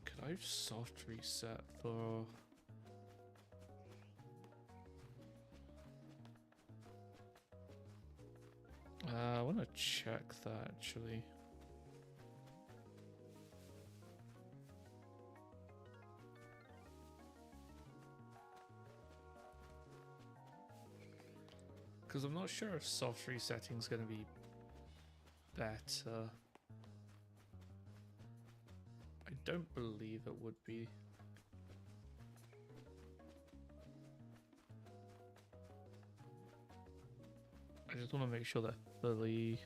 Could I soft reset for? I want to check that actually. Because I'm not sure if soft resetting is going to be better. I don't believe it would be. just want to make sure they're fully...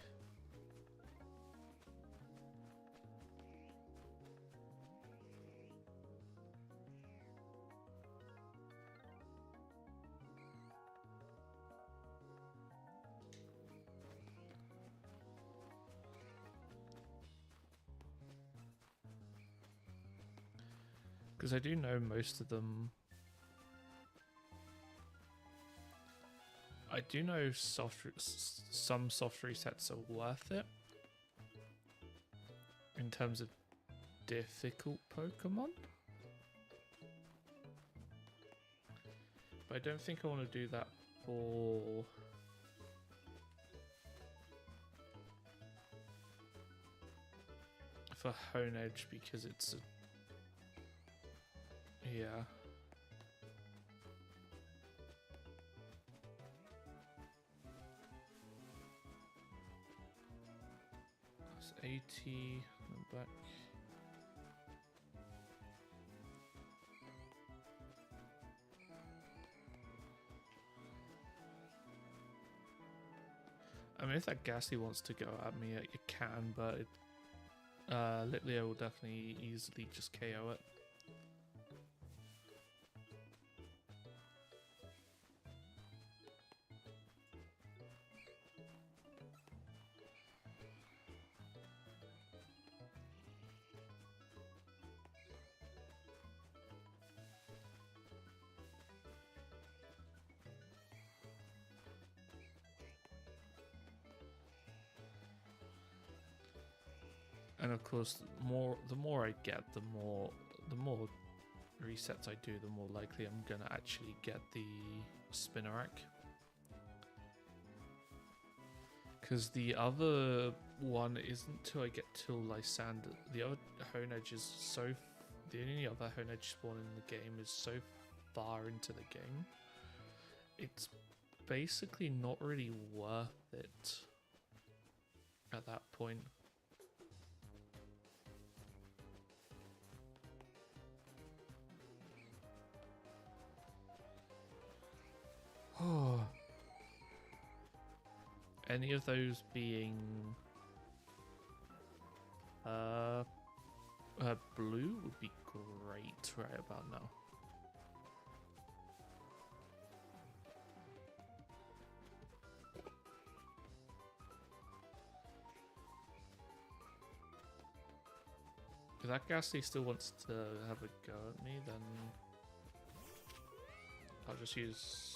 Because I do know most of them... I do know some soft resets are worth it. In terms of difficult Pokemon. But I don't think I want to do that for... for honedge, because it's a... yeah. That's 80 and back. I mean, if that Ghastly wants to go at me, it can, but it, Litleo will definitely easily just KO it. And of course, the more I get, the more resets I do, the more likely I'm gonna actually get the Spinarak. Because the other one isn't till I get till Lysander. The other honedge is so... the only other honedge spawn in the game is so far into the game. It's basically not really worth it at that point. Oh. Any of those being blue would be great right about now. If that Ghastly still wants to have a go at me, then I'll just use...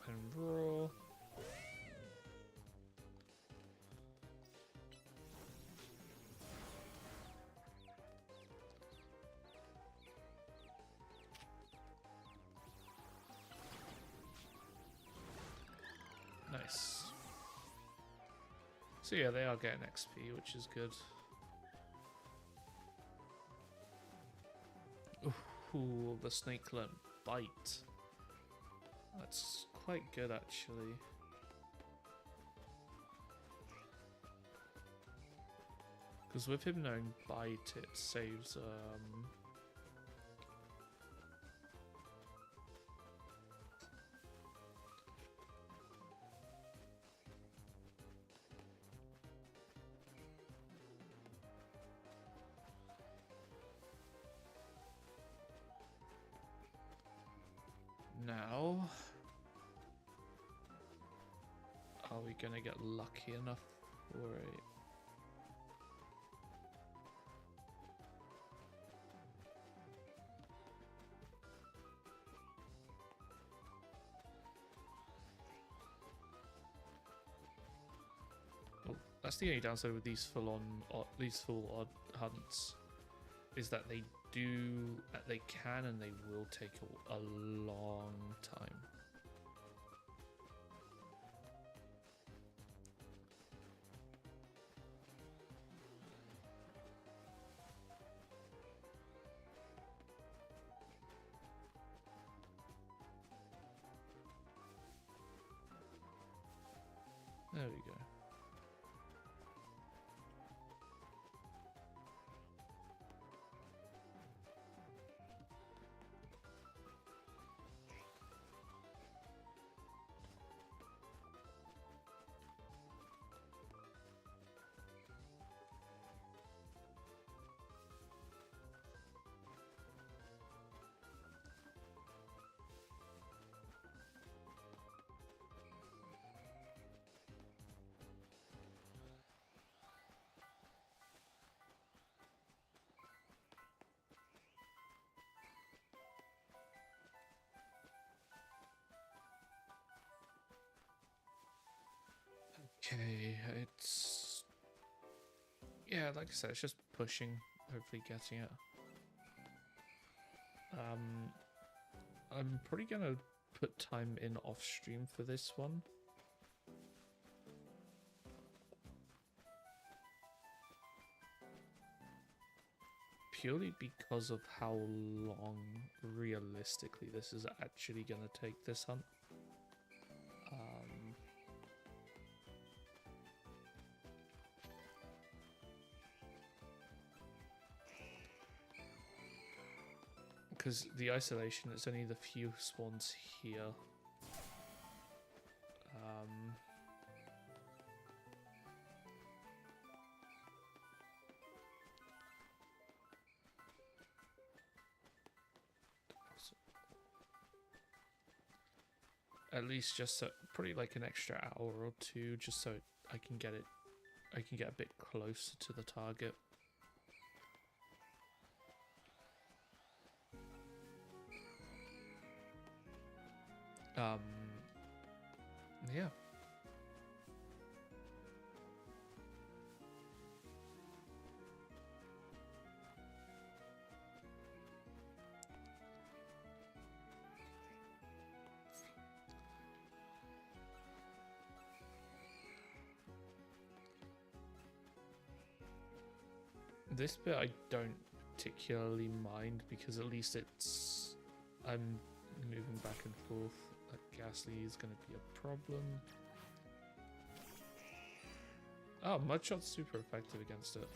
and draw. Nice. So yeah, they are getting XP, which is good. Ooh, the snake learned bite. That's quite good, actually. Because with him knowing bite, it saves now, are we gonna get lucky enough for it? Oh, that's the only downside with these full odd hunts, is that they can and they will take a long time. There we go. Okay, it's... Yeah, like I said, it's just pushing, hopefully getting it. I'm probably gonna put time in off stream for this one. Purely because of how long realistically this is actually gonna take this hunt. Because the isolation, it's only the few spawns here. At least just so, probably like an extra hour or two, just so I can get a bit closer to the target. Yeah. This bit I don't particularly mind because at least I'm moving back and forth. That ghastly is going to be a problem. Oh, Mudshot's super effective against it.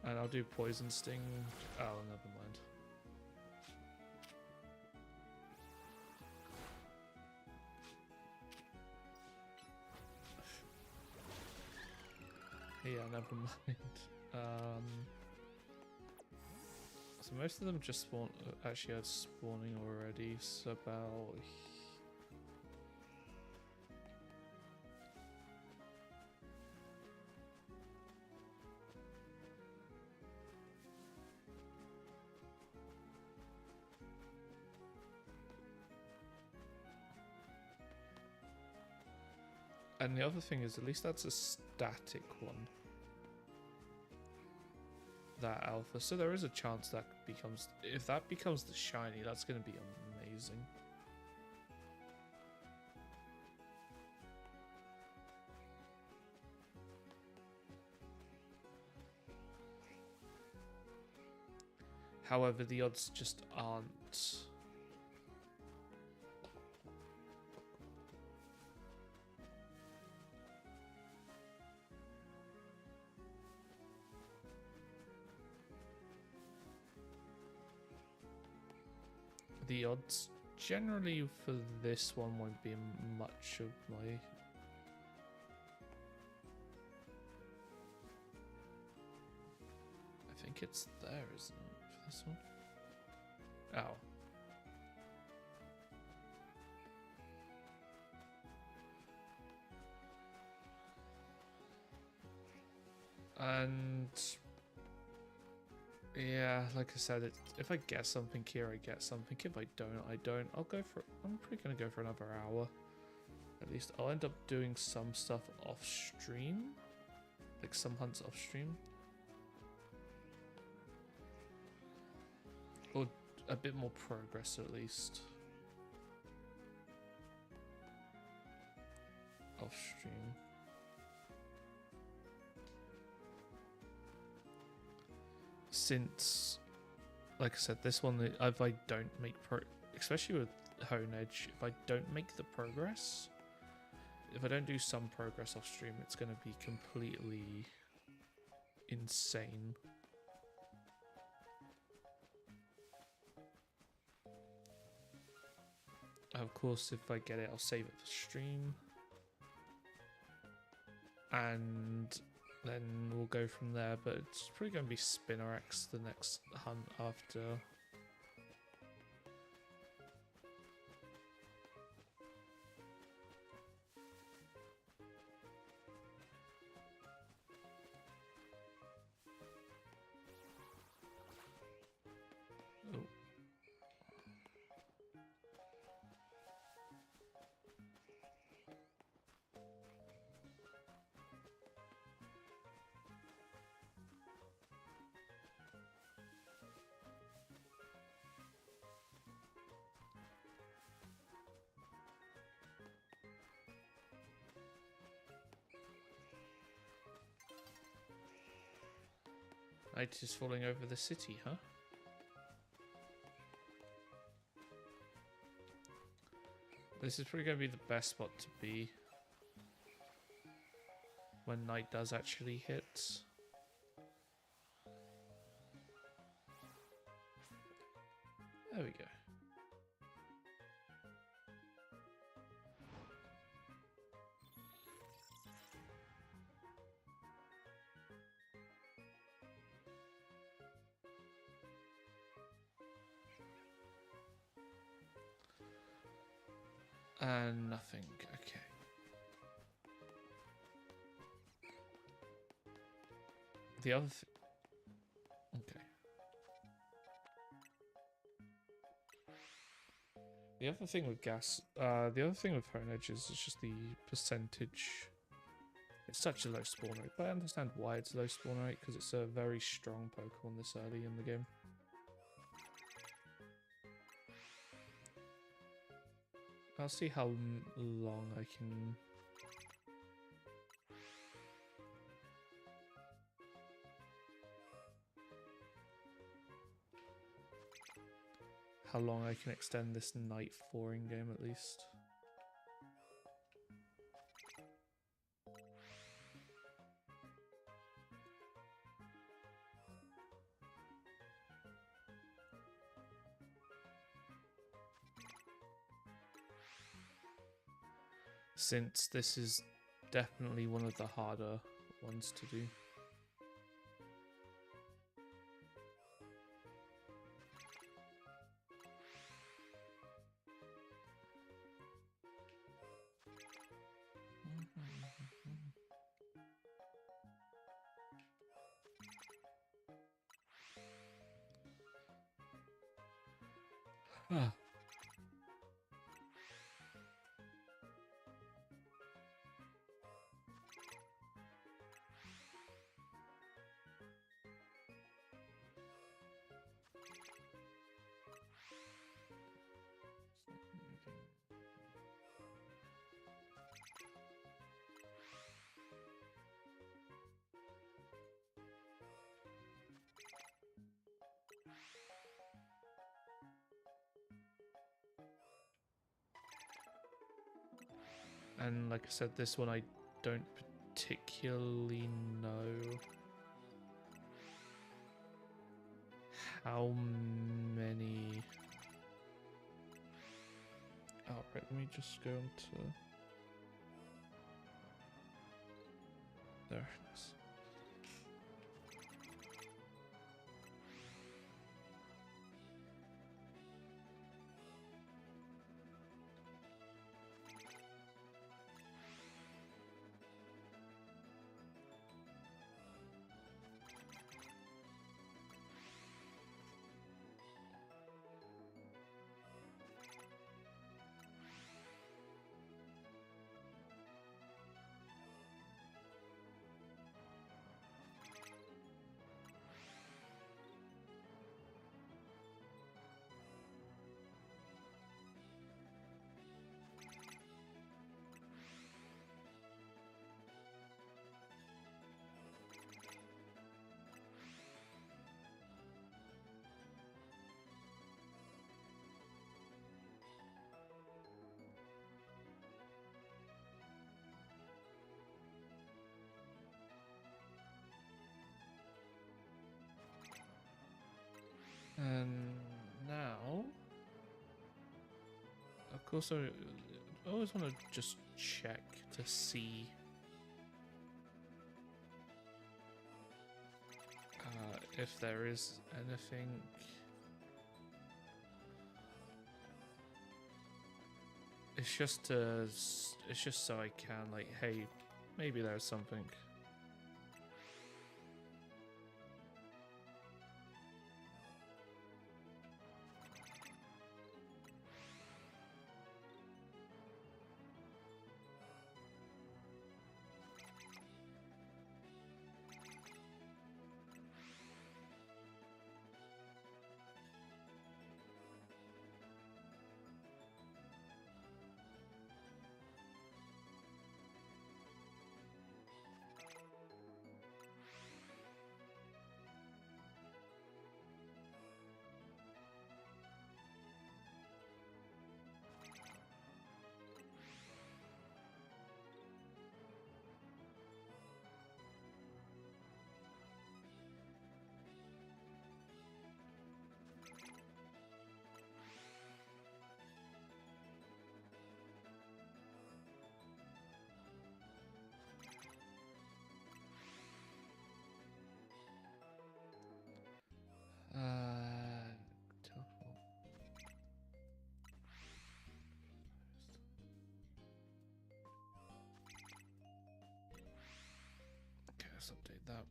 And I'll do Poison Sting. Oh, never mind. Yeah, never mind. So most of them just spawn. Actually, had spawning already. So about. And the other thing is, at least that's a static one. That alpha. So there is a chance that becomes... If that becomes the shiny, that's going to be amazing. However, the odds just aren't... The odds generally for this one won't be much of my... I think it's there, isn't it, for this one? Oh. And... Yeah, like I said, if I get something here, I get something. If I don't, I don't. I'm probably going to go for another hour. At least I'll end up doing some stuff off stream. Like some hunts off stream. Or a bit more progress at least. Off stream. Since, like I said, this one, if I don't make especially with honedge, if I don't make the progress, if I don't do some progress off stream, it's going to be completely insane. Of course, if I get it, I'll save it for stream. And then we'll go from there, but it's probably going to be Spinarex the next hunt after. Night is falling over the city, huh? This is probably going to be the best spot to be when night does actually hit. There we go. And nothing. Okay. The other okay. The other thing with the other thing with honedge is it's just the percentage. It's such a low spawn rate, but I understand why it's a low spawn rate, because it's a very strong Pokemon this early in the game. I'll see how long I can... How long I can extend this night 4-ing game at least. Since this is definitely one of the harder ones to do. Ah. And like I said, this one I don't particularly know how many... Oh, right, let me just go into... There it is. And now, of course, I always want to just check to see if there is anything. It's just so I can, like, hey, maybe there's something. let's update that.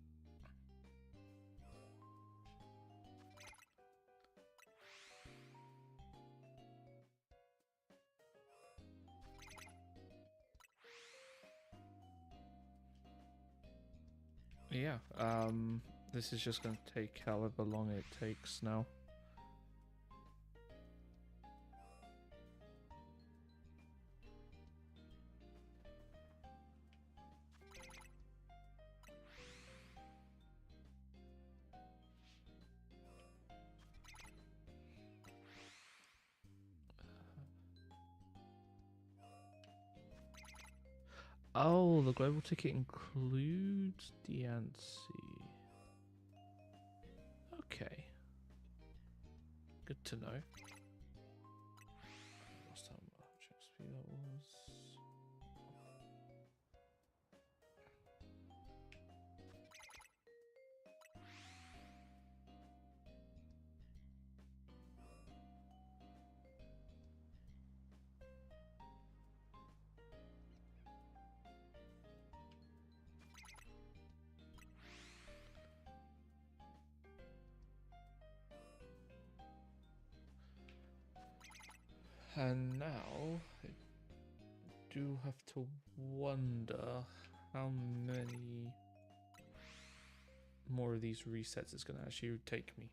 Yeah, this is just going to take however long it takes now. Oh, the global ticket includes DNC. Okay. Good to know. Last time how much XP that was. And now, I do have to wonder how many more of these resets it's going to actually take me.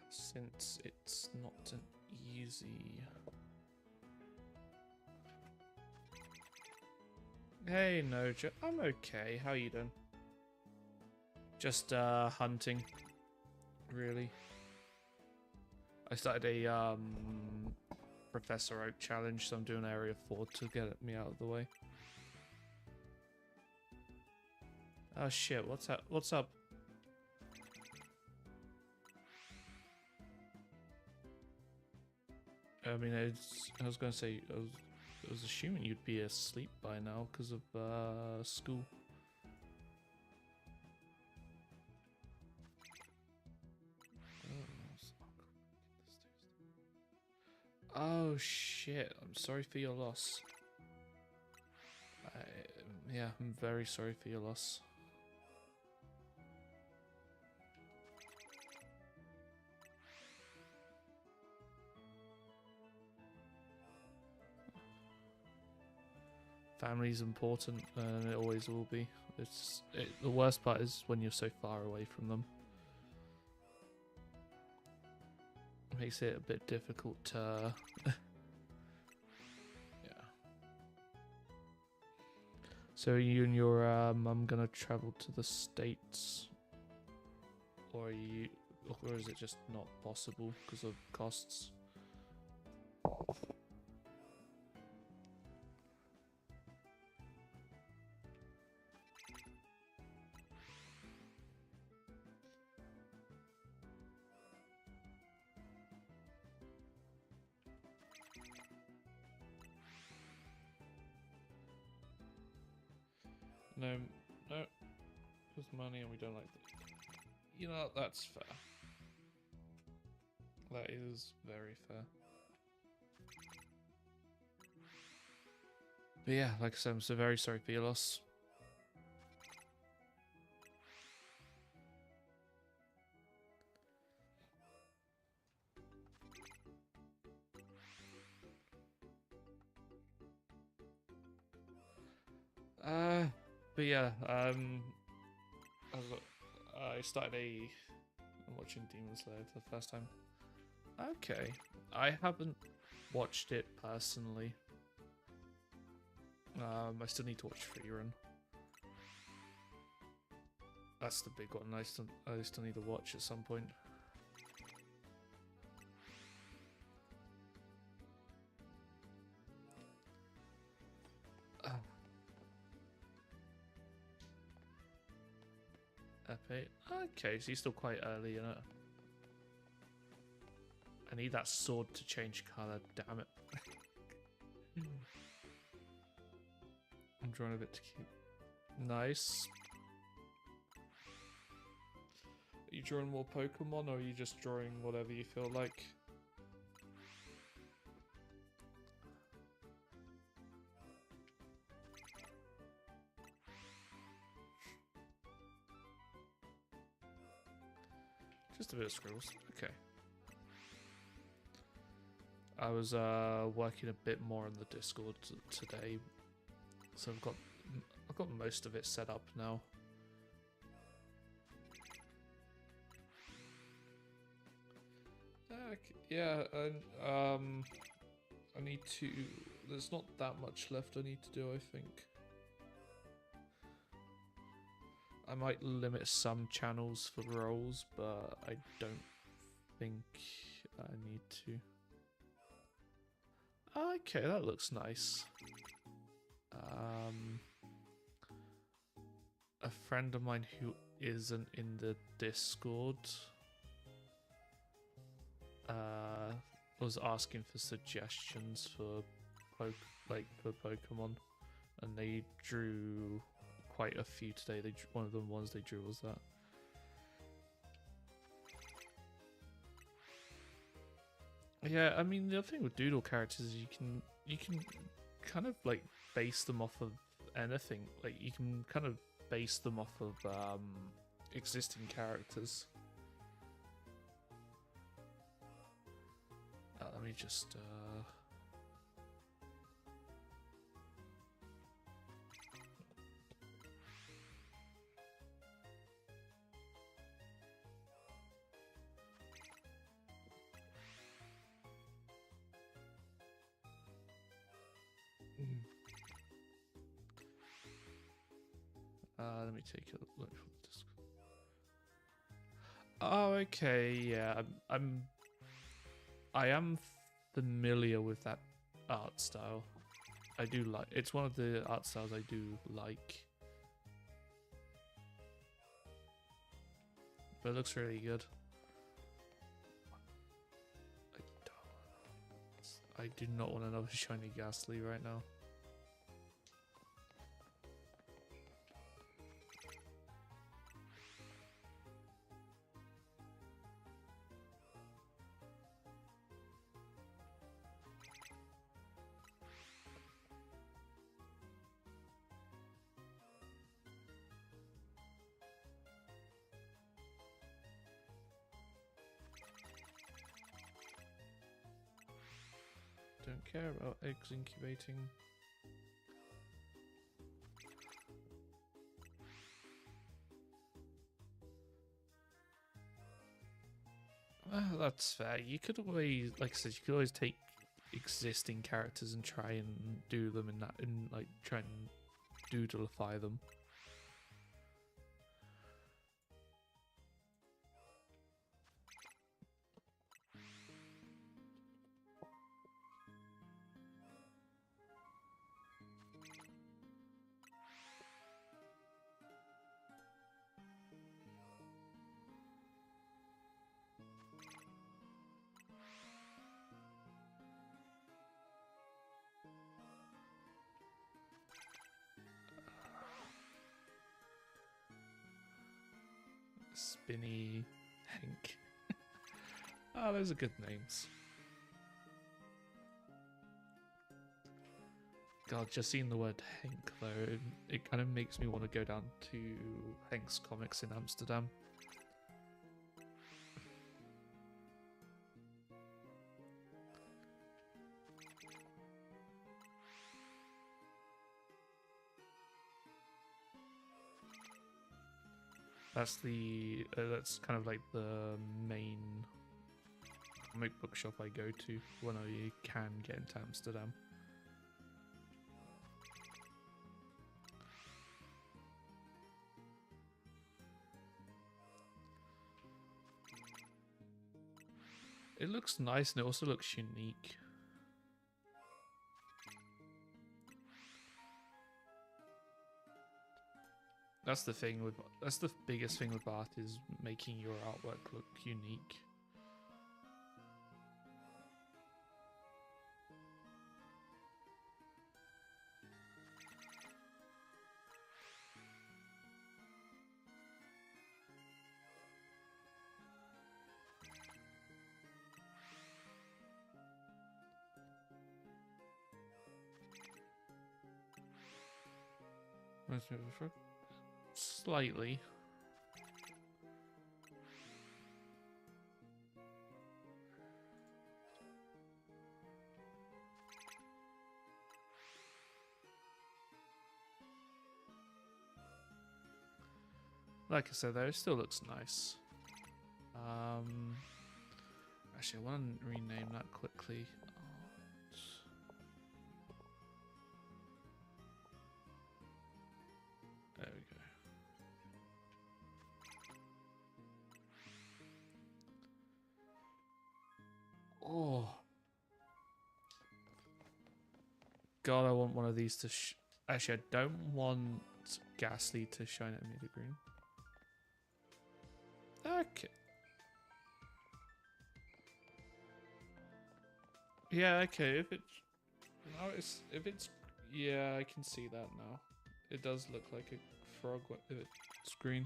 Since it's not an easy... Hey, Noja, I'm okay. How you doing? Just hunting, really. I started a Professor Oak challenge, so I'm doing Area 4 to get me out of the way. Oh shit! What's up? What's up? I mean, I was gonna say, I was assuming you'd be asleep by now because of school. Oh shit! I'm sorry for your loss. Yeah, I'm very sorry for your loss. Family's important, and it always will be. The worst part is when you're so far away from them. It makes it a bit difficult to... Yeah. So you and your mum gonna travel to the States? Or is it just not possible because of costs? No, because money and we don't like that. You know, that's fair. That is very fair. But yeah, like I said, I'm so very sorry for your loss. But yeah, I started I'm watching Demon Slayer for the first time. Okay, I haven't watched it personally. I still need to watch Freerun. That's the big one. I still need to watch at some point. Epic. Okay, so you're still quite early in it. I need that sword to change colour, damn it. I'm drawing a bit to keep. Nice. Are you drawing more Pokemon or are you just drawing whatever you feel like? Just a bit of scribbles. Okay. I was working a bit more on the Discord today, so I've got most of it set up now. Yeah, and I need to. There's not that much left I need to do, I think. I might limit some channels for roles, but I don't think I need to. Okay, that looks nice. A friend of mine who isn't in the Discord was asking for suggestions for Pokemon, and they drew quite a few today. One of the ones they drew was that. Yeah, I mean the other thing with doodle characters is you can kind of like base them off of anything. Like you can kind of base them off of existing characters. Let me just let me take a look from this. Oh, okay, yeah. I am familiar with that art style. I do like. It's one of the art styles I do like. But it looks really good. I do not want another shiny Ghastly right now. Don't care about eggs incubating. That's fair. You could always, like I said, you could always take existing characters and try and do them in that, and like try and doodleify them. Spinny, Hank. Oh, those are good names. God, just seeing the word Hank though, it kind of makes me want to go down to Hank's Comics in Amsterdam. That's kind of like the main comic book shop I go to when I can get into Amsterdam. It looks nice and it also looks unique. That's the thing with that's the biggest thing with art is making your artwork look unique. Slightly. Like I said, though, it still looks nice. Actually, I want to rename that quickly. There we go. Oh. God, I want one of these to actually, I don't want Ghastly to shine at me the green. Okay. Yeah, okay, if it's yeah, I can see that now. It does look like a frog if it's green.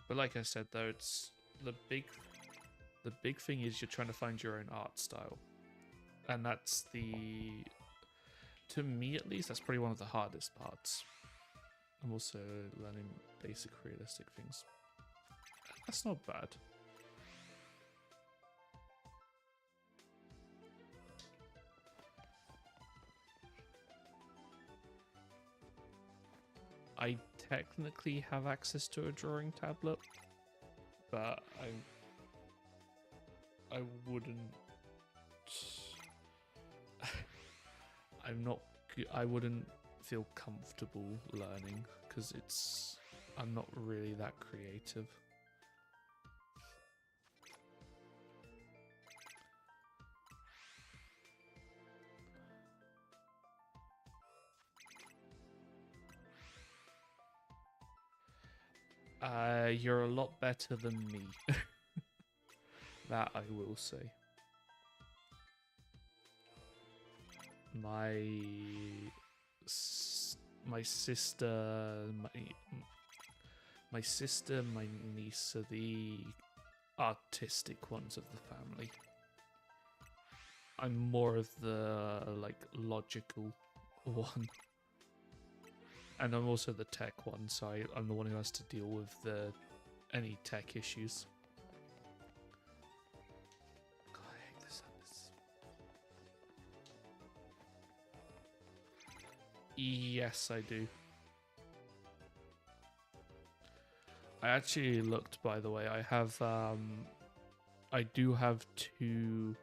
But like I said though, it's the big thing is you're trying to find your own art style. And that's to me at least, that's probably one of the hardest parts. I'm also learning basic realistic things. That's not bad. I technically have access to a drawing tablet, but I wouldn't. I wouldn't feel comfortable learning because I'm not really that creative. You're a lot better than me. That I will say. My sister, my niece are the artistic ones of the family. I'm more of the like logical one. And I'm also the tech one, so I'm the one who has to deal with any tech issues. God, I hate this. Yes, I do. I actually looked, by the way. I have, I do have two.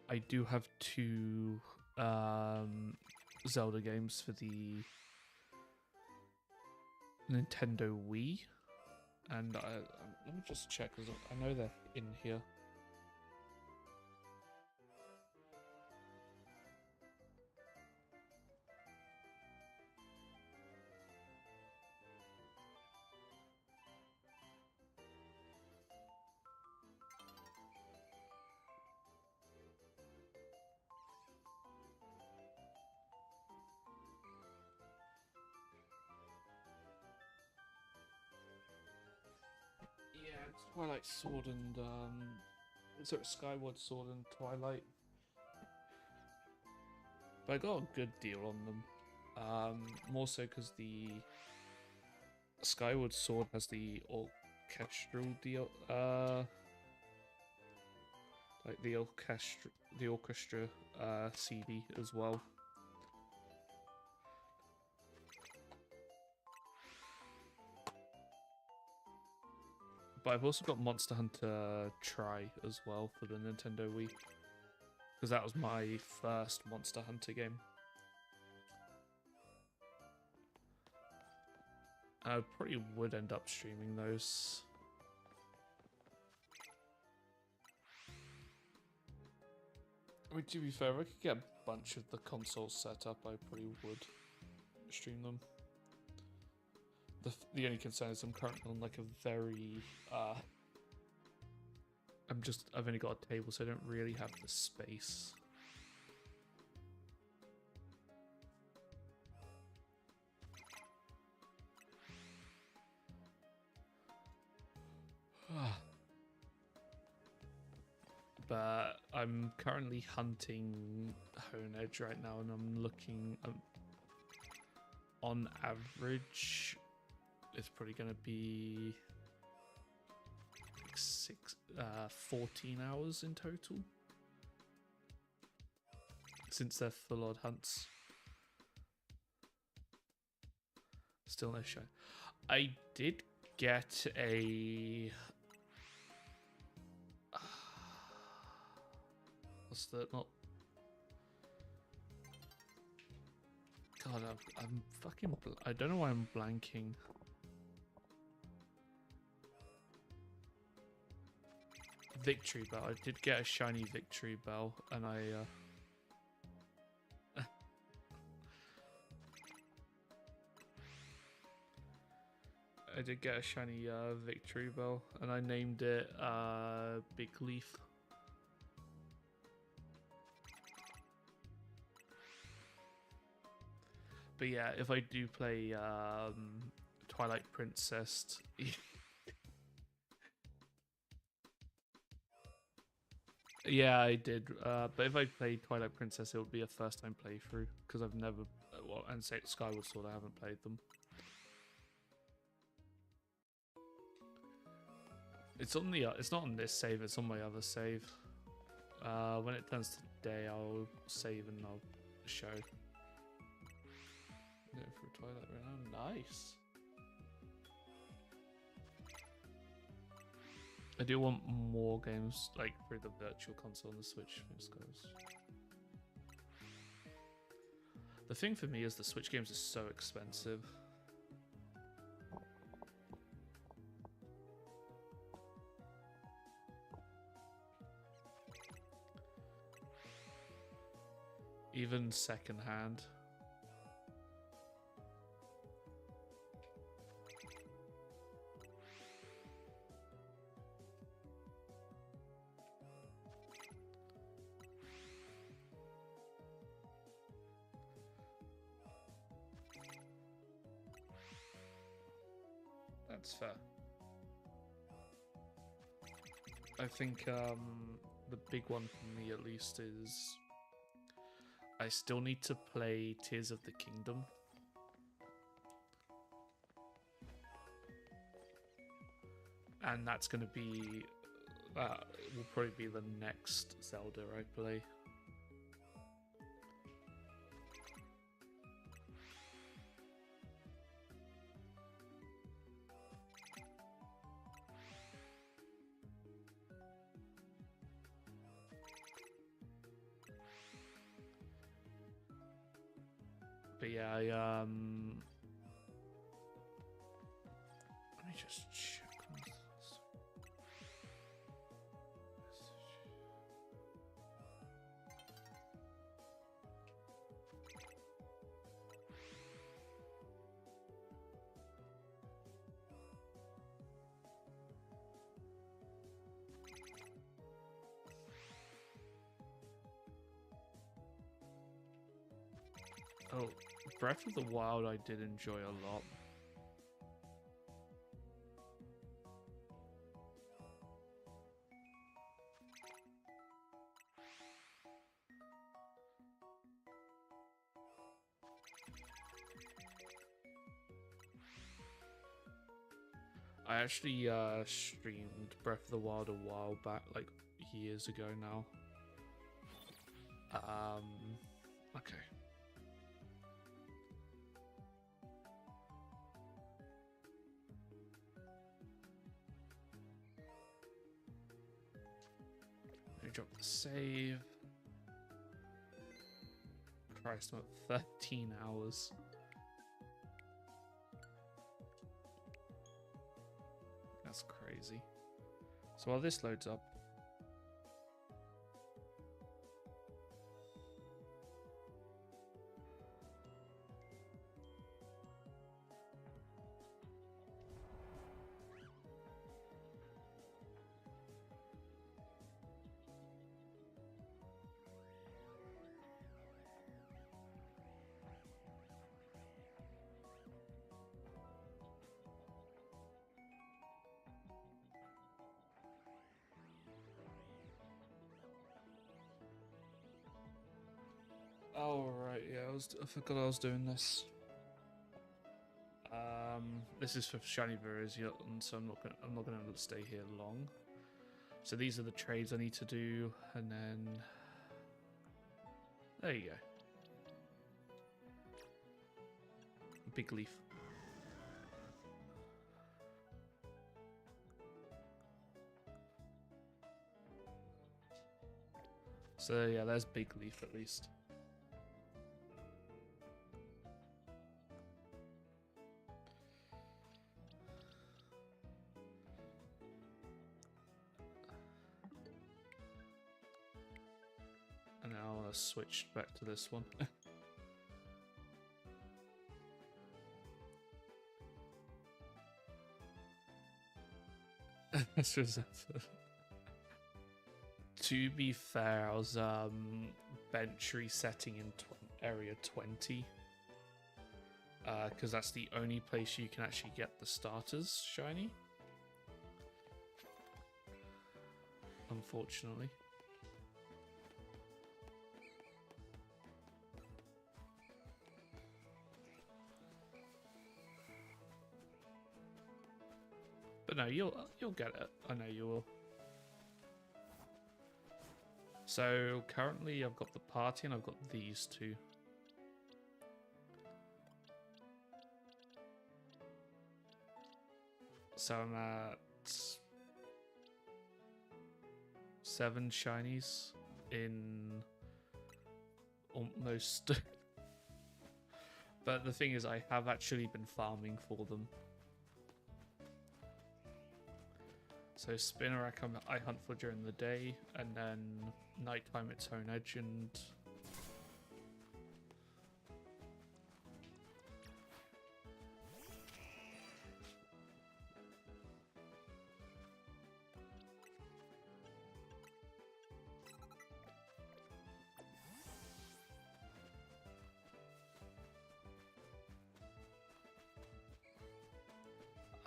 I do have two Zelda games for the Nintendo Wii, and let me just check because I know they're in here. Yeah, it's Twilight Sword and sort of Skyward Sword and Twilight. But I got a good deal on them. More so because the Skyward Sword has the orchestral deal, like the orchestra CD as well. But I've also got Monster Hunter Tri as well for the Nintendo Wii. Because that was my first Monster Hunter game. I probably would end up streaming those. I mean, to be fair, if I could get a bunch of the consoles set up, I probably would stream them. The only concern is I'm currently on like a very I've only got a table, so I don't really have the space. But I'm currently hunting honedge right now, and I'm looking on average it's probably going to be like 14 hours in total since they're full odd hunts. Still no show. I did get a what's that? Not. God, I'm fucking. I don't know why I'm blanking. Victory bell. I did get a shiny victory bell, and I did get a shiny victory bell, and I named it Big Leaf. But yeah, if I do play Twilight Princess, yeah, I did. But if I play Twilight Princess, it would be a first-time playthrough because I've never, well, and say Skyward Sword, I haven't played them. It's on the. It's not on this save. It's on my other save. When it turns to day, I'll save and I'll show. Go for Twilight right now. Nice. I do want more games like through the virtual console on the Switch. The thing for me is the Switch games are so expensive. Even secondhand. That's fair. I think the big one for me at least is I still need to play Tears of the Kingdom. And that's going to be, will probably be the next Zelda I play. But yeah, let me just check on this. Oh, Breath of the Wild I did enjoy a lot. I actually streamed Breath of the Wild a while back, like years ago now. Okay. Drop the save. Christ, I'm at 13 hours. That's crazy. So while this loads up, Oh right, yeah, I forgot I was doing this. This is for shiny Verizia, and so I'm not gonna stay here long. So these are the trades I need to do, and then there you go. Big leaf. So yeah, there's big leaf at least. And now I want to switch back to this one. That's just to be fair, I was bench resetting in area 20. Because that's the only place you can actually get the starters shiny. Unfortunately. But no, you'll get it. I know you will. So currently I've got the party and I've got these two. So I'm at 7 shinies in almost. But the thing is, I have actually been farming for them. So Spinnerack I hunt for during the day, and then nighttime it's honedge and...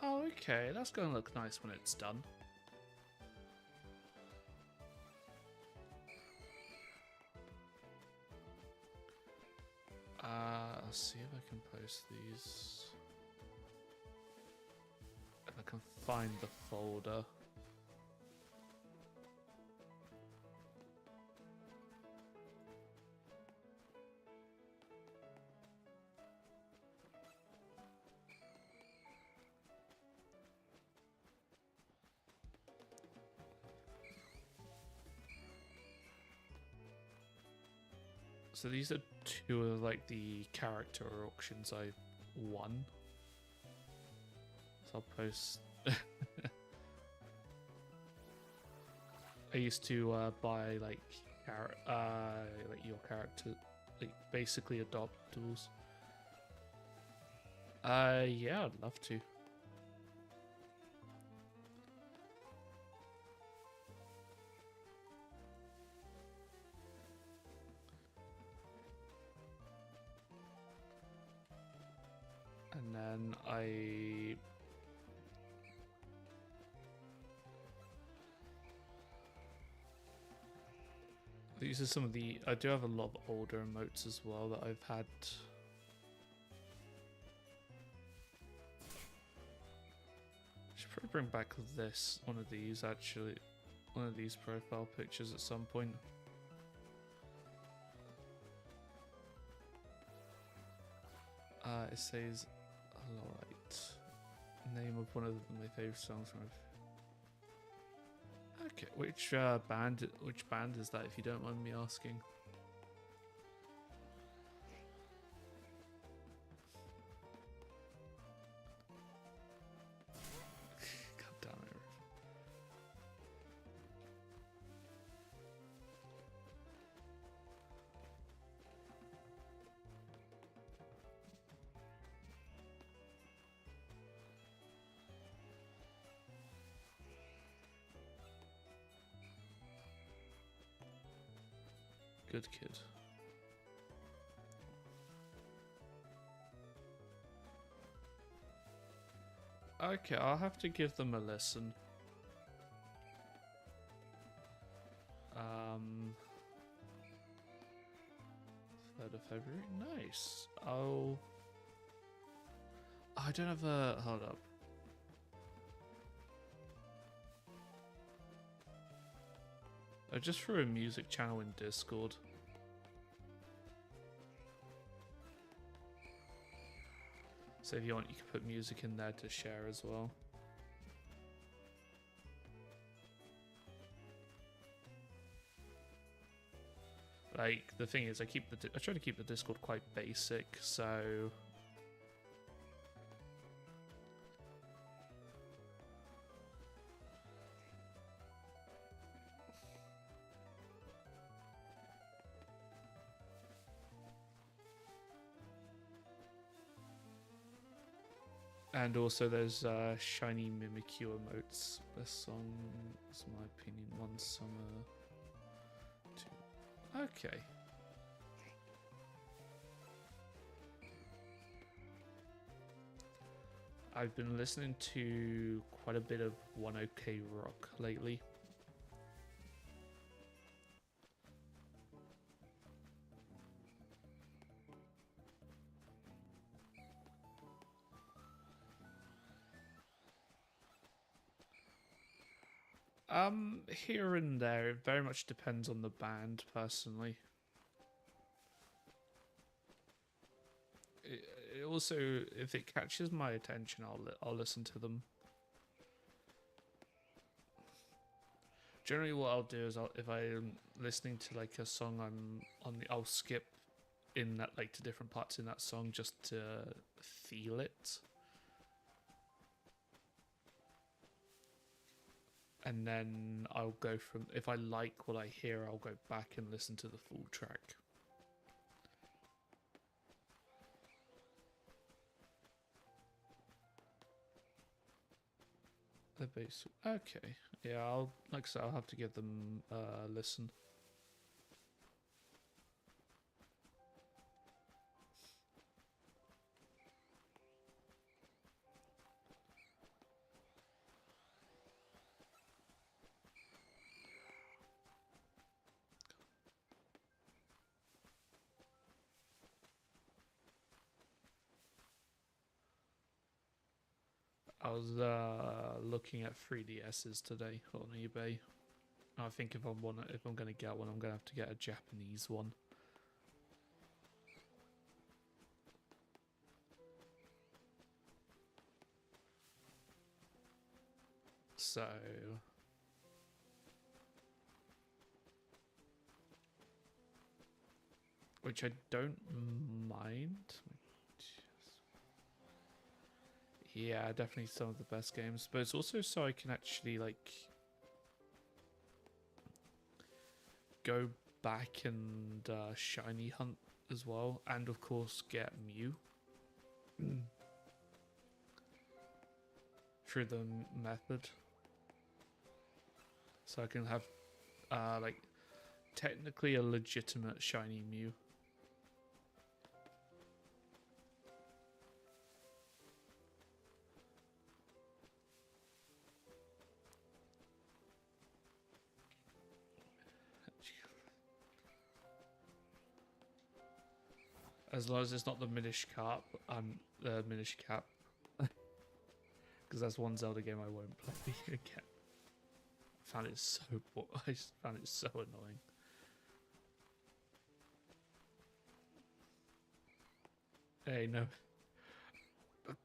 Oh, okay, that's gonna look nice when it's done. Let's see if I can post these. If I can find the folder. So these are two of like the character auctions I won. So I'll post. I used to buy like your character, like basically adoptables. Yeah, I'd love to. And then these are some of the... I do have a lot of older emotes as well that I've had. Should probably bring back one of these actually. One of these profile pictures at some point. It says... Alright. Name of one of my favorite songs from... Okay, which band is that, if you don't mind me asking? God damn it. Good kid. Okay, I'll have to give them a listen. 3rd of February. Nice. Oh, I don't have a. Hold up. I just threw a music channel in Discord. So if you want, you can put music in there to share as well. Like, the thing is, I try to keep the Discord quite basic, so and also there's shiny Mimikyu emotes. Best song is my opinion. One Summer. Two. Okay. I've been listening to quite a bit of One OK Rock lately. Here and there. It very much depends on the band, personally. It also, if it catches my attention, I'll listen to them. Generally, what I'll do is if I'm listening to like a song I'll skip in that, like, to different parts in that song just to feel it. And then I'll go from, if I like what I hear, I'll go back and listen to the full track. The bass, okay. Yeah, like I said, I'll have to give them a listen. I was looking at 3DSs today on eBay. I think if I'm gonna get one, I'm gonna have to get a Japanese one. So, which I don't mind. Yeah, definitely some of the best games, but it's also so I can actually, like, go back and shiny hunt as well, and of course get Mew through the method, so I can have like technically a legitimate shiny Mew. As long as it's not the Minish Cap, Minish Cap, because that's one Zelda game I won't play again. I found it so annoying. Hey, no.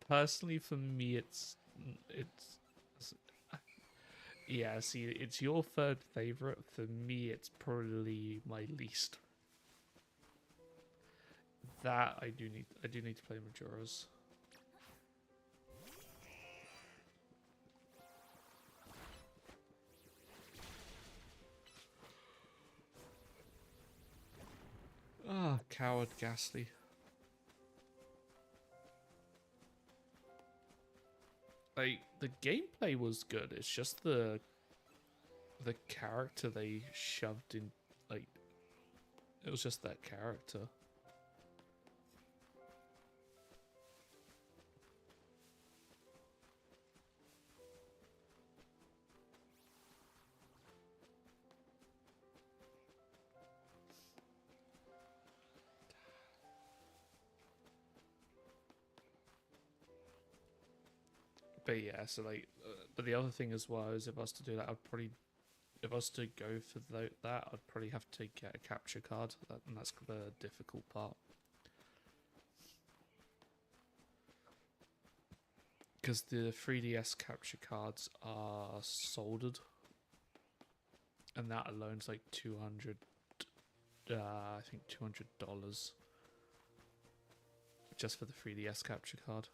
Personally, for me, it's yeah. See, it's your third favorite. For me, it's probably my least. That I do need to play Majora's. Ah, coward, ghastly. Like, the gameplay was good. It's just the character they shoved in. Like, it was just that character. But yeah, so like, but the other thing as well is if I was to do that, I'd probably, if I was to go for that, I'd probably have to get a capture card, and that's the difficult part. Because the 3DS capture cards are soldered, and that alone's like 200. I think $200 just for the 3DS capture card.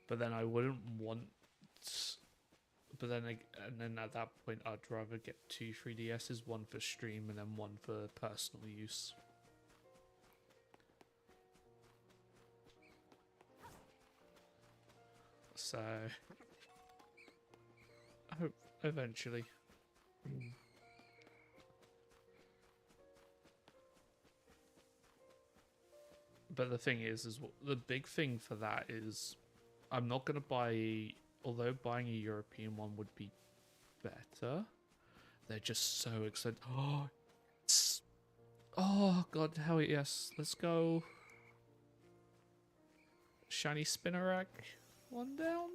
But then I wouldn't want. But then, and then at that point, I'd rather get two 3DSs, one for stream and then one for personal use. So, I hope eventually. But the thing is the big thing for that is, I'm not gonna buy. Although buying a European one would be better, they're just so excited. Oh, oh god, hell yes! Let's go. Shiny Spinnerack, one down.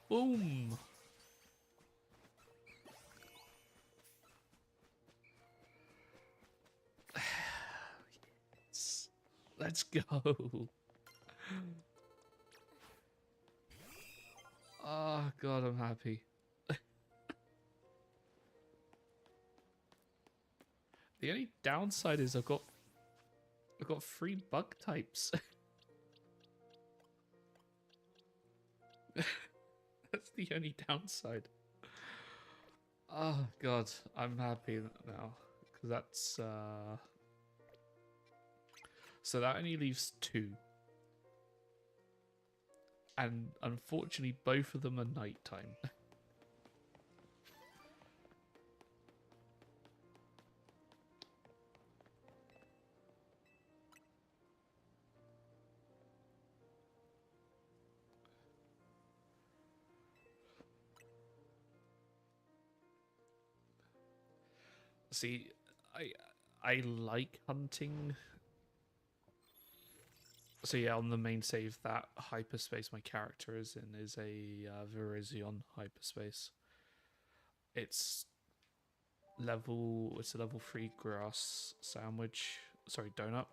Boom. Yes. Let's go. Oh god, I'm happy. The only downside is I've got 3 bug types. That's the only downside. Oh god, I'm happy now because that's so that only leaves 2. And unfortunately, both of them are nighttime. See, I like hunting. So yeah, on the main save, that hyperspace my character is in is a Virizion hyperspace. It's a level 3 grass sandwich. Sorry, donut.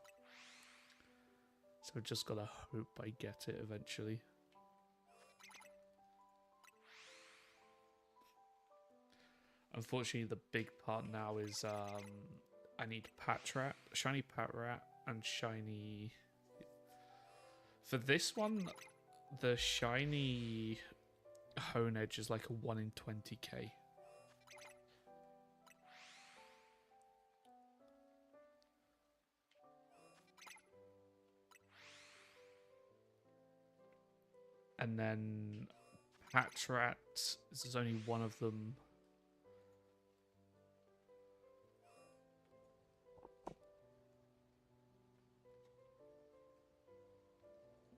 So just gotta hope I get it eventually. Unfortunately, the big part now is I need Patrat, shiny Patrat, and shiny. For this one, the shiny honedge is like a 1 in 20k. And then Patrat, this is only one of them.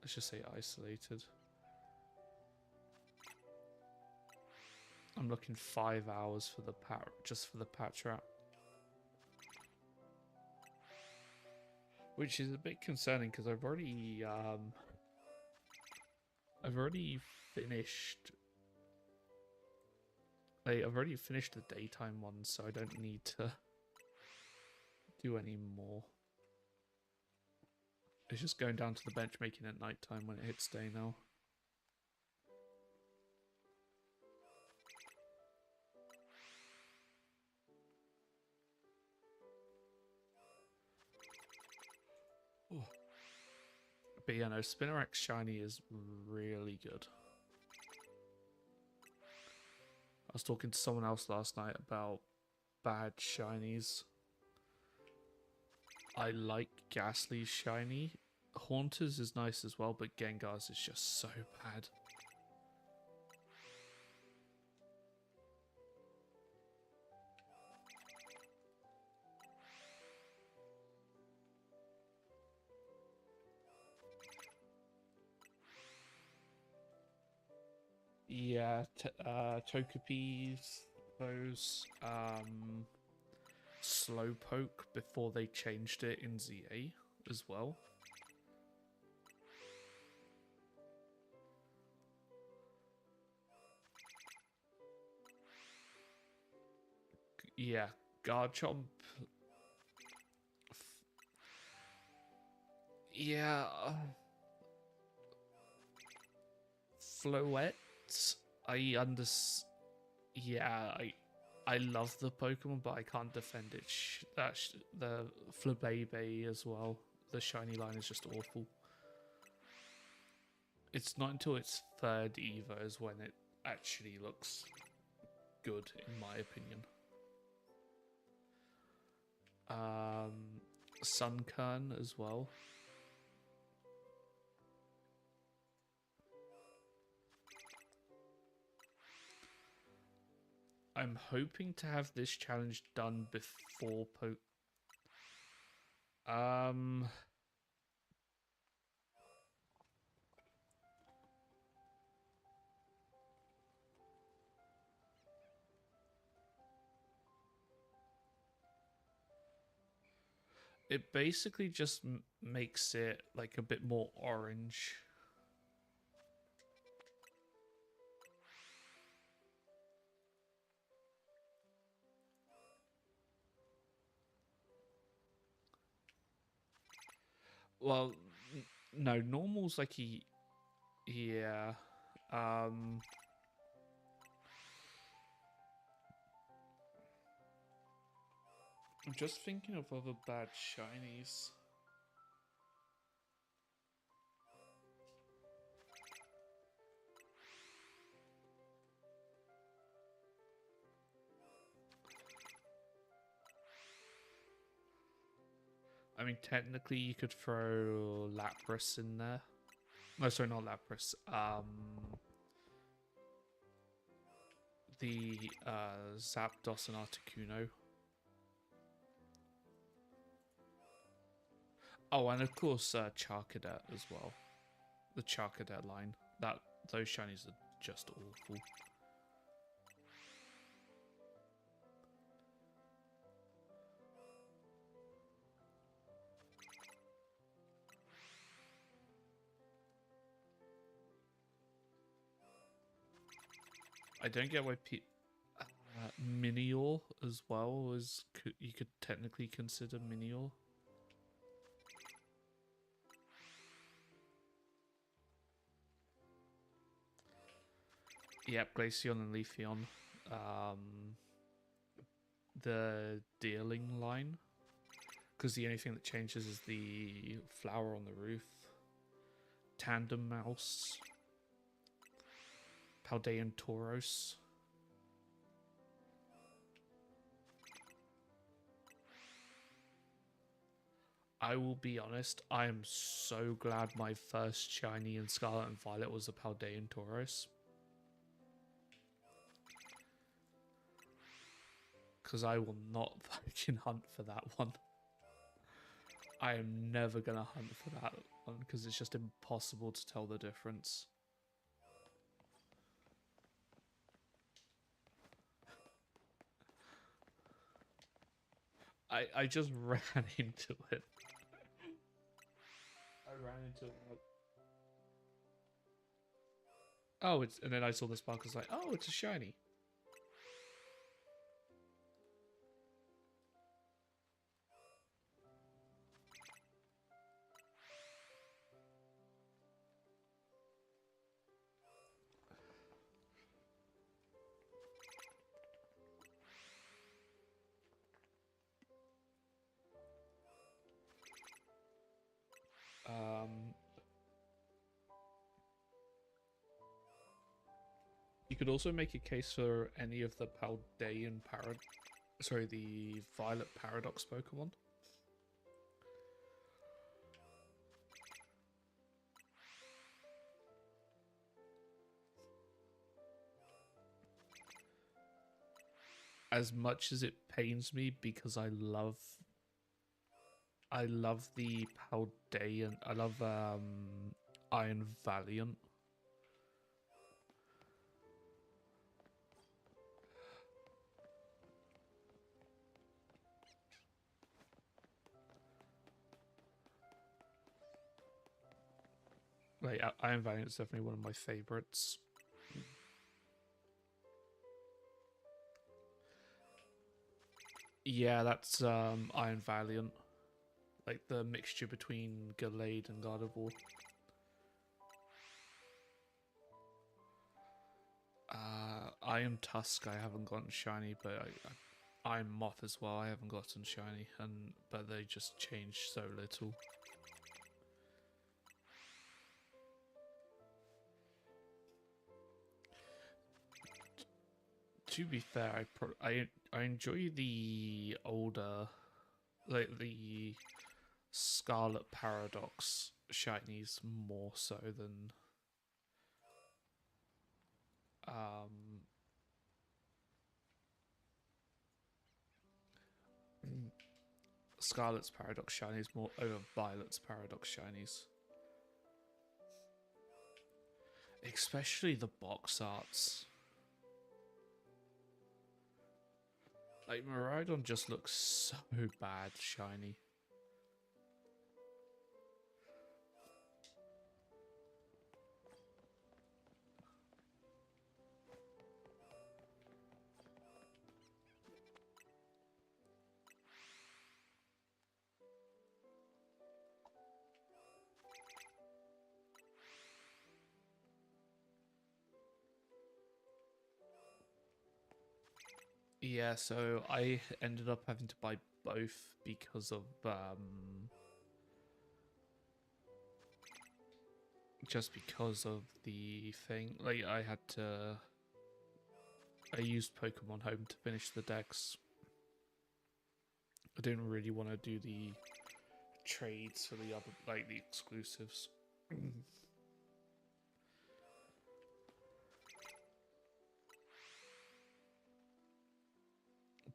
Let's just say isolated. I'm looking 5 hours for the just for the Patrat. Which is a bit concerning because I've already finished. I've already finished the daytime one, so I don't need to do any more. It's just going down to the bench making it nighttime when it hits day now. Oh. But yeah, no, Spinnerack Shiny is really good. I was talking to someone else last night about bad shinies. I like Ghastly's shiny. Haunters is nice as well, but Gengar's is just so bad. Yeah, Togepi's, those, Slowpoke before they changed it in ZA as well. Yeah, Garchomp. Yeah, Floette. I under. Yeah, I love the Pokemon, but I can't defend it. The Flabebe as well. The shiny line is just awful. It's not until its third Evo is when it actually looks good, in my opinion. Sunkern as well. I'm hoping to have this challenge done before it basically just makes it like a bit more orange. Well, no, normal's like yeah. I'm just thinking of other bad shinies. I mean, technically, you could throw Lapras in there. No, sorry, not Lapras. The Zapdos and Articuno. Oh, and of course, Charcadet as well. The Charcadet line. Those shinies are just awful. I don't get why Minior as well as you could technically consider Minior. Yep, Glaceon and Leafeon. The dealing line, because the only thing that changes is the flower on the roof. Tandem Mouse. Paldean Tauros. I will be honest, I am so glad my first shiny in Scarlet and Violet was a Paldean Tauros. Because I will not fucking hunt for that one. I am never going to hunt for that one because it's just impossible to tell the difference. I just ran into it. I ran into it. Oh, and then I saw the spark. I was like, oh, it's a shiny. You could also make a case for any of the Paldean the Violet Paradox Pokemon. As much as it pains me because I love the Paldean. I love Iron Valiant. Like Iron Valiant is definitely one of my favorites. Yeah, that's Iron Valiant. Like the mixture between Gallade and Gardevoir. Iron Tusk I haven't gotten shiny, but Iron Moth as well I haven't gotten shiny, but they just changed so little. To be fair, I enjoy the older, like the Scarlet Paradox shinies more so than um Scarlet's Paradox shinies more over Violet's Paradox shinies. Especially the box arts. Like Miraidon just looks so bad shiny. Yeah, so I ended up having to buy both because of just because of the thing. Like I used Pokemon Home to finish the decks. I didn't really want to do the trades for the other, like the exclusives.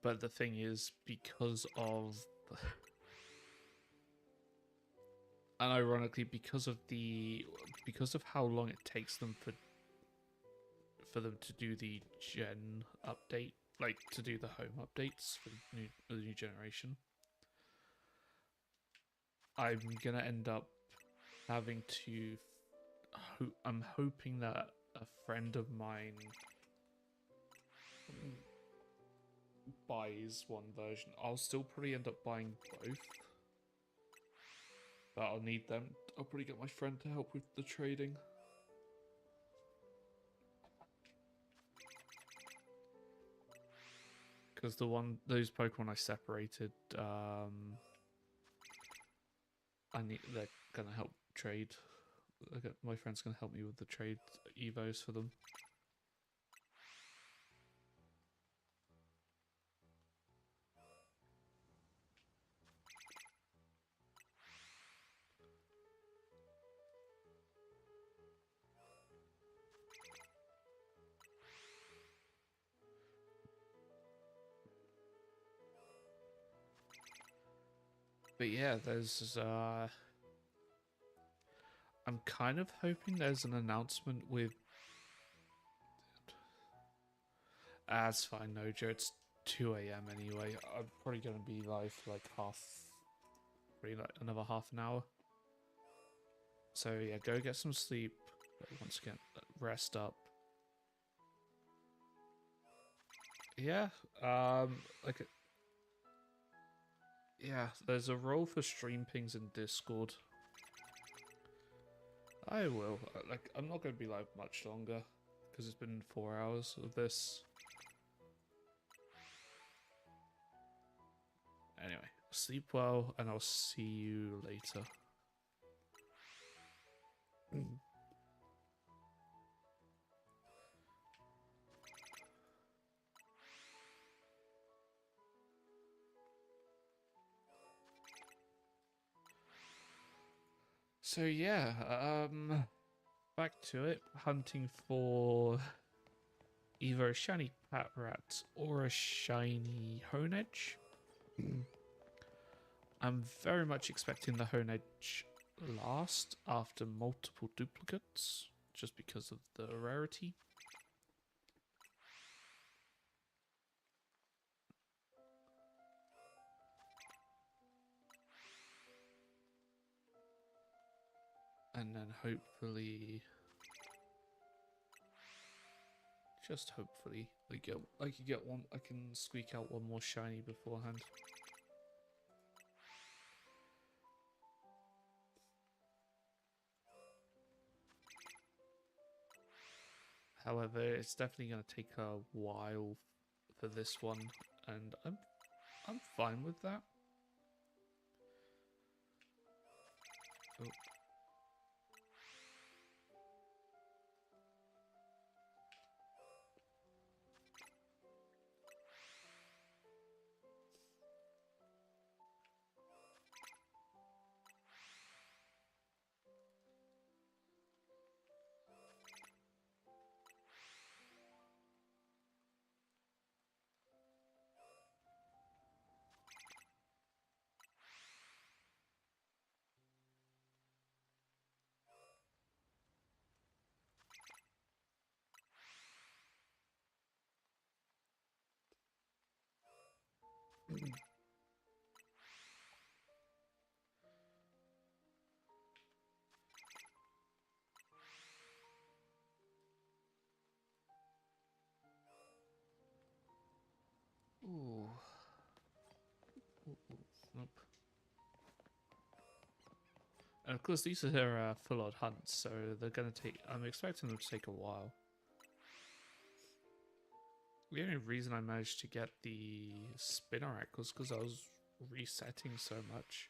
But the thing is, because of and ironically because of how long it takes them for them to do the gen update, like to do the home updates for the new generation, I'm gonna end up having to I'm hoping that a friend of mine buys one version. I'll still probably end up buying both, but I'll need them. I'll probably get my friend to help with the trading. Because those Pokemon I separated, they're gonna help trade. My friend's gonna help me with the trade evos for them. But yeah, there's I'm kind of hoping there's an announcement with. That's fine, no, Joe. It's 2 a.m. anyway. I'm probably gonna be live for like probably like another half an hour. So yeah, go get some sleep. Once again, rest up. Yeah, like, yeah, there's a role for stream pings in Discord. I will. Like, I'm not going to be live much longer because it's been 4 hours of this. Anyway, sleep well, and I'll see you later. So yeah, back to it. Hunting for either a shiny Patrat or a shiny honedge. I'm very much expecting the honedge last after multiple duplicates, just because of the rarity. And then hopefully, just hopefully, I can get one. I can squeak out one more shiny beforehand. However, it's definitely going to take a while for this one, and I'm fine with that. Oh. Ooh. Ooh. Nope. And of course, these are full-on hunts, so they're going to take. I'm expecting them to take a while. The only reason I managed to get the Spinnerack was because I was resetting so much.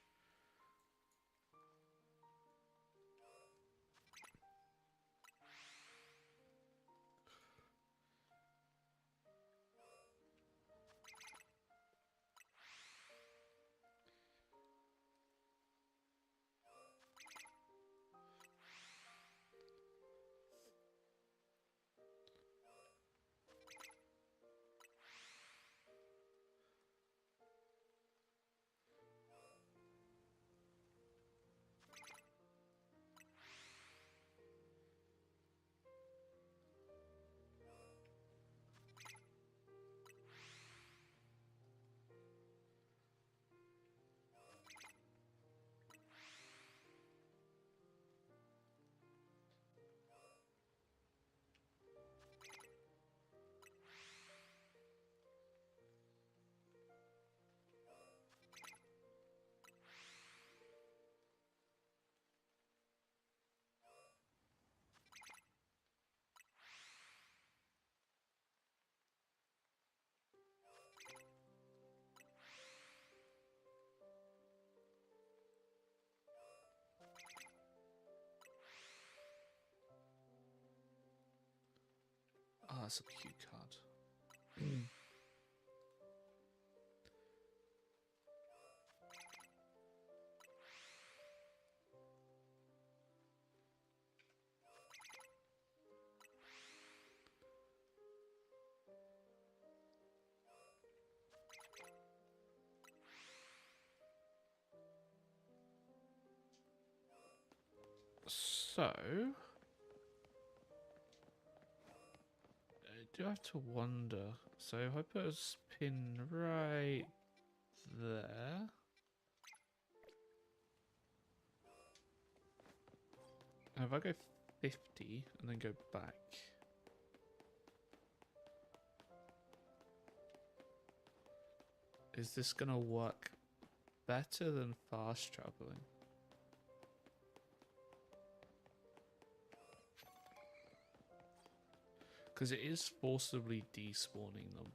Ah, that's a cute card. So, I do have to wonder. So if I put a spin right there, and if I go 50 and then go back, is this gonna work better than fast traveling? Because it is forcibly despawning them.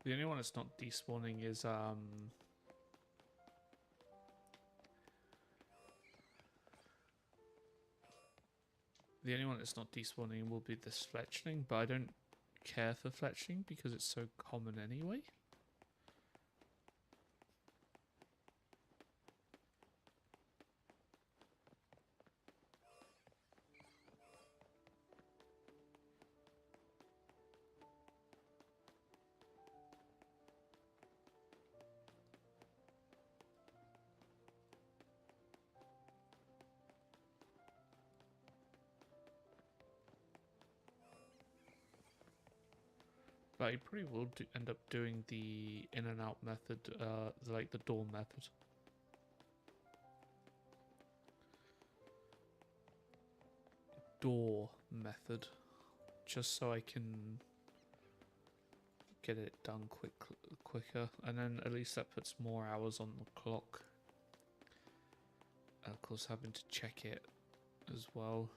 The only one that's not despawning is the only one that's not despawning will be this fletchling, but I don't care for fletchling because it's so common anyway. But I probably will end up doing the in and out method, like the door method. Door method. Just so I can get it done quicker. And then at least that puts more hours on the clock. And of course having to check it as well.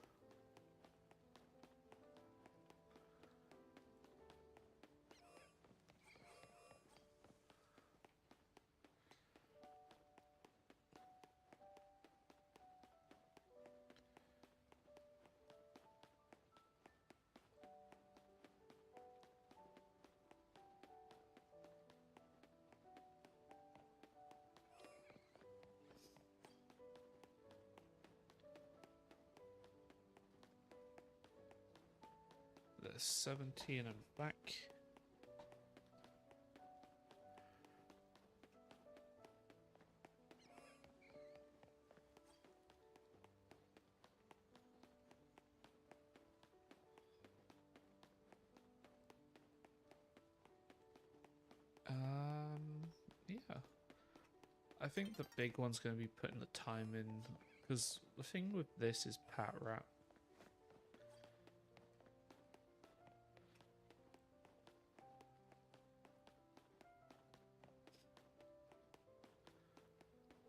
There's 17 and back. Yeah. I think the big one's going to be putting the time in, because the thing with this is pat rat.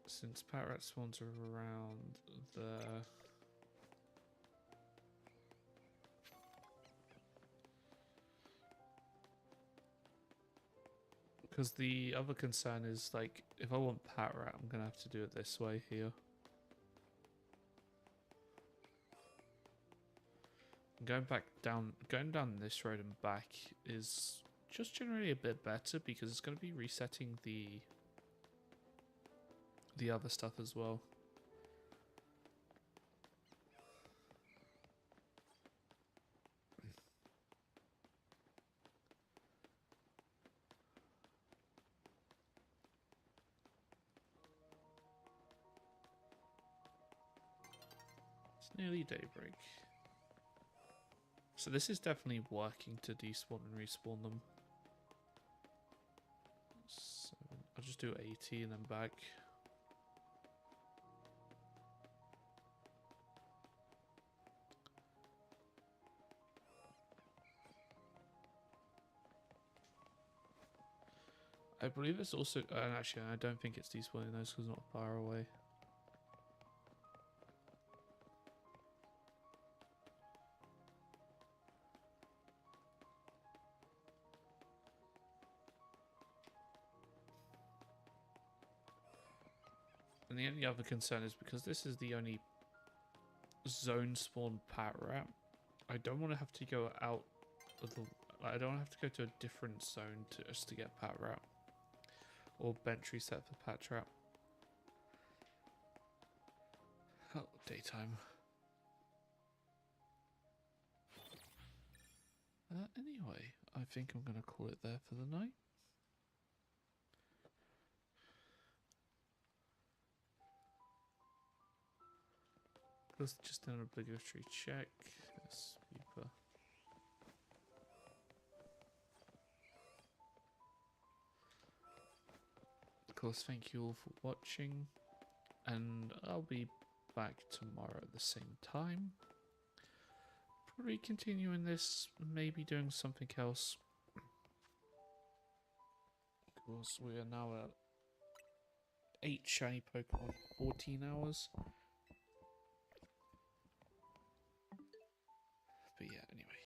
Since pat rat spawns are around there. Because the other concern is, like, if I want pat rat, I'm going to have to do it this way here. Going down this road and back is just generally a bit better because it's going to be resetting the other stuff as well. It's nearly daybreak. So this is definitely working to despawn and respawn them. So I'll just do 80 and then back. I believe it's also, and actually I don't think it's despawning those because it's not far away. And the only other concern is because this is the only zone spawn pat rat, I don't want to have to go out of the, I don't have to go to a different zone just to get pat rat. Or bench reset for pat trap. Oh, daytime. Anyway, I think I'm going to call it there for the night. Just an obligatory check. Sweeper. Of course, thank you all for watching, and I'll be back tomorrow at the same time. Probably continuing this, maybe doing something else. Of course, we are now at 8 shiny Pokemon, 14 hours.